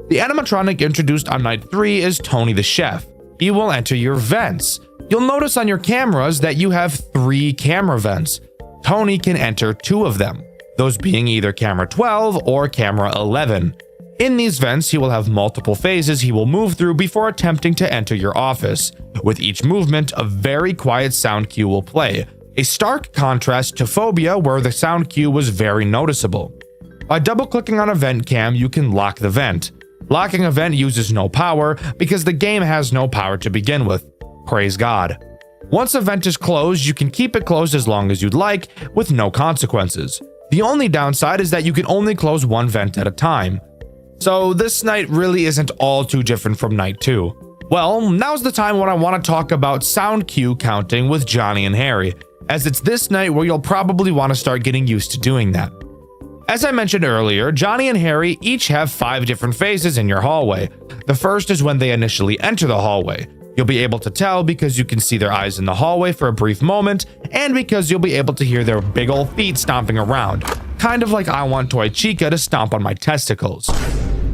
The animatronic introduced on Night 3 is Tony the Chef. He will enter your vents. You'll notice on your cameras that you have 3 camera vents. Tony can enter 2 of them, those being either camera 12 or camera 11. In these vents, he will have multiple phases he will move through before attempting to enter your office. With each movement, a very quiet sound cue will play, a stark contrast to Phobia where the sound cue was very noticeable. By double-clicking on a vent cam, you can lock the vent. Locking a vent uses no power because the game has no power to begin with. Praise God. Once a vent is closed, you can keep it closed as long as you'd like, with no consequences. The only downside is that you can only close one vent at a time. So this night really isn't all too different from Night 2. Well, now's the time when I want to talk about sound cue counting with Johnny and Harry, as it's this night where you'll probably want to start getting used to doing that. As I mentioned earlier, Johnny and Harry each have 5 different phases in your hallway. The first is when they initially enter the hallway. You'll be able to tell because you can see their eyes in the hallway for a brief moment, and because you'll be able to hear their big ol' feet stomping around, kind of like I want Toy Chica to stomp on my testicles.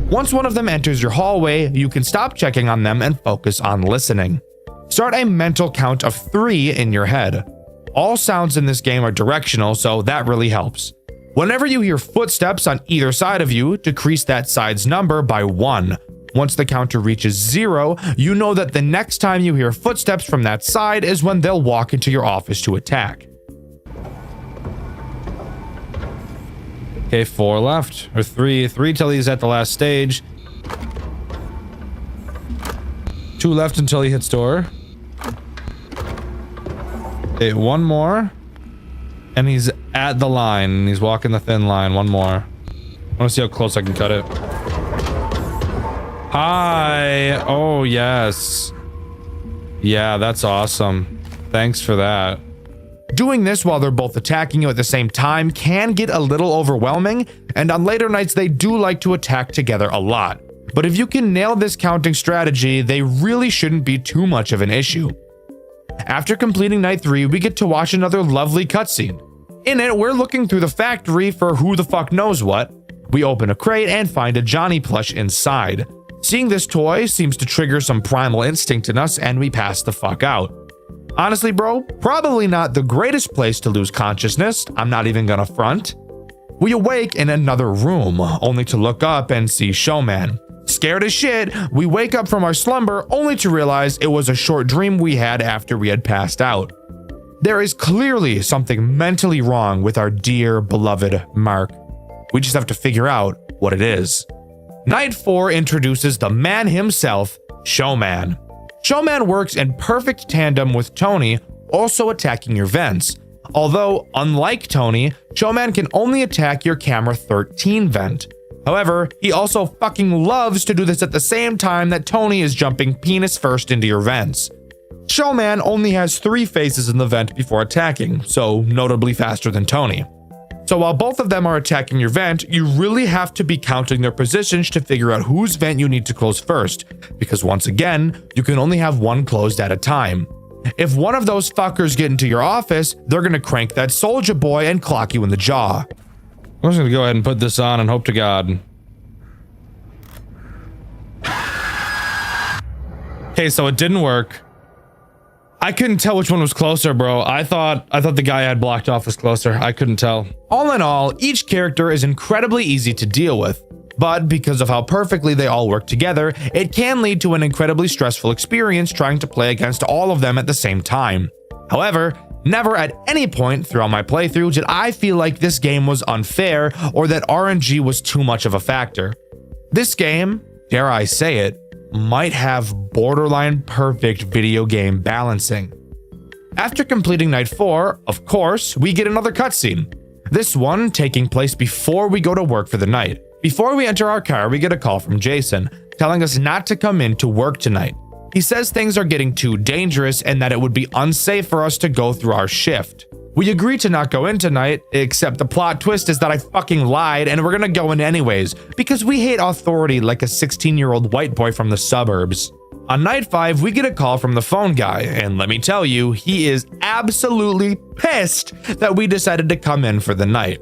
Once one of them enters your hallway, you can stop checking on them and focus on listening. Start a mental count of 3 in your head. All sounds in this game are directional, so that really helps. Whenever you hear footsteps on either side of you, decrease that side's number by 1. Once the counter reaches 0, you know that the next time you hear footsteps from that side is when they'll walk into your office to attack. Okay, 4 left, or 3 till he's at the last stage. 2 left until he hits door. Okay, 1 more. And he's at the line. He's walking the thin line. 1 more. I want to see how close I can cut it. Hi. Oh, yes. Yeah, that's awesome. Thanks for that. Doing this while they're both attacking you at the same time can get a little overwhelming, and on later nights they do like to attack together a lot. But if you can nail this counting strategy, they really shouldn't be too much of an issue. After completing Night 3, we get to watch another lovely cutscene. In it, we're looking through the factory for who the fuck knows what. We open a crate and find a Johnny plush inside. Seeing this toy seems to trigger some primal instinct in us, and we pass the fuck out. Honestly, bro, probably not the greatest place to lose consciousness, I'm not even gonna front. We awake in another room, only to look up and see Showman. Scared as shit, we wake up from our slumber only to realize it was a short dream we had after we had passed out. There is clearly something mentally wrong with our dear, beloved Mark. We just have to figure out what it is. Night 4 introduces the man himself, Showman. Showman works in perfect tandem with Tony, also attacking your vents. Although, unlike Tony, Showman can only attack your camera 13 vent. However, he also fucking loves to do this at the same time that Tony is jumping penis first into your vents. Showman only has 3 phases in the vent before attacking, so notably faster than Tony. So while both of them are attacking your vent, you really have to be counting their positions to figure out whose vent you need to close first, because once again, you can only have one closed at a time. If one of those fuckers get into your office, they're gonna crank that soldier boy and clock you in the jaw. I'm just gonna go ahead and put this on and hope to God. Okay, so it didn't work. I couldn't tell which one was closer, bro. I thought the guy I had blocked off was closer. I couldn't tell. All in all, each character is incredibly easy to deal with, but because of how perfectly they all work together, it can lead to an incredibly stressful experience trying to play against all of them at the same time. However, Never at any point throughout my playthrough did I feel like this game was unfair or that RNG was too much of a factor. This game, dare I say it, might have borderline perfect video game balancing. After completing night 4, of course, we get another cutscene. This one taking place before we go to work for the night. Before we enter our car, we get a call from Jason, telling us not to come in to work tonight. He says things are getting too dangerous and that it would be unsafe for us to go through our shift. We agree to not go in tonight, except the plot twist is that I fucking lied and we're gonna go in anyways, because we hate authority like a 16-year-old white boy from the suburbs. On night 5, we get a call from the phone guy, and let me tell you, he is absolutely pissed that we decided to come in for the night.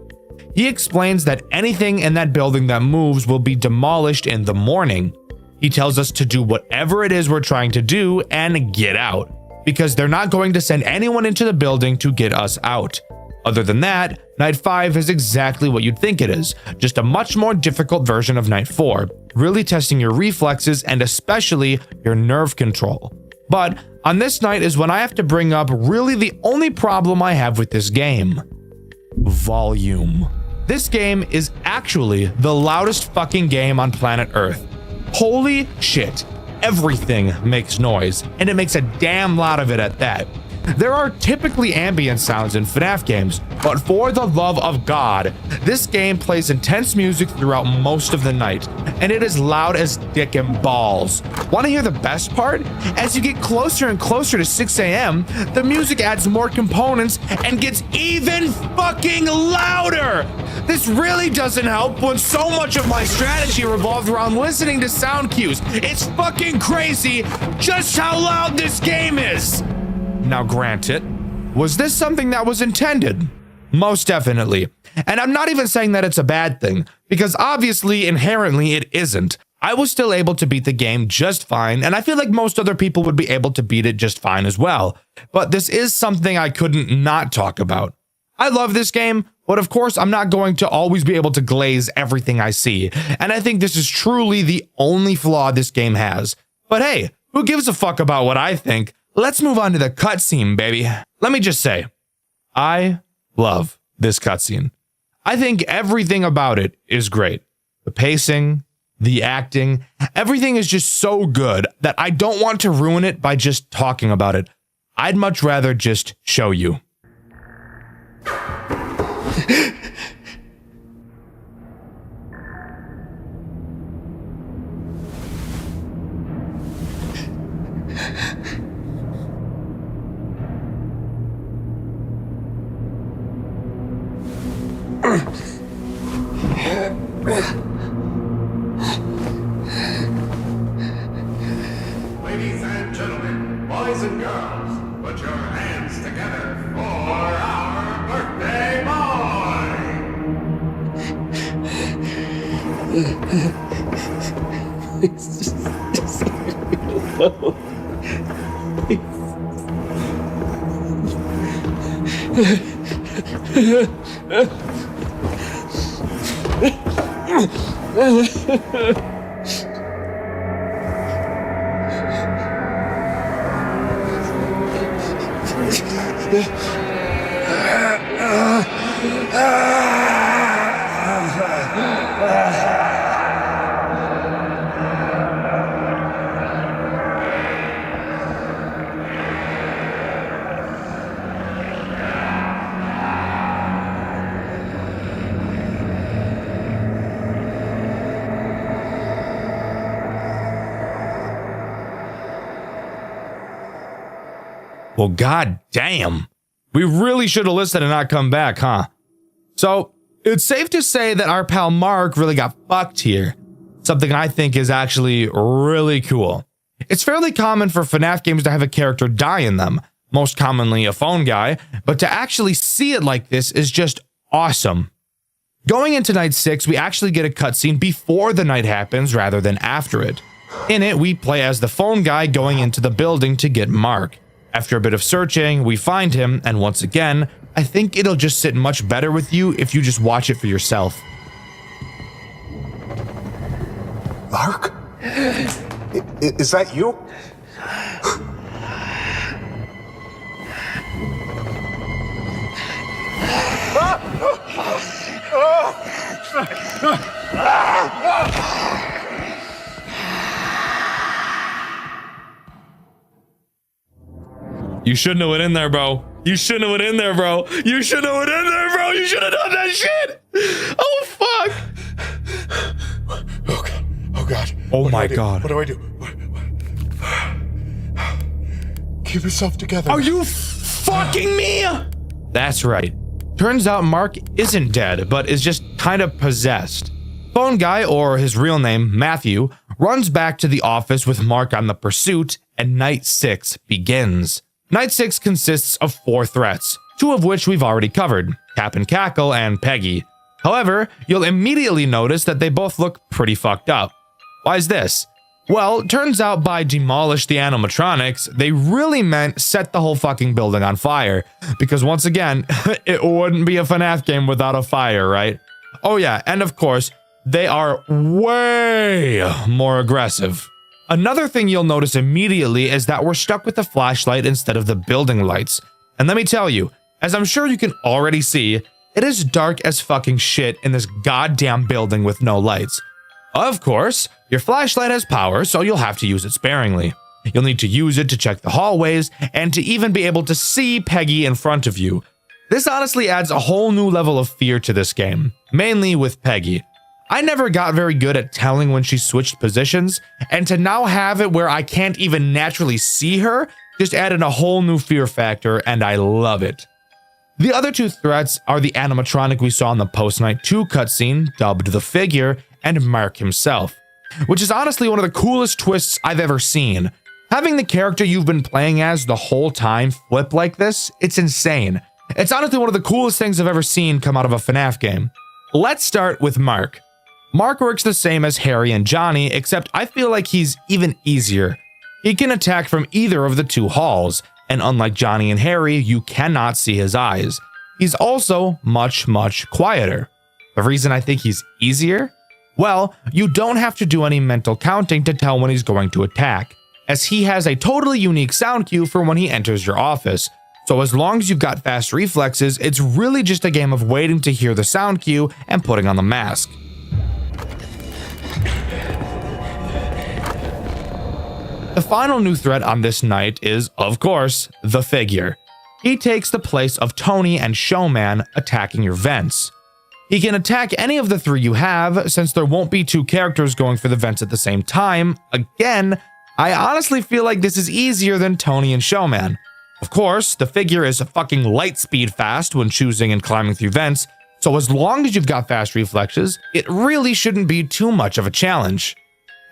He explains that anything in that building that moves will be demolished in the morning. He tells us to do whatever it is we're trying to do and get out, because they're not going to send anyone into the building to get us out. Other than that, Night 5 is exactly what you'd think it is, just a much more difficult version of Night 4, really testing your reflexes and especially your nerve control. But on this night is when I have to bring up really the only problem I have with this game. Volume. This game is actually the loudest fucking game on planet Earth. Holy shit, everything makes noise, and it makes a damn lot of it at that. There are typically ambient sounds in FNAF games, but for the love of God, this game plays intense music throughout most of the night, and it is loud as dick and balls. Want to hear the best part? As you get closer and closer to 6 a.m., the music adds more components and gets even fucking louder! This really doesn't help when so much of my strategy revolved around listening to sound cues. It's fucking crazy just how loud this game is! Now granted, was this something that was intended? Most definitely. And I'm not even saying that it's a bad thing, because obviously inherently it isn't. I was still able to beat the game just fine, and I feel like most other people would be able to beat it just fine as well. But this is something I couldn't not talk about. I love this game, but of course I'm not going to always be able to glaze everything I see, and I think this is truly the only flaw this game has. But hey, who gives a fuck about what I think? Let's move on to the cutscene, baby. Let me just say, I love this cutscene. I think everything about it is great. The pacing, the acting, everything is just so good that I don't want to ruin it by just talking about it. I'd much rather just show you. Ladies and gentlemen, boys and girls, put your hands together for our birthday boy! Just leave me alone. Well, god damn. We really should have listened and not come back, huh? So, it's safe to say that our pal Mark really got fucked here. Something I think is actually really cool. It's fairly common for FNAF games to have a character die in them, most commonly a phone guy, but to actually see it like this is just awesome. Going into night 6, we actually get a cutscene before the night happens rather than after it. In it, we play as the phone guy going into the building to get Mark. After a bit of searching, we find him, and once again, I think it'll just sit much better with you if you just watch it for yourself. Mark? Is that you? You shouldn't have went in there, bro. You shouldn't have went in there, bro. You shouldn't have went in there, bro. You should have done that shit. Oh, fuck. Oh, God. Oh, God. Oh, What do my I do? God. What do I do? Keep yourself together. Are you fucking me? That's right. Turns out Mark isn't dead, but is just kind of possessed. Phone guy, or his real name, Matthew, runs back to the office with Mark on the pursuit, and Night 6 begins. Night 6 consists of 4 threats, 2 of which we've already covered, Cap and Cackle and Peggy. However, you'll immediately notice that they both look pretty fucked up. Why is this? Well, turns out by demolish the animatronics, they really meant set the whole fucking building on fire. Because once again, it wouldn't be a FNAF game without a fire, right? Oh yeah, and of course, they are way more aggressive. Another thing you'll notice immediately is that we're stuck with the flashlight instead of the building lights. And let me tell you, as I'm sure you can already see, it is dark as fucking shit in this goddamn building with no lights. Of course, your flashlight has power, so you'll have to use it sparingly. You'll need to use it to check the hallways and to even be able to see Peggy in front of you. This honestly adds a whole new level of fear to this game, mainly with Peggy. I never got very good at telling when she switched positions, and to now have it where I can't even naturally see her just added a whole new fear factor, and I love it. The other 2 threats are the animatronic we saw in the post-Night 2 cutscene, dubbed the Figure, and Mark himself, which is honestly one of the coolest twists I've ever seen. Having the character you've been playing as the whole time flip like this, it's insane. It's honestly one of the coolest things I've ever seen come out of a FNAF game. Let's start with Mark. Mark works the same as Harry and Johnny, except I feel like he's even easier. He can attack from either of the 2 halls, and unlike Johnny and Harry, you cannot see his eyes. He's also much, much quieter. The reason I think he's easier? Well, you don't have to do any mental counting to tell when he's going to attack, as he has a totally unique sound cue for when he enters your office. So as long as you've got fast reflexes, it's really just a game of waiting to hear the sound cue and putting on the mask. The final new threat on this night is, of course, the Figure. He takes the place of Tony and Showman attacking your vents. He can attack any of the 3 you have, since there won't be 2 characters going for the vents at the same time. Again, I honestly feel like this is easier than Tony and Showman. Of course, the Figure is fucking light speed fast when choosing and climbing through vents, so as long as you've got fast reflexes, it really shouldn't be too much of a challenge.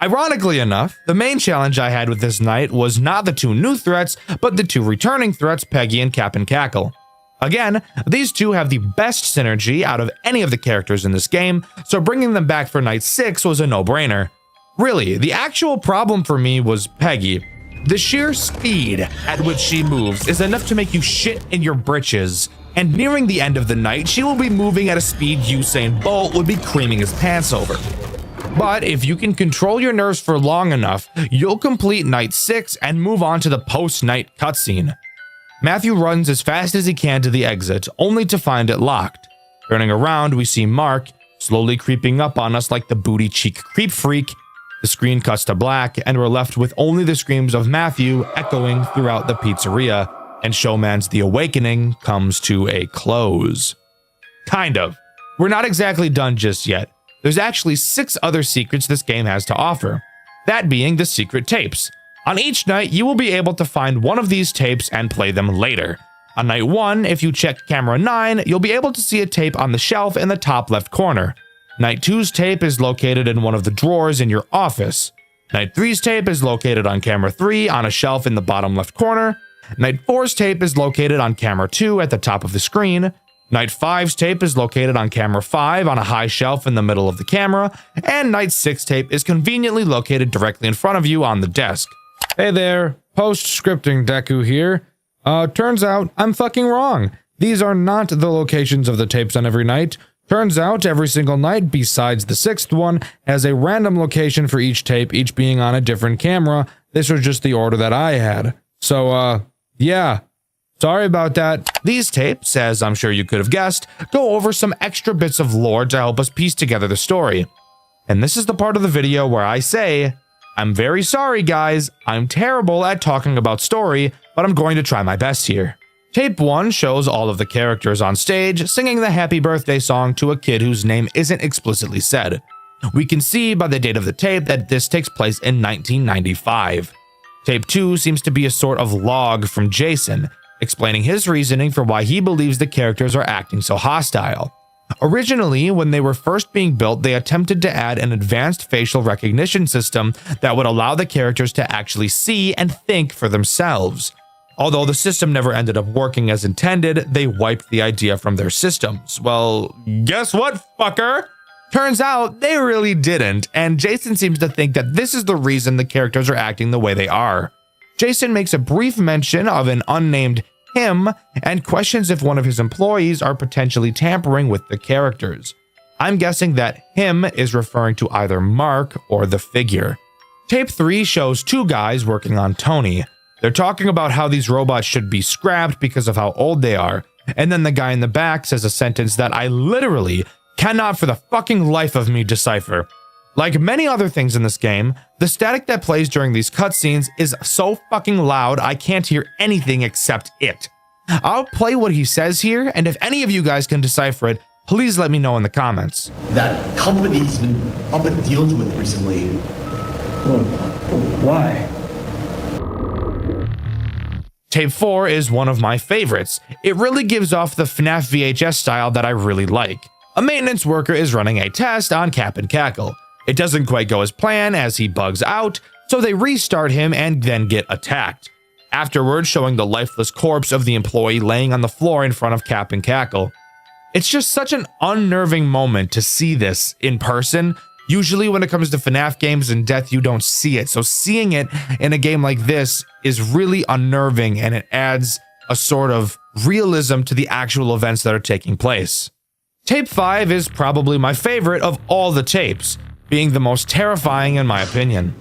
Ironically enough, the main challenge I had with this night was not the 2 new threats, but the 2 returning threats, Peggy and Cap and Cackle. Again, these 2 have the best synergy out of any of the characters in this game, so bringing them back for Night 6 was a no-brainer. Really, the actual problem for me was Peggy. The sheer speed at which she moves is enough to make you shit in your britches, and nearing the end of the night, she will be moving at a speed Usain Bolt would be creaming his pants over. But if you can control your nerves for long enough, you'll complete Night 6 and move on to the post-night cutscene. Matthew runs as fast as he can to the exit, only to find it locked. Turning around, we see Mark slowly creeping up on us like the booty cheek creep freak. The screen cuts to black, and we're left with only the screams of Matthew echoing throughout the pizzeria, and Showman's The Awakening comes to a close. Kind of. We're not exactly done just yet. There's actually 6 other secrets this game has to offer, that being the secret tapes. On each night, you will be able to find one of these tapes and play them later. On night 1, if you check camera 9, you'll be able to see a tape on the shelf in the top left corner. Night 2's tape is located in one of the drawers in your office. Night 3's tape is located on camera 3 on a shelf in the bottom left corner. Night 4's tape is located on camera 2 at the top of the screen. Night 5's tape is located on camera 5 on a high shelf in the middle of the camera, and Night 6 tape is conveniently located directly in front of you on the desk. Hey there, post-scripting Deku here. Turns out I'm fucking wrong. These are not the locations of the tapes on every night. Turns out every single night, besides the 6th one, has a random location for each tape, each being on a different camera. This was just the order that I had. So, yeah. Sorry about that. These tapes, as I'm sure you could have guessed, go over some extra bits of lore to help us piece together the story. And this is the part of the video where I say, I'm very sorry guys, I'm terrible at talking about story, but I'm going to try my best here. Tape 1 shows all of the characters on stage singing the happy birthday song to a kid whose name isn't explicitly said. We can see by the date of the tape that this takes place in 1995. Tape 2 seems to be a sort of log from Jason, explaining his reasoning for why he believes the characters are acting so hostile. Originally, when they were first being built, they attempted to add an advanced facial recognition system that would allow the characters to actually see and think for themselves. Although the system never ended up working as intended, they wiped the idea from their systems. Well, guess what, fucker? Turns out they really didn't, and Jason seems to think that this is the reason the characters are acting the way they are. Jason makes a brief mention of an unnamed him and questions if one of his employees are potentially tampering with the characters. I'm guessing that him is referring to either Mark or the figure. Tape 3 shows two guys working on Tony. They're talking about how these robots should be scrapped because of how old they are, and then the guy in the back says a sentence that I literally cannot for the fucking life of me decipher. Like many other things in this game, the static that plays during these cutscenes is so fucking loud I can't hear anything except it. I'll play what he says here, and if any of you guys can decipher it, please let me know in the comments. That company's been up in deals with recently. Why? Tape 4 is one of my favorites. It really gives off the FNAF VHS style that I really like. A maintenance worker is running a test on Cap'n Cackle. It doesn't quite go as planned as he bugs out, so they restart him and then get attacked. Afterwards, showing the lifeless corpse of the employee laying on the floor in front of Cap'n Cackle. It's just such an unnerving moment to see this in person. Usually when it comes to FNAF games and death, you don't see it. So seeing it in a game like this is really unnerving, and it adds a sort of realism to the actual events that are taking place. Tape 5 is probably my favorite of all the tapes, being the most terrifying in my opinion.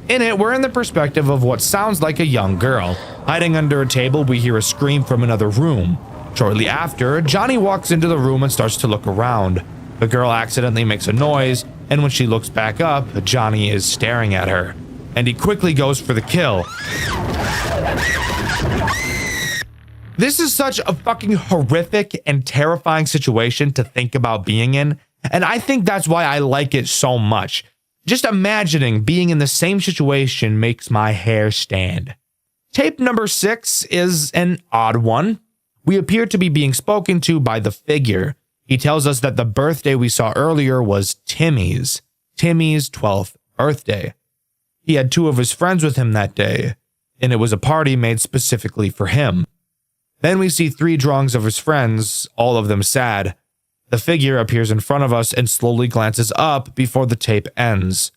In it, we're in the perspective of what sounds like a young girl. Hiding under a table, we hear a scream from another room. Shortly after, Johnny walks into the room and starts to look around. The girl accidentally makes a noise, and when she looks back up, Johnny is staring at her. And he quickly goes for the kill. This is such a fucking horrific and terrifying situation to think about being in, and I think that's why I like it so much. Just imagining being in the same situation makes my hair stand. Tape number 6 is an odd one. We appear to be being spoken to by the figure. He tells us that the birthday we saw earlier was Timmy's 12th birthday. He had 2 of his friends with him that day, and it was a party made specifically for him. Then we see 3 drawings of his friends, all of them sad. The figure appears in front of us and slowly glances up before the tape ends.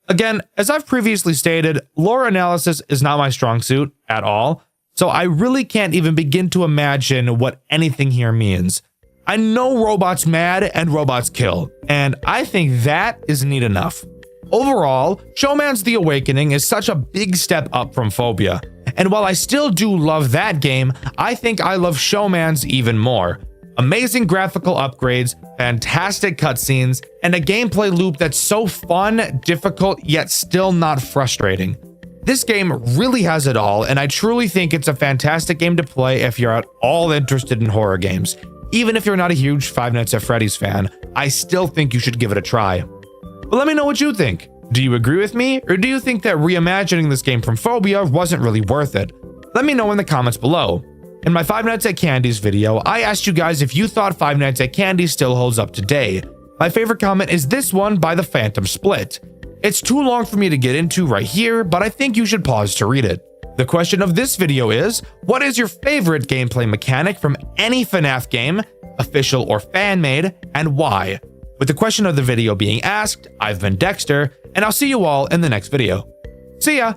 Again, as I've previously stated, lore analysis is not my strong suit at all, so I really can't even begin to imagine what anything here means. I know robots mad and robots kill, and I think that is neat enough. Overall, Showman's The Awakening is such a big step up from Phobia, and while I still do love that game, I think I love Showman's even more. Amazing graphical upgrades, fantastic cutscenes, and a gameplay loop that's so fun, difficult, yet still not frustrating. This game really has it all, and I truly think it's a fantastic game to play if you're at all interested in horror games. Even if you're not a huge Five Nights at Freddy's fan, I still think you should give it a try. But let me know what you think. Do you agree with me, or do you think that reimagining this game from Phobia wasn't really worth it? Let me know in the comments below. In my Five Nights at Candy's video, I asked you guys if you thought Five Nights at Candy still holds up today. My favorite comment is this one by the Phantom Split. It's too long for me to get into right here, but I think you should pause to read it. The question of this video is, what is your favorite gameplay mechanic from any FNAF game, official or fan-made, and why? With the question of the video being asked, I've been Dexter, and I'll see you all in the next video. See ya!